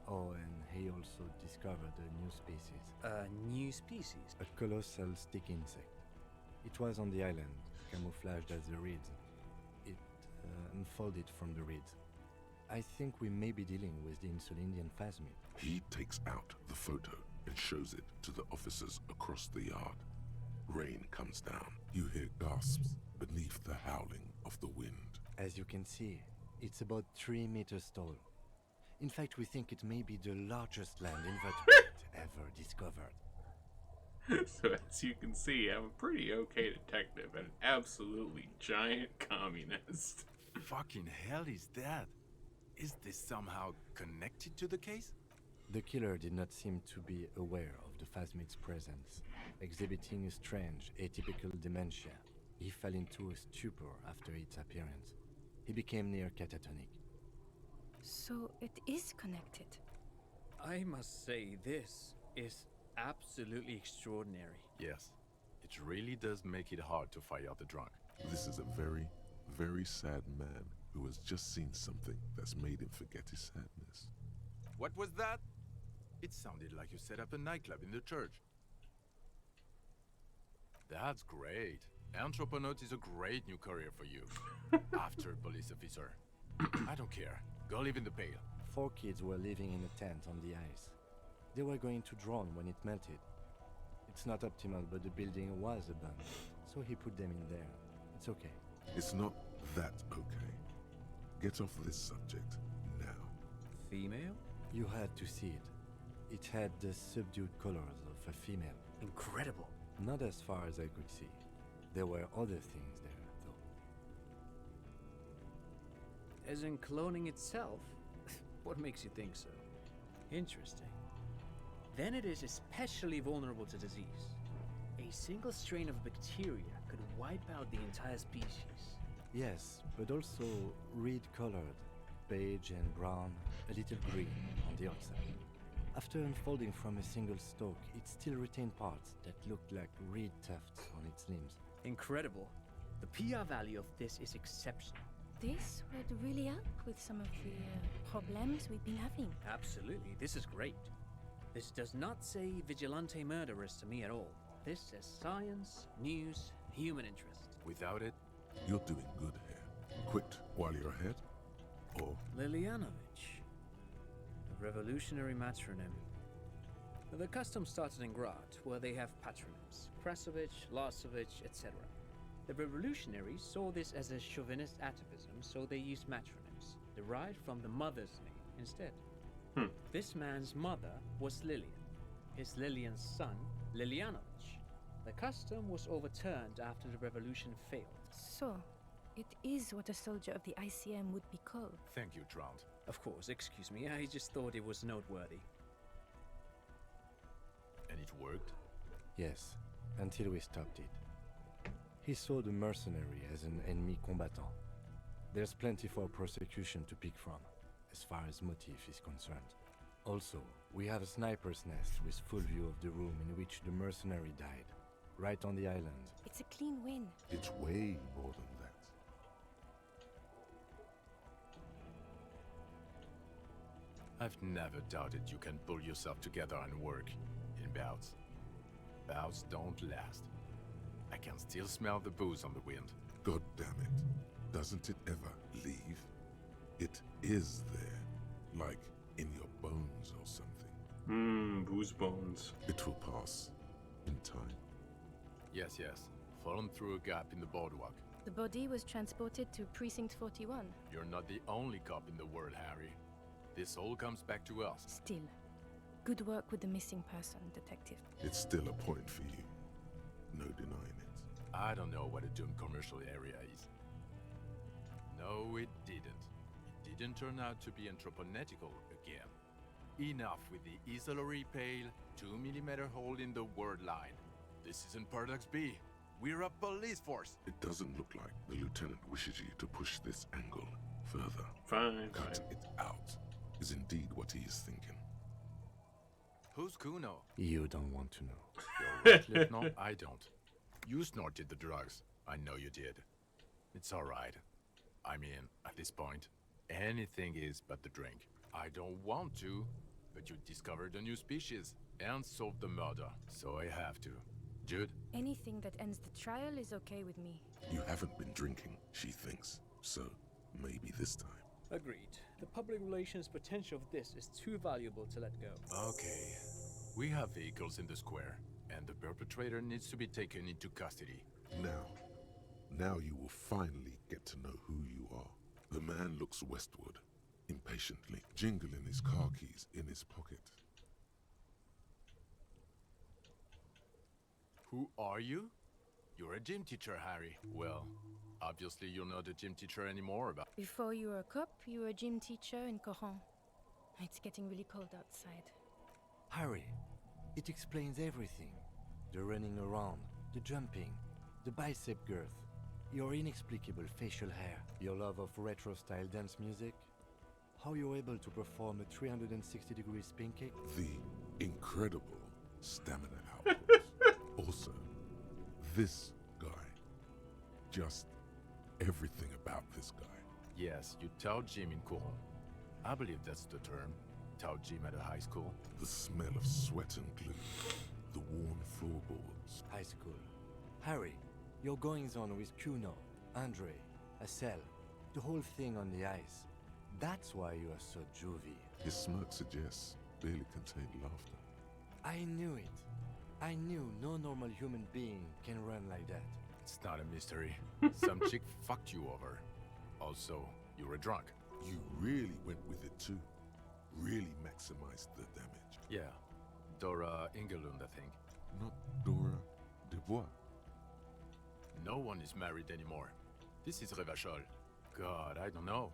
Speaker 3: Oh, and he also discovered a new species.
Speaker 19: A new species?
Speaker 3: A colossal stick insect. It was on the island, camouflaged as the reeds. It unfolded from the reeds. I think we may be dealing with the Insulindian phasmid.
Speaker 2: He takes out the photo and shows it to the officers across the yard. Rain comes down. You hear gasps beneath the howling of the wind.
Speaker 3: As you can see, it's about 3 meters tall. In fact, we think it may be the largest land invertebrate ever discovered.
Speaker 1: So as you can see, I'm a pretty okay detective and an absolutely giant communist.
Speaker 18: Fucking hell is that? Is this somehow connected to the case?
Speaker 3: The killer did not seem to be aware of the phasmid's presence, exhibiting a strange, atypical dementia. He fell into a stupor after its appearance. He became near catatonic.
Speaker 20: So it is connected.
Speaker 19: I must say, this is absolutely extraordinary.
Speaker 18: Yes, it really does make it hard to fire the drunk.
Speaker 2: This is a very, very sad man who has just seen something that's made him forget his sadness.
Speaker 18: What was that? It sounded like you set up a nightclub in the church. That's great. Anthroponaut is a great new career for you. After police officer. I don't care. Go live in the Pale.
Speaker 3: 4 kids were living in a tent on the ice. They were going to drown when it melted. It's not optimal, but the building was abandoned, so he put them in there. It's okay.
Speaker 2: It's not that okay. Get off this subject now.
Speaker 19: Female?
Speaker 3: You had to see it. It had the subdued colors of a female.
Speaker 19: Incredible.
Speaker 3: Not as far as I could see. There were other things there, though.
Speaker 19: As in cloning itself? What makes you think so? Interesting. Then it is especially vulnerable to disease. A single strain of bacteria could wipe out the entire species.
Speaker 3: Yes, but also reed-colored, beige and brown, a little green on the outside. After unfolding from a single stalk, it still retained parts that looked like reed tufts on its limbs.
Speaker 19: Incredible. The PR value of this is exceptional.
Speaker 20: this would really help with some of the problems we've been having.
Speaker 19: Absolutely, this is great. This does not say vigilante murderers to me at all. This says science, news, human interest.
Speaker 18: Without it,
Speaker 2: You're doing good here. Quit while you're ahead? Or
Speaker 19: Lilianovich. A revolutionary matronym. The custom started in Grad, where they have patronyms. Krasovich, Lasovich, etc. The revolutionaries saw this as a chauvinist atavism, so they used matronyms, derived from the mother's name instead. This man's mother was Lilian. His Lilian's son, Lilianovich. The custom was overturned after the revolution failed.
Speaker 20: So, it is what a soldier of the ICM would be called.
Speaker 18: thank you, Trant.
Speaker 19: Of course, excuse me, I just thought it was noteworthy.
Speaker 18: And it worked?
Speaker 3: Yes, until we stopped it. He saw the mercenary as an ennemi combattant. There's plenty for prosecution to pick from, as far as motive is concerned. Also, we have a sniper's nest with full view of the room in which the mercenary died, right on the island.
Speaker 20: It's a clean win.
Speaker 2: it's way more than that.
Speaker 18: I've never doubted you can pull yourself together and work in bouts. Bouts don't last. I can still smell the booze on the wind.
Speaker 2: God damn it. Doesn't it ever leave? It is there. Like in your bones or something.
Speaker 1: Booze bones.
Speaker 2: It will pass. In time.
Speaker 18: Yes, yes. Fallen through a gap in the boardwalk.
Speaker 20: The body was transported to Precinct 41.
Speaker 18: You're not the only cop in the world, Harry. This all comes back to us.
Speaker 20: Still, good work with the missing person, Detective.
Speaker 2: It's still a point for you. No denying it.
Speaker 18: I don't know what a doomed commercial area is. No, it didn't. It didn't turn out to be anthropometical again. Enough with the easily pale 2mm hole in the word line. This isn't Paradox B. We're a police force.
Speaker 2: It doesn't look like the lieutenant wishes you to push this angle further.
Speaker 1: Fine.
Speaker 2: Cut it out is indeed what he is thinking.
Speaker 18: Who's Kuno?
Speaker 3: You don't want to know.
Speaker 18: You're right, Lieutenant. I don't. You snorted the drugs. I know you did. It's alright. I mean, at this point, anything is but the drink. I don't want to, but you discovered a new species and solved the murder, so I have to. Jude?
Speaker 20: Anything that ends the trial is okay with me.
Speaker 2: You haven't been drinking, she thinks. So, maybe this time.
Speaker 19: Agreed. The public relations potential of this is too valuable to let go.
Speaker 18: Okay. We have vehicles in the square, and the perpetrator needs to be taken into custody.
Speaker 2: Now you will finally get to know who you are. The man looks westward, impatiently, jingling his car keys in his pocket.
Speaker 18: Who are you? You're a gym teacher, Harry. Well, obviously you're not a gym teacher anymore, but...
Speaker 20: Before you were a cop, you were a gym teacher in Coron. It's getting really cold outside.
Speaker 3: Harry, it explains everything. The running around, the jumping, the bicep girth, your inexplicable facial hair, your love of retro-style dance music, how you're able to perform a 360-degree spin kick.
Speaker 2: The incredible stamina output. Also, this guy. Just everything about this guy.
Speaker 18: Yes, you Tao Gym in Coron. I believe that's the term. Tao Gym at a high school.
Speaker 2: The smell of sweat and glue. The worn floorboards.
Speaker 3: High school. Harry, your goings-on with Kuno, Andre, Acel, the whole thing on the ice. That's why you are so juvie.
Speaker 2: His smirk suggests barely contained laughter.
Speaker 3: I knew it. I knew no normal human being can run like that.
Speaker 18: It's not a mystery. Some chick fucked you over. Also, you were drunk.
Speaker 2: You really went with it too. Really maximized the damage.
Speaker 18: Yeah. Dora Ingelund, I think.
Speaker 2: Not Dora Dubois.
Speaker 18: No one is married anymore. This is Revachol. God, I don't know.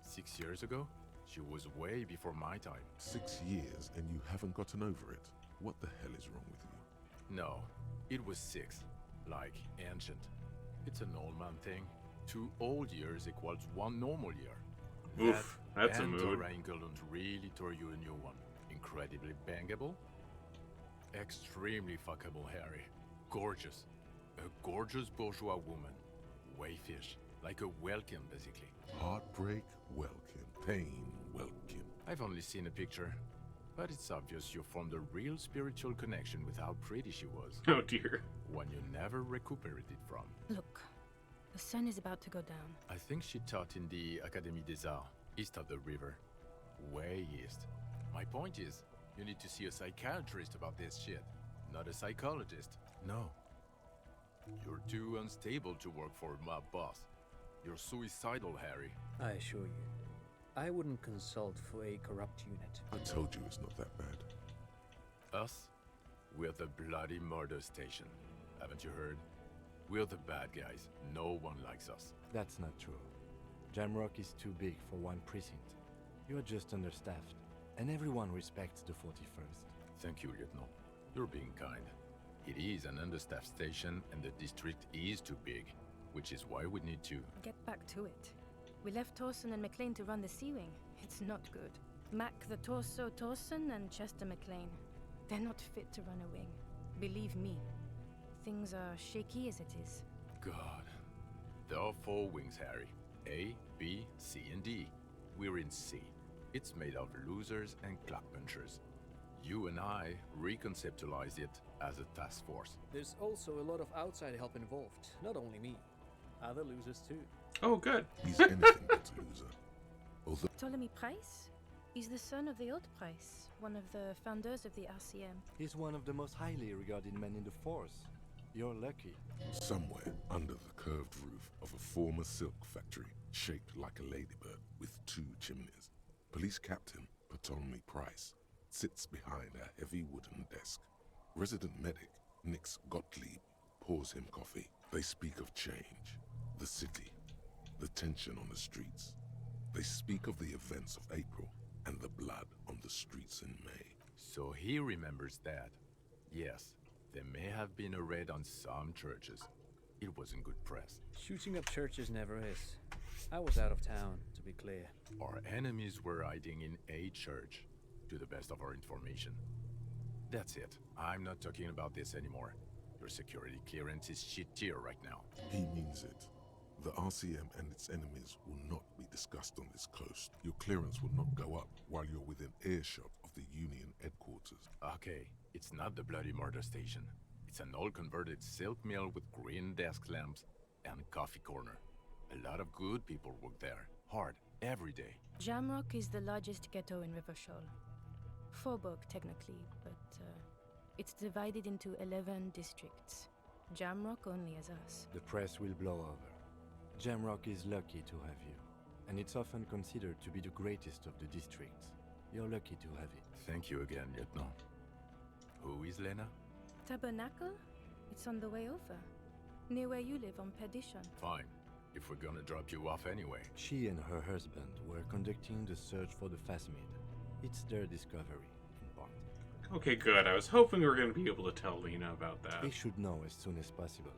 Speaker 18: 6 years ago? She was way before my time.
Speaker 2: 6 years and you haven't gotten over it. What the hell is wrong with you?
Speaker 18: No, it was 6. Like ancient. It's an old man thing. 2 old years equals 1 normal year.
Speaker 1: Oof, that's a mood.
Speaker 18: Dora Ingelund really tore you a new one. Incredibly bangable. Extremely fuckable, Harry. Gorgeous. A gorgeous bourgeois woman. Wayfish. Like a welcome, basically.
Speaker 2: Heartbreak, welcome. Pain, welcome.
Speaker 18: I've only seen a picture, but it's obvious you formed a real spiritual connection with how pretty she was.
Speaker 1: Oh dear.
Speaker 18: One you never recuperated from.
Speaker 20: Look, the sun is about to go down.
Speaker 18: I think she taught in the Académie des Arts, east of the river. Way east. My point is, you need to see a psychiatrist about this shit, not a psychologist. No. You're too unstable to work for my boss. You're suicidal, Harry.
Speaker 19: I assure you, I wouldn't consult for a corrupt unit.
Speaker 2: I told you it's not that bad.
Speaker 18: Us? We're the bloody murder station. Haven't you heard? We're the bad guys. No one likes us.
Speaker 3: That's not true. Jamrock is too big for one precinct. You're just understaffed, and everyone respects the 41st.
Speaker 18: Thank you, Lieutenant. You're being kind. It is an understaffed station, and the district is too big, which is why we need to...
Speaker 20: Get back to it. We left Torson and McLean to run the Sea Wing. It's not good. Mac the Torso Torson and Chester McLean. They're not fit to run a wing. Believe me. Things are shaky as it is.
Speaker 18: God. There are 4 wings, Harry. A, B, C, and D. We're in C. It's made of losers and clock punchers. You and I reconceptualized it as a task force.
Speaker 19: There's also a lot of outside help involved, not only me. Other losers too.
Speaker 1: Oh, good.
Speaker 2: He's anything but a loser. Although
Speaker 20: Ptolemy Price? He's the son of the old Price, one of the founders of the RCM.
Speaker 3: He's one of the most highly regarded men in the force. You're lucky.
Speaker 2: somewhere under the curved roof of a former silk factory shaped like a ladybird with 2 chimneys, Police Captain Ptolemy Price sits behind a heavy wooden desk. Resident medic Nix Gottlieb pours him coffee. They speak of change, the city, the tension on the streets. They speak of the events of April and the blood on the streets in May.
Speaker 18: So he remembers that. Yes, there may have been a raid on some churches. It wasn't good press.
Speaker 19: Shooting up churches never is. I was out of town, to be clear.
Speaker 18: Our enemies were hiding in a church, to the best of our information. That's it. I'm not talking about this anymore. Your security clearance is shit tier right now.
Speaker 2: He means it. The RCM and its enemies will not be discussed on this coast. Your clearance will not go up while you're within earshot of the Union headquarters.
Speaker 18: Okay, it's not the bloody murder station. It's an old converted silk mill with green desk lamps and coffee corner. A lot of good people work there, hard, every day.
Speaker 20: Jamrock is the largest ghetto in Rivershoal. Faubourg, technically, but it's divided into 11 districts. Jamrock only has us.
Speaker 3: The press will blow over. Jamrock is lucky to have you, and it's often considered to be the greatest of the districts. You're lucky to have it.
Speaker 18: Thank you again, Lieutenant. Who is Lena?
Speaker 20: Tabernacle? It's on the way over. Near where you live on Perdition.
Speaker 18: Fine, if we're gonna drop you off anyway.
Speaker 3: She and her husband were conducting the search for the Phasmid. It's their discovery, in part.
Speaker 1: Okay, good. I was hoping we were going to be able to tell Lena about that.
Speaker 3: They should know as soon as possible.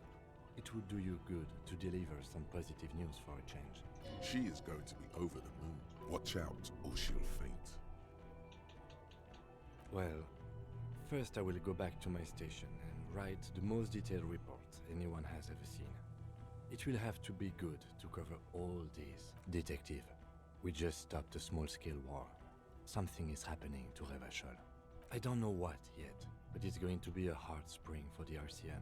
Speaker 3: It would do you good to deliver some positive news for a change.
Speaker 2: She is going to be over the moon. Watch out, or she'll faint.
Speaker 3: Well, first I will go back to my station and write the most detailed report anyone has ever seen. It will have to be good to cover all these. Detective, we just stopped a small-scale war. Something is happening to Revachol. I don't know what yet, but it's going to be a hard spring for the RCM.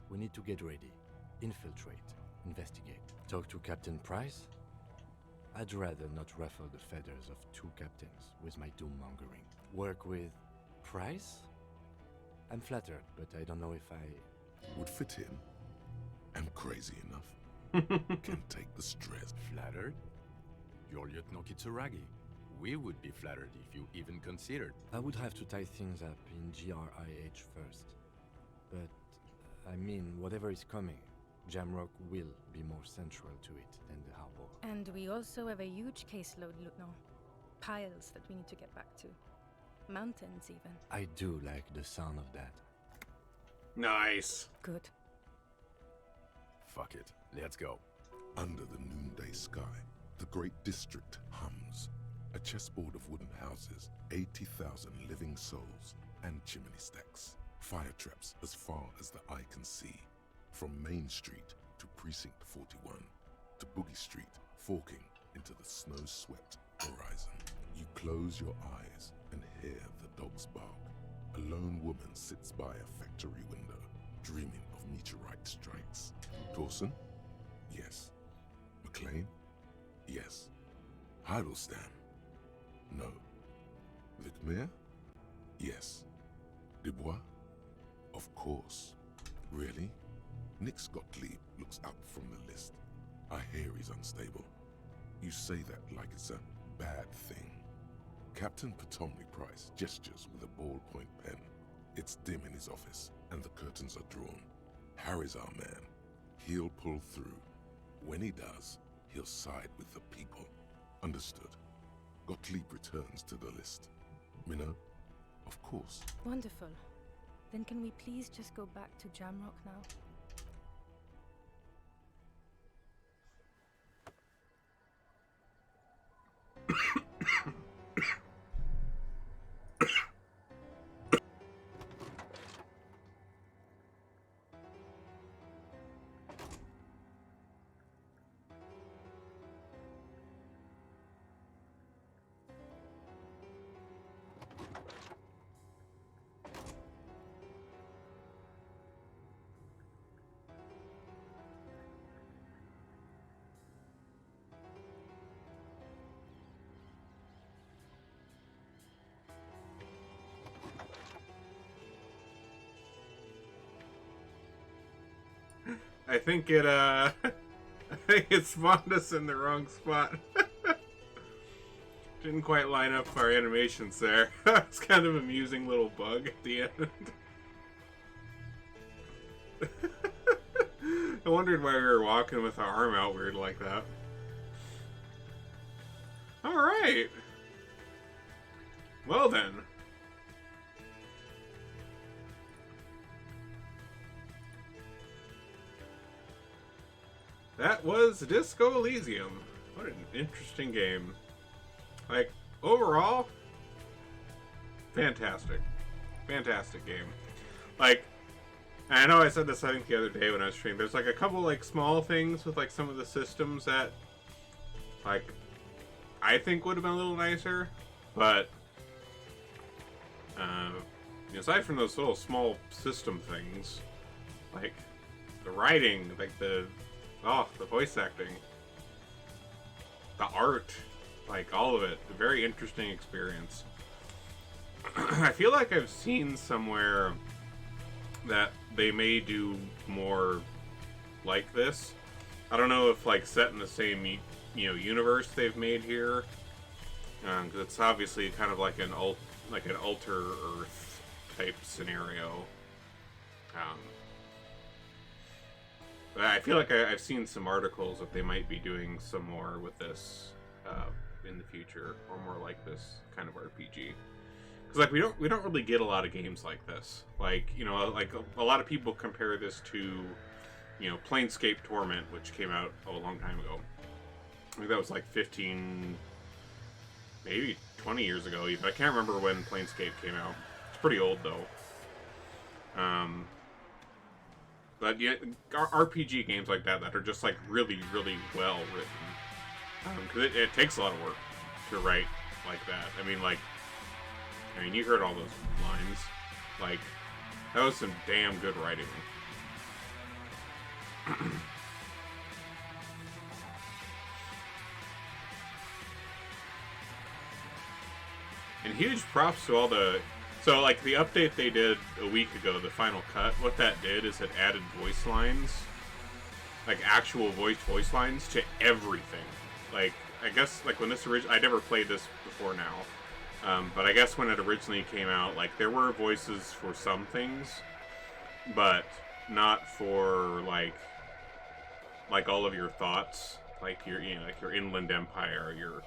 Speaker 3: We need to get ready, infiltrate, investigate. Talk to Captain Price? I'd rather not ruffle the feathers of 2 captains with my doom-mongering. Work with Price? I'm flattered, but I don't know if I...
Speaker 2: Would fit in. I'm crazy enough. Can take the stress.
Speaker 18: Flattered? You're Lieutenant Kitsuragi. We would be flattered if you even considered.
Speaker 3: I would have to tie things up in GRIH first. But, I mean, whatever is coming, Jamrock will be more central to it than the harbor.
Speaker 20: And we also have a huge caseload, Lieutenant. Piles that we need to get back to. Mountains, even.
Speaker 3: I do like the sound of that.
Speaker 1: Nice.
Speaker 20: Good.
Speaker 18: Fuck it. Let's go.
Speaker 2: Under the noonday sky, the great district hums. A chessboard of wooden houses, 80,000 living souls, and chimney stacks. Fire traps as far as the eye can see. From Main Street to Precinct 41, to Boogie Street, forking into the snow-swept horizon. You close your eyes and hear the dogs bark. A lone woman sits by a factory window, dreaming of meteorite strikes. Dawson? Yes. McLean? Yes. Heidelstein? No. Vicmere? Yes. Dubois? Of course. Really? Nick Gottlieb looks up from the list. I hear he's unstable. You say that like it's a bad thing. Captain Potomny Price gestures with a ballpoint pen. It's dim in his office, and the curtains are drawn. Harry's our man. He'll pull through. When he does, he'll side with the people. Understood. Gottlieb returns to the list. Minnow? Of course.
Speaker 20: Wonderful. Then can we please just go back to Jamrock now?
Speaker 1: I think it, I think it spawned us in the wrong spot. Didn't quite line up our animations there. It's kind of an amusing little bug at the end. I wondered why we were walking with our arm out weird like that. Alright. Well then. That was Disco Elysium. What an interesting game. Like, overall, fantastic. Fantastic game. Like, I know I said this I think the other day when I was streaming, there's like a couple like small things with like some of the systems that like I think would have been a little nicer, but aside from those little small system things, like the writing, like the voice acting, the art, like all of it, a very interesting experience. I feel like I've seen somewhere that they may do more like this. I don't know if like set in the same universe they've made here, because it's obviously kind of like an alter Earth type scenario. But I feel like I've seen some articles that they might be doing some more with this in the future, or more like this kind of RPG. Because like we don't really get a lot of games like this. Like like a lot of people compare this to Planescape Torment, which came out a long time ago. I think that was like 15, maybe 20 years ago even. I can't remember when Planescape came out. It's pretty old though. But yeah, RPG games like that are just like really, really well written. Because it takes a lot of work to write like that. I mean, you heard all those lines. Like, that was some damn good writing. And huge props to all the... So, like, the update they did a week ago, the final cut, what that did is it added voice lines. Like, actual voice lines to everything. Like, I guess, like, when this I never played this before now. But I guess when it originally came out, like, there were voices for some things, but not for, like all of your thoughts. Like, your Inland Empire, your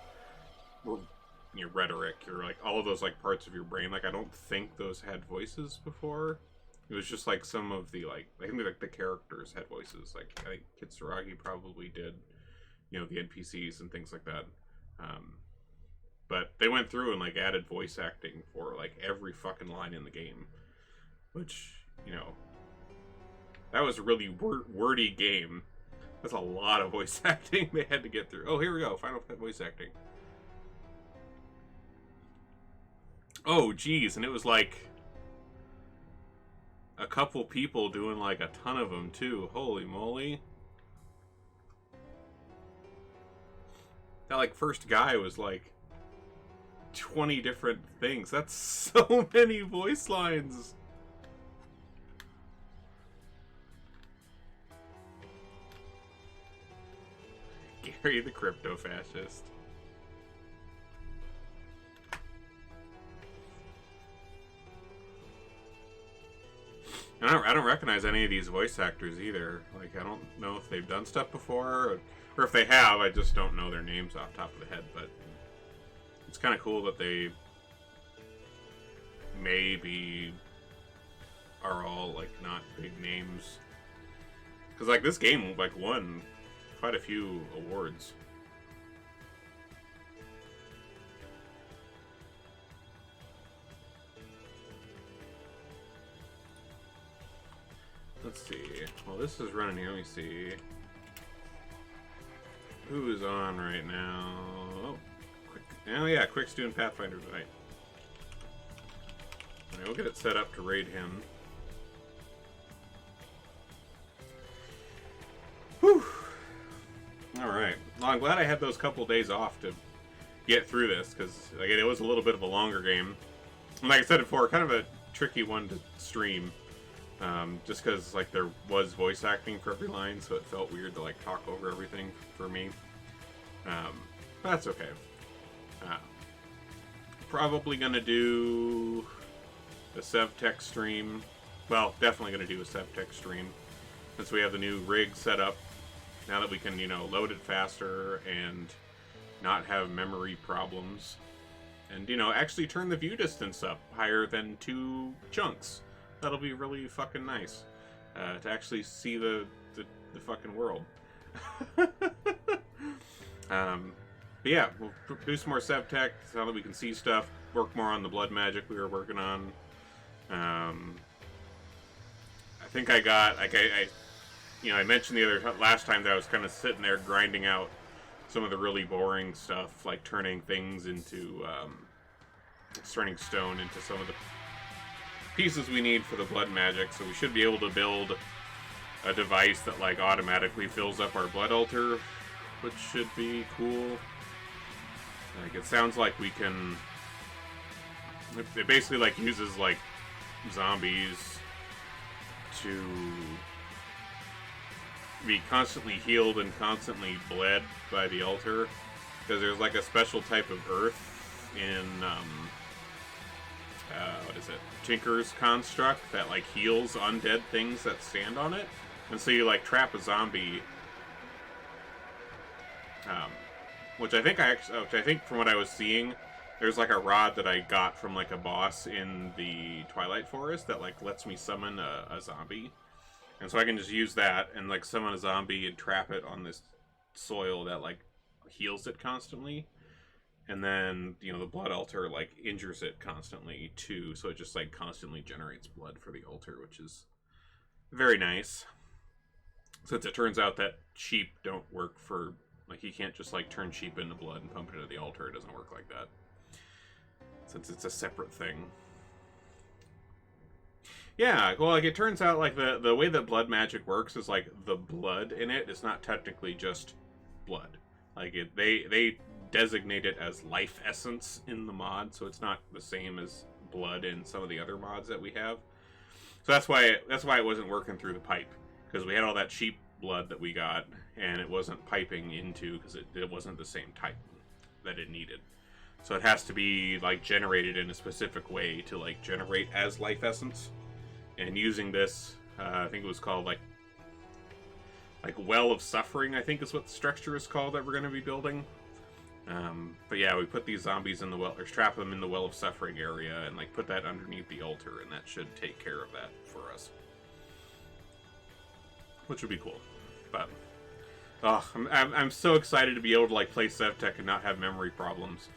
Speaker 1: rhetoric, your like all of those like parts of your brain. Like, I don't think those had voices before. It was just like some of the I think like the characters had voices. Like, I think Kitsuragi probably did, the NPCs and things like that. But they went through and like added voice acting for like every fucking line in the game, which that was a really wordy game. That's a lot of voice acting they had to get through. Oh, here we go. Final Cut voice acting. Oh, geez. And it was like a couple people doing like a ton of them, too. Holy moly. That like first guy was like 20 different things. That's so many voice lines. Gary the crypto fascist. And I don't recognize any of these voice actors either. Like, I don't know if they've done stuff before, or if they have, I just don't know their names off the top of the head. But it's kind of cool that they maybe are all like not big names. Because like this game like won quite a few awards. Let's see. Well, this is running here. Let me see. Who is on right now? Oh yeah, Quick's doing Pathfinder tonight. Alright, we'll get it set up to raid him. Whew. Alright. Well, I'm glad I had those couple days off to get through this, because like, it was a little bit of a longer game. And like I said before, kind of a tricky one to stream. Just because like there was voice acting for every line, so it felt weird to like talk over everything for me. But that's okay. Probably gonna do a SevTech stream. Well, definitely gonna do a SevTech stream since we have the new rig set up. Now that we can, you know, load it faster and not have memory problems, and you know, actually turn the view distance up higher than 2 chunks. That'll be really fucking nice to actually see the fucking world. But yeah, we'll do some more SevTech so that we can see stuff. Work more on the blood magic we were working on. I think I got like you know, I mentioned last time that I was kind of sitting there grinding out some of the really boring stuff, like turning things into turning stone into some of the pieces we need for the blood magic, so we should be able to build a device that like automatically fills up our blood altar, which should be cool. Like, it sounds like we can, it basically like uses like zombies to be constantly healed and constantly bled by the altar, because there's like a special type of earth in what is it? Tinker's construct that like heals undead things that stand on it, and so you like trap a zombie, which I think from what I was seeing, there's like a rod that I got from like a boss in the Twilight Forest that like lets me summon a zombie, and so I can just use that and like summon a zombie and trap it on this soil that like heals it constantly. And then, you know, the blood altar, like, injures it constantly, too. So it just, like, constantly generates blood for the altar, which is very nice. Since it turns out that sheep don't work for... Like, you can't just, like, turn sheep into blood and pump it into the altar. It doesn't work like that. Since it's a separate thing. Yeah, well, like, it turns out, like, the way that blood magic works is, like, the blood in it is not technically just blood. Like, they designate it as life essence in the mod, so it's not the same as blood in some of the other mods that we have. So that's why it wasn't working through the pipe, because we had all that sheep blood that we got, and it wasn't piping into, because it wasn't the same type that it needed. So it has to be like generated in a specific way to like generate as life essence. And using this, I think it was called like Well of Suffering, I think is what the structure is called that we're going to be building. But yeah, we put these zombies in the well, or trap them in the Well of Suffering area, and like put that underneath the altar, and that should take care of that for us, which would be cool. But I'm so excited to be able to like play SevTech and not have memory problems,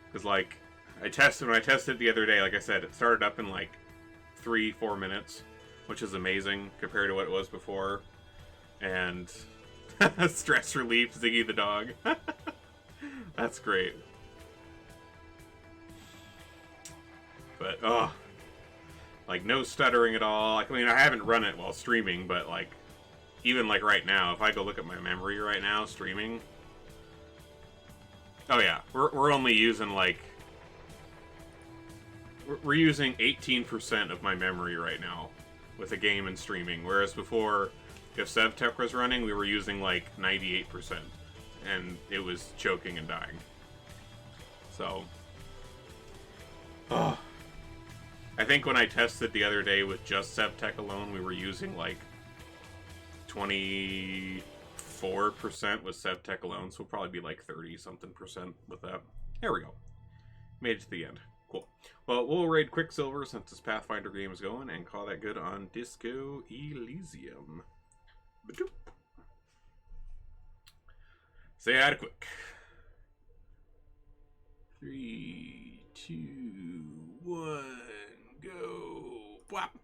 Speaker 1: because like when I tested it the other day, like I said, it started up in like 3-4 minutes, which is amazing compared to what it was before, and Stress relief, Ziggy the dog. That's great. But, oh. Like, no stuttering at all. Like, I mean, I haven't run it while streaming, but, like, even, like, right now, if I go look at my memory right now, streaming... Oh, yeah. We're only using, like... We're using 18% of my memory right now with a game and streaming, whereas before, if SevTech was running, we were using, like, 98%, and it was choking and dying. So... Oh... I think when I tested the other day with just SevTech alone, we were using like 24% with SevTech alone, so we'll probably be like 30-something% with that. There we go. Made it to the end. Cool. Well, we'll raid Quicksilver since this Pathfinder game is going and call that good on Disco Elysium. Ba-doop. Say hi to Quick. 3, 2, 1... Go. Whop.